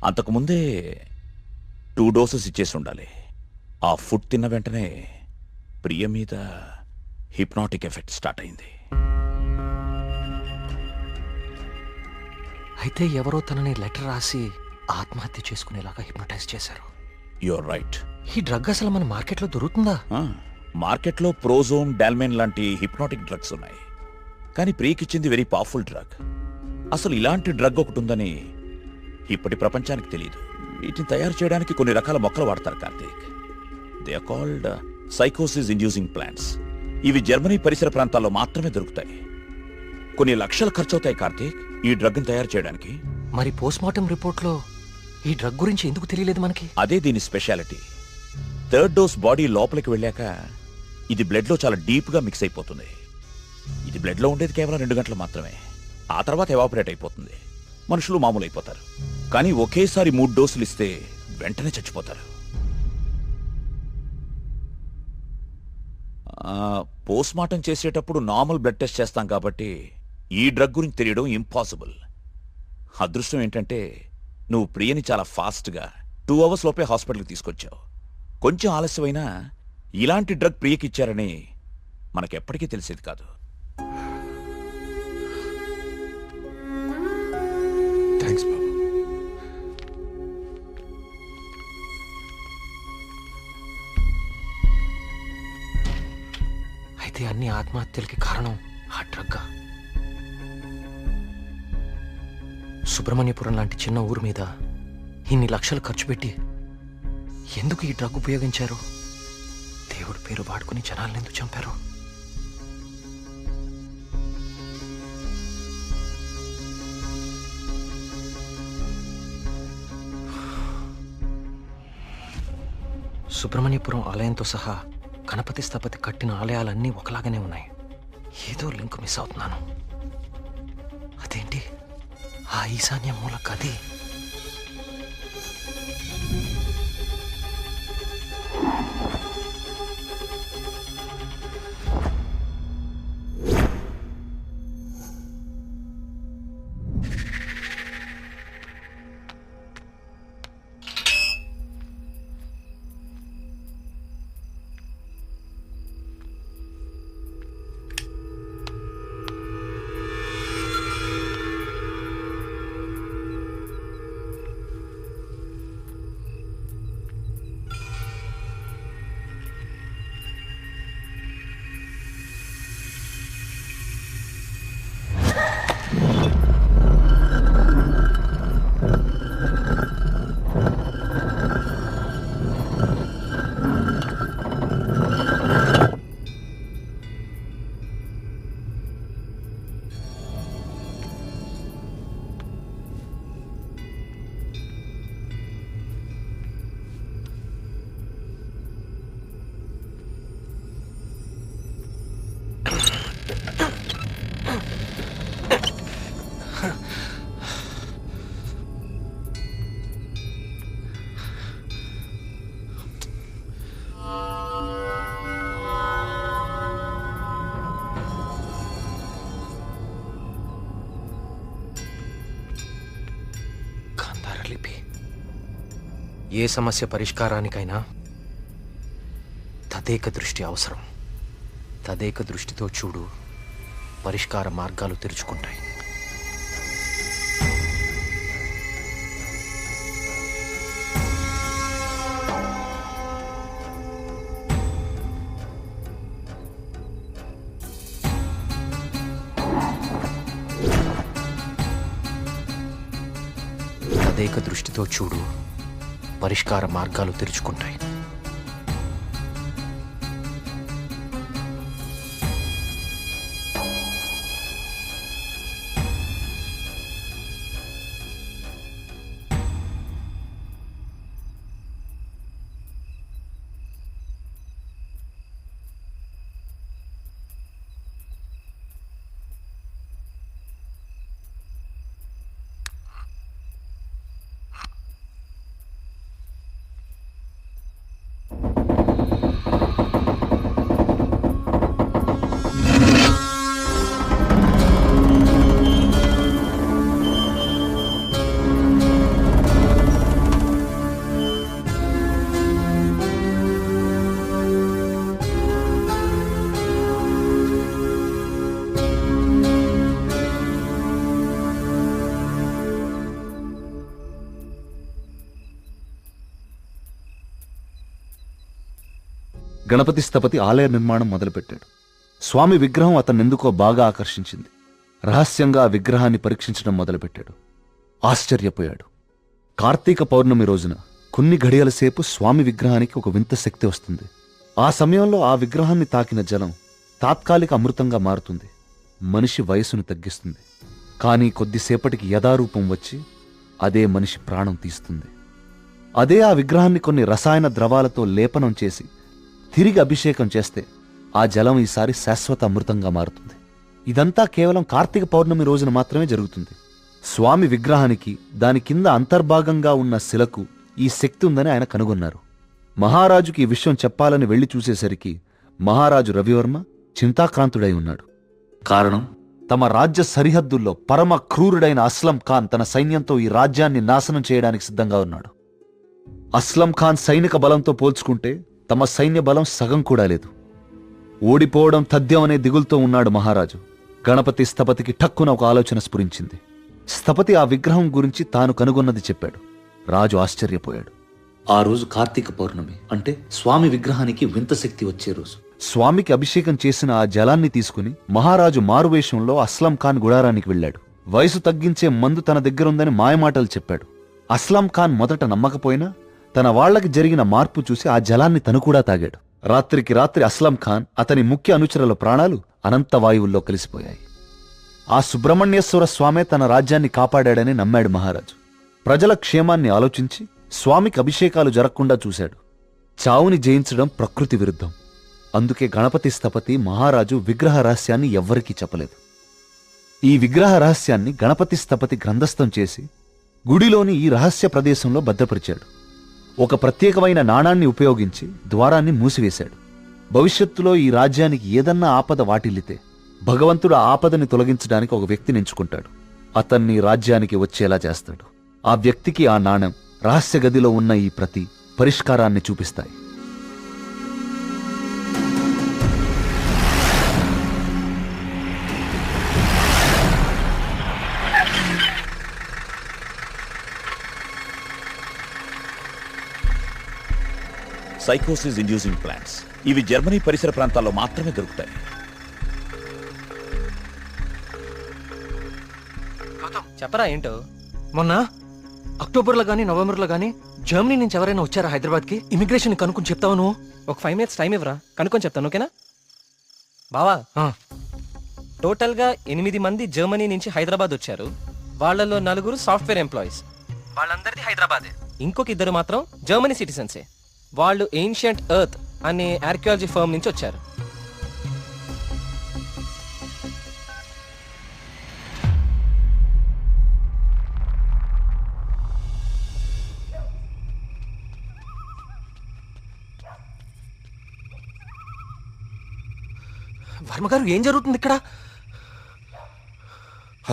అంతకుముందే 2 డోసెస్ ఇచ్చేసి ఉండాలి. ఆ ఫుడ్ తిన్న వెంటనే ప్రియ మీద హిప్నాటిక్ ఎఫెక్ట్ స్టార్ట్ అయింది. అయితే ఎవరో తనని లెటర్ రాసి ఆత్మహత్య చేసుకునేలాగా హిప్నటైజ్ చేశారు. You're right. ఈ డ్రగ్ అసలు మన మార్కెట్లో దొరుకుతుందా? మార్కెట్లో ప్రోజోన్, డాల్మెన్ లాంటి హిప్నాటిక్ డ్రగ్స్ ఉన్నాయి. కానీ ప్రియకిచ్చింది వెరీ పవర్ఫుల్ డ్రగ్. అసలు ఇలాంటి డ్రగ్ ఒకటి ఉందని ఇప్పటి ప్రపంచానికి తెలియదు. వీటిని తయారు చేయడానికి కొన్ని రకాల మొక్కలు వాడతారు కార్తీక్. దే ఆర్ కాల్డ్ సైకోసిస్ ఇండ్యూసింగ్ ప్లాంట్స్. ఇవి జర్మనీ పరిసర ప్రాంతాల్లో మాత్రమే దొరుకుతాయి. కొన్ని లక్షలు ఖర్చవుతాయి కార్తీక్ ఈ డ్రగ్ని తయారు చేయడానికి. మరి పోస్ట్మార్టం రిపోర్ట్లో ఈ డ్రగ్ గురించి ఎందుకు తెలియలేదు మనకి? అదే దీని స్పెషాలిటీ. థర్డ్ డోస్ బాడీ లోపలికి వెళ్ళాక ఇది బ్లడ్లో చాలా డీప్గా మిక్స్ అయిపోతుంది. ఇది బ్లడ్లో ఉండేది కేవలం 2 గంటలు మాత్రమే. ఆ తర్వాత ఎవాపరేట్ అయిపోతుంది. మనుషులు మామూలు అయిపోతారు. కానీ ఒకేసారి 3 డోసులు ఇస్తే వెంటనే చచ్చిపోతారు. పోస్ట్మార్టం చేసేటప్పుడు నార్మల్ బ్లడ్ టెస్ట్ చేస్తాం కాబట్టి ఈ డ్రగ్ గురించి తెలియడం ఇంపాసిబుల్. అదృష్టం ఏంటంటే నువ్వు ప్రియని చాలా ఫాస్ట్గా 2 అవర్స్ లోపే హాస్పిటల్కి తీసుకొచ్చావు. కొంచెం ఆలస్యమైనా ఇలాంటి డ్రగ్ ప్రియకిచ్చారని మనకెప్పటికీ తెలిసేది కాదు. థ్యాంక్స్ బాబు. అయితే అన్ని ఆత్మహత్యలకి కారణం ఆ డ్రగ్గా? సుబ్రహ్మణ్యపురం లాంటి చిన్న ఊరు మీద ఇన్ని లక్షలు ఖర్చు పెట్టి ఎందుకు ఈ డ్రగ్ ఉపయోగించారు? దేవుడి పేరు వాడుకుని జనాలను ఎందుకు చంపారు? సుబ్రహ్మణ్యపురం ఆలయంతో సహా గణపతి స్థపతి కట్టిన ఆలయాలన్నీ ఒకలాగానే ఉన్నాయి. ఏదో లింక్ మిస్ అవుతున్నాను. అదేంటి ఆ ఈశాన్య మూల గది? ఏ సమస్య పరిష్కారానికైనా తదేక దృష్టి అవసరం. తదేక దృష్టితో చూడు, పరిష్కార మార్గాలు తెరుచుకుంటాయి. తదేక దృష్టితో చూడు, పరిష్కార మార్గాలు తెరుచుకుంటాయి. గణపతి స్థపతి ఆలయ నిర్మాణం మొదలుపెట్టాడు. స్వామి విగ్రహం అతన్నెందుకో బాగా ఆకర్షించింది. రహస్యంగా ఆ విగ్రహాన్ని పరీక్షించడం మొదలుపెట్టాడు. ఆశ్చర్యపోయాడు. కార్తీక పౌర్ణమి రోజున కొన్ని ఘడియల సేపు స్వామి విగ్రహానికి ఒక వింత శక్తి వస్తుంది. ఆ సమయంలో ఆ విగ్రహాన్ని తాకిన జలం తాత్కాలిక అమృతంగా మారుతుంది. మనిషి వయసును తగ్గిస్తుంది. కానీ కొద్దిసేపటికి యథారూపం వచ్చి అదే మనిషి ప్రాణం తీస్తుంది. అదే ఆ విగ్రహాన్ని కొన్ని రసాయన ద్రవాలతో లేపనం చేసి తిరిగి అభిషేకం చేస్తే ఆ జలం ఈసారి శాశ్వత అమృతంగా మారుతుంది. ఇదంతా కేవలం కార్తీక పౌర్ణమి రోజున మాత్రమే జరుగుతుంది. స్వామి విగ్రహానికి దాని కింద అంతర్భాగంగా ఉన్న శిలకు ఈ శక్తి ఉందని ఆయన కనుగొన్నారు. మహారాజుకి ఈ విషయం చెప్పాలని వెళ్లి చూసేసరికి మహారాజు రవివర్మ చింతాక్రాంతుడై ఉన్నాడు. కారణం, తమ రాజ్య సరిహద్దుల్లో పరమ క్రూరుడైన అస్లం ఖాన్ తన సైన్యంతో ఈ రాజ్యాన్ని నాశనం చేయడానికి సిద్ధంగా ఉన్నాడు. అస్లం ఖాన్ సైనిక బలంతో పోల్చుకుంటే తమ సైన్య బలం సగం కూడా లేదు. ఓడిపోవడం తథ్యం అనే దిగులుతో ఉన్నాడు మహారాజు. గణపతి స్థపతికి ఠక్కున ఒక ఆలోచన స్ఫురించింది. స్థపతి ఆ విగ్రహం గురించి తాను కనుగొన్నది చెప్పాడు. రాజు ఆశ్చర్యపోయాడు. ఆ రోజు కార్తీక పౌర్ణమి, అంటే స్వామి విగ్రహానికి వింత శక్తి వచ్చే రోజు. స్వామికి అభిషేకం చేసిన ఆ జలాన్ని తీసుకుని మహారాజు మారువేషంలో అస్లం ఖాన్ గుడారానికి వెళ్ళాడు. వయసు తగ్గించే మందు తన దగ్గరుందని మాయమాటలు చెప్పాడు. అస్లం ఖాన్ మొదట నమ్మకపోయినా తన వాళ్లకి జరిగిన మార్పు చూసి ఆ జలాన్ని తను కూడా తాగాడు. రాత్రికి రాత్రి అస్లం ఖాన్, అతని ముఖ్య అనుచరుల ప్రాణాలు అనంత వాయువుల్లో కలిసిపోయాయి. ఆ సుబ్రహ్మణ్యేశ్వర స్వామే తన రాజ్యాన్ని కాపాడాడని నమ్మాడు మహారాజు. ప్రజల క్షేమాన్ని ఆలోచించి స్వామికి అభిషేకాలు జరగకుండా చూశాడు. చావుని జయించడం ప్రకృతి విరుద్ధం. అందుకే గణపతి స్థపతి మహారాజు విగ్రహ రహస్యాన్ని ఎవ్వరికీ చెప్పలేదు. ఈ విగ్రహ రహస్యాన్ని గణపతి స్థపతి గ్రంథస్థం చేసి గుడిలోని ఈ రహస్య ప్రదేశంలో భద్రపరిచాడు. ఒక ప్రత్యేకమైన నాణాన్ని ఉపయోగించి ద్వారాన్ని మూసివేశాడు. భవిష్యత్తులో ఈ రాజ్యానికి ఏదన్నా ఆపద వాటిల్లితే భగవంతుడు ఆ ఆపదని తొలగించడానికి ఒక వ్యక్తిని ఎంచుకుంటాడు. అతన్ని రాజ్యానికి వచ్చేలా చేస్తాడు. ఆ వ్యక్తికి ఆ నాణెం, రహస్య గదిలో ఉన్న ఈ ప్రతి పరిష్కారాన్ని చూపిస్తాయి. సైకోసిస్ ఇండ్యూసింగ్ ప్లాంట్స్ ఇవి జర్మనీ పరిసర ప్రాంతాల్లో మాత్రమే దొరుకుతాయి. చెప్పరా ఏంటో. మొన్న అక్టోబర్లో గానీ నవంబర్లో గానీ జర్మనీ నుంచి ఎవరైనా వచ్చారా హైదరాబాద్కి? ఇమిగ్రేషన్ కనుక్కొని చెప్తావు నువ్వు. ఒక 5 minutes టైం ఇవ్వరా, కనుక్కొని చెప్తాను. ఓకేనా బావా? టోటల్గా 8 మంది జర్మనీ నుంచి హైదరాబాద్ వచ్చారు. వాళ్ళలో 4 సాఫ్ట్వేర్ ఎంప్లాయీస్. వాళ్ళందరిది హైదరాబాదే. ఇంకొక 2 మాత్రం జర్మనీ సిటిజన్సే. వాళ్ళు ఏన్షియంట్ ఎర్త్ అనే ఆర్కియాలజీ ఫర్మ్ నుంచి వచ్చారు. వర్మగారు, ఏం జరుగుతుంది ఇక్కడ?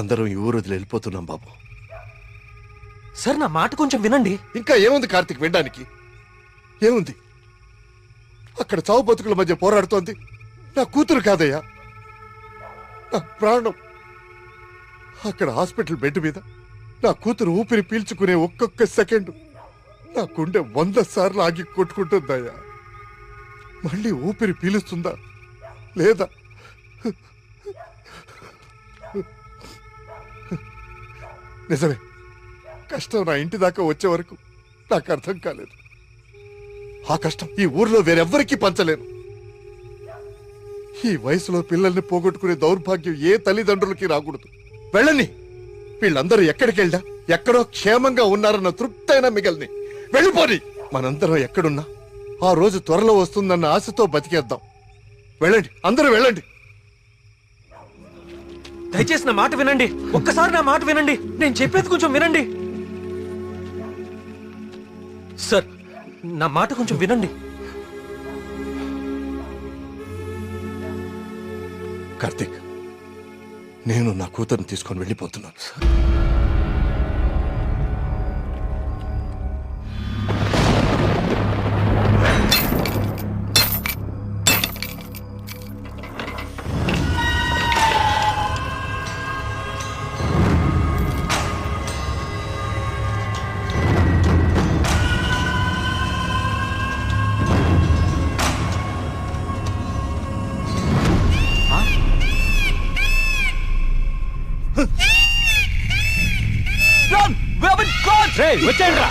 అందరం ఈ ఊరు వదిలి వెళ్ళిపోతున్నాం బాబు. సార్, నా మాట కొంచెం వినండి. ఇంకా ఏముంది కార్తీక్ వినడానికి? ఏముంది? అక్కడ చావు బతుకుల మధ్య పోరాడుతోంది నా కూతురు కాదయ్యా, నా ప్రాణం. అక్కడ హాస్పిటల్ బెడ్ మీద నా కూతురు ఊపిరి పీల్చుకునే ఒక్కొక్క సెకండ్ నా గుండె 100 సార్లు ఆగి కొట్టుకుంటుందయ్యా. మళ్ళీ ఊపిరి పీలుస్తుందా లేదా? నిజమే, కష్టం నా ఇంటి దాకా వచ్చే వరకు నాకు అర్థం కాలేదు. ఆ కష్టం ఈ ఊర్లో వేరెవ్వరికీ పంచలేను. ఈ వయసులో పిల్లల్ని పోగొట్టుకునే దౌర్భాగ్యం ఏ తల్లిదండ్రులకి రాకూడదు. వెళ్ళని, వీళ్ళందరూ ఎక్కడికి వెళ్ళా ఎక్కడో క్షేమంగా ఉన్నారన్న తృప్తైనా మిగల్ని. వెళ్ళిపోని. మనందరం ఎక్కడున్నా ఆ రోజు త్వరలో వస్తుందన్న ఆశతో బతికేద్దాం. వెళ్ళండి, అందరూ వెళ్ళండి. దయచేసి నా మాట వినండి. ఒక్కసారి నా మాట వినండి. నేను చెప్పేది కొంచెం వినండి. సార్, నా మాట కొంచెం వినండి. కార్తీక్, నేను నా కూతురుని తీసుకొని వెళ్ళిపోతున్నాను. వచ్చేయండి రా.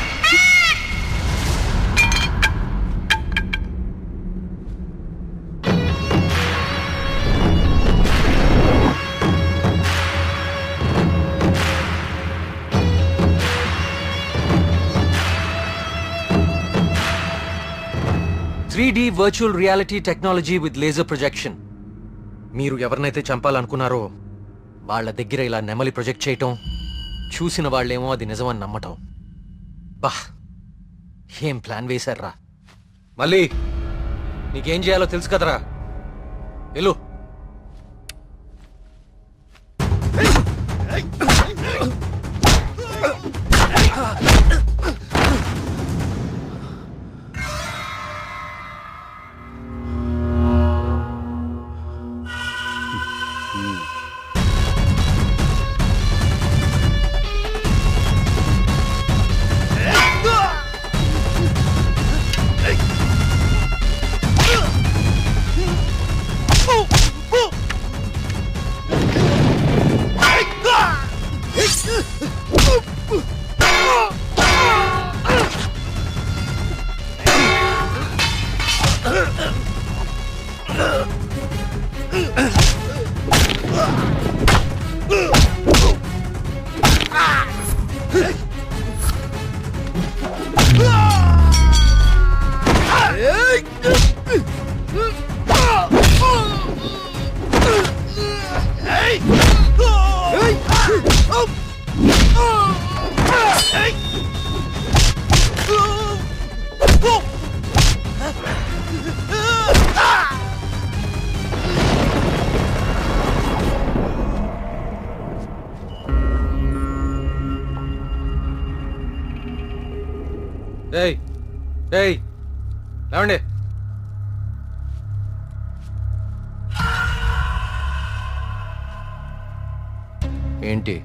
Virtual reality technology with laser projection. మీరు ఎవరినైతే చంపాలనుకున్నారో వాళ్ళ దగ్గర ఇలా నెమలి ప్రొజెక్ట్ చేయటం, చూసిన వాళ్ళేమో అది నిజమని నమ్మటం. బా, ఏం ప్లాన్ వేశారా? మళ్ళీ నీకేం చేయాలో తెలుసు కదరా, వెళ్ళు. ఏయ్ ఏయ్ లేవండి. ఏంటి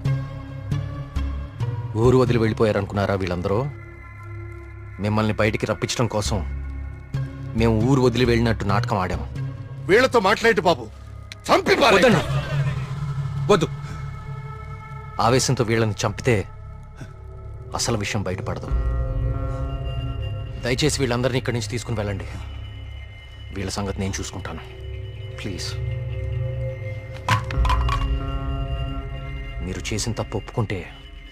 ఊరు వదిలి వెళ్ళిపోయారనుకున్నారా వీళ్ళందరూ? మిమ్మల్ని బయటికి రప్పించడం కోసం మేము ఊరు వదిలి వెళ్ళినట్టు నాటకం ఆడాము. వీళ్ళతో మాట్లాడి బాబు, చంపి వద్దండి. వద్దు. ఆవేశంతో వీళ్ళని చంపితే అసలు విషయం బయటపడదు. దయచేసి వీళ్ళందరినీ ఇక్కడి నుంచి తీసుకుని వెళ్ళండి. వీళ్ళ సంగతి నేను చూసుకుంటాను. ప్లీజ్. మీరు చేసిన తప్పు ఒప్పుకుంటే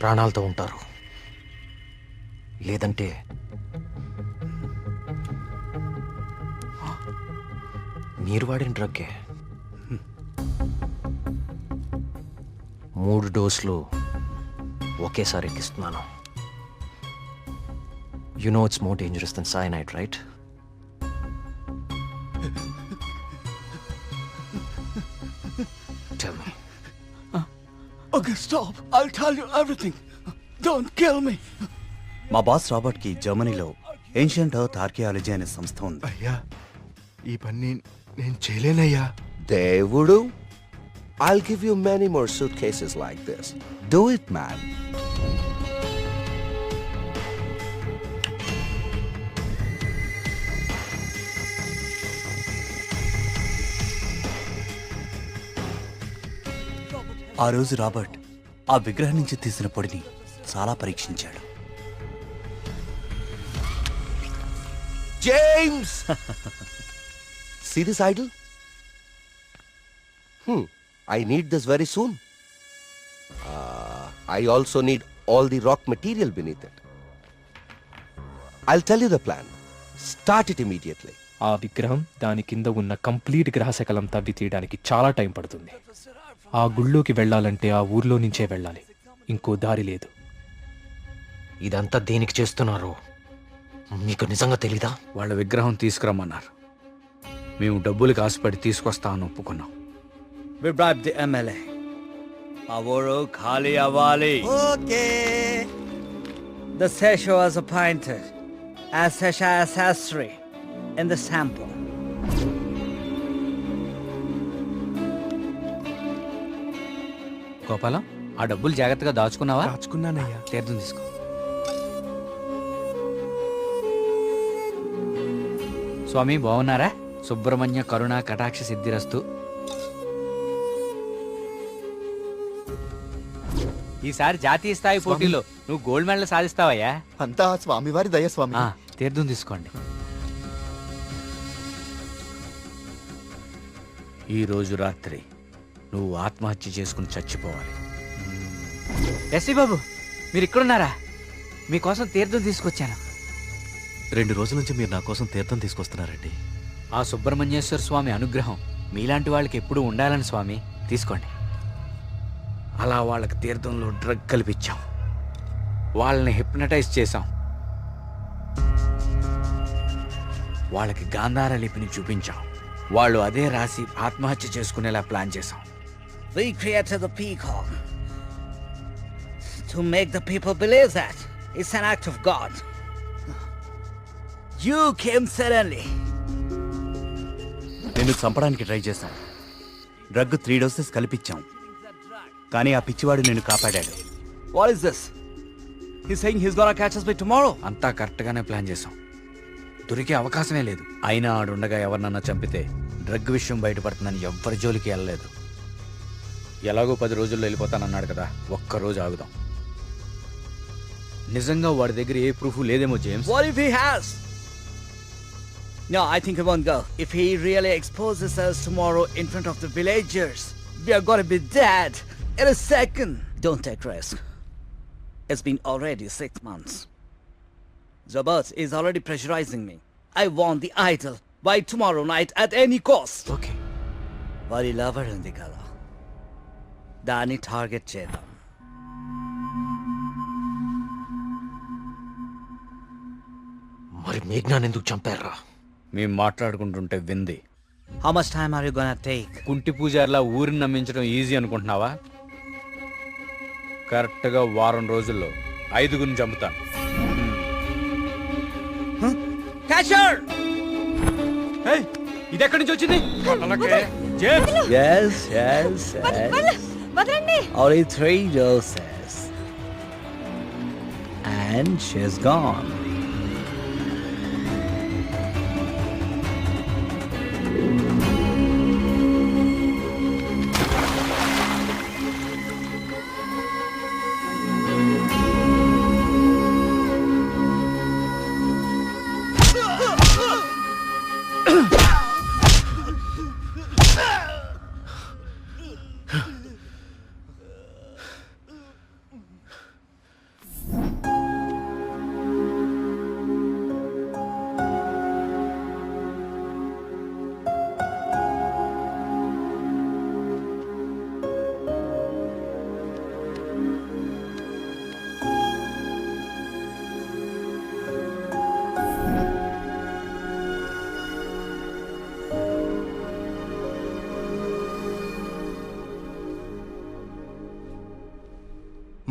ప్రాణాలతో ఉంటారు, లేదంటే మీరు వాడిన డ్రగ్గే 3 డోసులు ఒకేసారి ఎక్కిస్తున్నాను. You know it's more dangerous than cyanide, right? Tell me. Okay, stop. I'll tell you everything. Don't kill me. మా బాస్ రాబర్ట్ కి జర్మనీలో ఏన్షియంట్ ఎర్త్ ఆర్కియాలజీ అనే సంస్థ ఉంది. అయ్యా, ఈ పని నేను చేయలేనయ్యా. దేవుడు, I'll give you many more suitcases like this. Do it, man. ఆ రోజు రాబర్ట్ ఆ విగ్రహం నుంచి తీసిన పొడిని చాలా పరీక్షించాడు. James! See this idol? I need this very soon. I also need all the rock material beneath it. I'll tell you the plan. Start it immediately. ఆ విగ్రహం దాని కింద ఉన్న కంప్లీట్ గ్రహశకలం తవ్వి తీయడానికి చాలా టైం పడుతుంది. ఆ గుళ్ళోకి వెళ్ళాలంటే ఆ ఊర్లో నుంచే వెళ్ళాలి, ఇంకో దారి లేదు. ఇదంతా దేనికి చేస్తున్నారో మీకు నిజంగా తెలీదా? వాళ్ళ విగ్రహం తీసుకురమ్మన్నారు. మేము డబ్బులకి ఆశపడి తీసుకొస్తామని ఒప్పుకున్నాం. We bribed the MLA. ఆ ఊరు ఖాళీ అవ్వాలి. Okay. The Sesha was appointed as Sesha Sastry in the sample. Gopalam, ఆ డబ్బులు జాగ్రత్తగా దాచుకున్నావా? దాచుకున్నానయ్యా. తీర్థం తీసుకో. స్వామి బాగున్నారా? సుబ్రహ్మణ్య కరుణ కటాక్ష సిద్ధిరస్తు. ఈసారి జాతీయ స్థాయి పోటీలో నువ్వు గోల్డ్ మెడల్ సాధిస్తావయ్యా. అంతా స్వామివారి దయ స్వామి. తీర్థం తీసుకోండి. ఈ రోజు రాత్రి నువ్వు ఆత్మహత్య చేసుకుని చచ్చిపోవాలి. ఎస్సీ బాబు, మీరు ఇక్కడున్నారా? మీకోసం తీర్థం తీసుకొచ్చాను. 2 రోజుల నుంచి మీరు నా కోసం తీర్థం తీసుకొస్తున్నారండి. ఆ సుబ్రహ్మణ్యేశ్వర స్వామి అనుగ్రహం మీలాంటి వాళ్ళకి ఎప్పుడూ ఉండాలని స్వామి. తీసుకోండి. అలా వాళ్ళకి తీర్థంలో డ్రగ్ కల్పించాం, వాళ్ళని హిప్నటైజ్ చేశాం, వాళ్ళకి గాంధార లిపిని చూపించాం, వాళ్ళు అదే రాసి ఆత్మహత్య చేసుకునేలా ప్లాన్ చేశాం. We created the peacock to make the people believe that it's an act of God. You came suddenly. నిన్ను చంపడానికి ట్రై చేశాం. డ్రగ్ 3 డోసెస్ కల్పించాం, కానీ ఆ పిచ్చివాడు నిన్ను కాపాడాడు. What is this? He's saying he's gonna catch us by tomorrow. అంతా కరెక్ట్గానే ప్లాన్ చేశాం. దొరికే అవకాశమే లేదు. అయినా ఆడుండగా ఎవరినన్నా చంపితే డ్రగ్ విషయం బయటపడుతుందని ఎవ్వరి జోలికి వెళ్ళలేదు. ఎలాగో 10 రోజుల్లో వెళ్ళిపోతానన్నాడు కదా, ఒక్కరోజు ఆగుదాం. నిజంగా వాడి దగ్గర ఏ ప్రూఫ్ లేదేమో James. What if he has? No, I think he won't go. If he really exposes us tomorrow in front of the villagers, we are gonna be dead in a second. Don't take risk. It's been already 6 months. Zabert is already pressurizing me. I want the idol by tomorrow night at any cost. Okay. Vari lover undi kada. Dani target chedam. మరి మేఘ్నాన్ని ఎందుకు చంపారా? మేము మాట్లాడుకుంటుంటే వింది. How much time are you gonna take? కుంటి పూజారిలా ఊరిని నమ్మించడం easy అనుకుంటున్నావా? కరెక్ట్గా వారం రోజుల్లో 5గురిని చంపుతాను. Catcher! ఇది ఎక్కడి నుంచి వచ్చింది? Yes, yes, yes. Only 3 doses. And she's gone.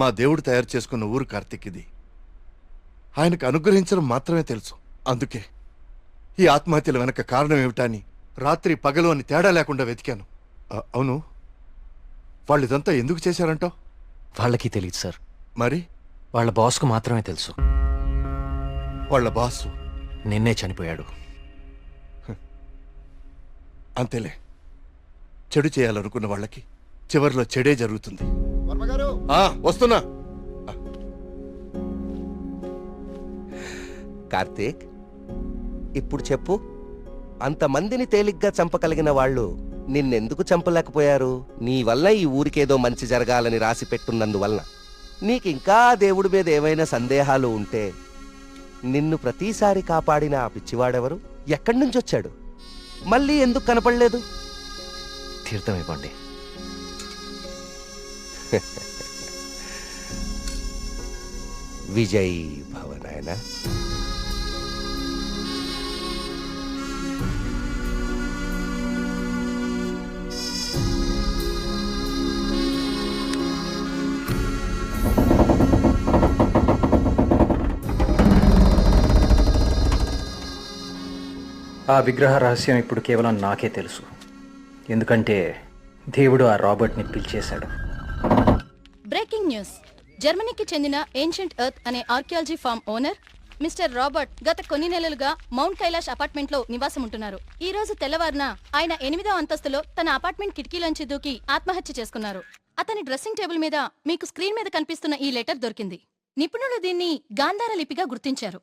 మా దేవుడు తయారు చేసుకున్న ఊరు కార్తీక్ ఇది. ఆయనకు అనుగ్రహించడం మాత్రమే తెలుసు. అందుకే ఈ ఆత్మహత్యల వెనక కారణం ఏమిటా అని రాత్రి పగలు అని తేడా లేకుండా వెతికాను. అవును, వాళ్ళు ఇదంతా ఎందుకు చేశారంటావు? వాళ్ళకి తెలియదు సార్. మరి వాళ్ళ బాస్కు మాత్రమే తెలుసు. వాళ్ళ బాసు నిన్నే చనిపోయాడు. అంతేలే, చెడు చేయాలనుకున్న వాళ్ళకి చివరిలో చెడే జరుగుతుంది. వస్తున్నా. కార్తీక్, ఇప్పుడు చెప్పు, అంతమందిని తేలిగ్గా చంపగలిగిన వాళ్ళు నిన్నెందుకు చంపలేకపోయారు? నీ వల్ల ఈ ఊరికేదో మంచి జరగాలని రాసి పెట్టున్నందువలన. నీకింకా దేవుడి మీద ఏమైనా సందేహాలు ఉంటే నిన్ను ప్రతిసారి కాపాడిన ఆ పిచ్చివాడెవరు? ఎక్కడి నుంచి వచ్చాడు? మళ్ళీ ఎందుకు కనపడలేదు? తీర్థం ఇవ్వండి. విజయ్ భవనాయన. ఆ విగ్రహ రహస్యం ఇప్పుడు కేవలం నాకే తెలుసు. ఎందుకంటే దేవుడు ఆ రాబర్ట్ని పిలిచేశాడు. Breaking news. జర్మనీకి చెందిన ఏన్షియంట్ ఎర్త్ అనే archaeology farm owner mister Robert గత కొన్ని నెలలుగా మౌంట్ కైలాష్ అపార్ట్మెంట్ లో నివాసం ఉంటున్నారు. ఈ రోజు తెల్లవారున ఆయన 8వ అంతస్తులో తన అపార్ట్మెంట్ కిటికీలోంచి దూకి ఆత్మహత్య చేసుకున్నారు. అతని డ్రెస్సింగ్ టేబుల్ మీద మీకు స్క్రీన్ మీద కనిపిస్తున్న ఈ లెటర్ దొరికింది. నిపుణులు దీన్ని గాంధార లిపిగా గుర్తించారు.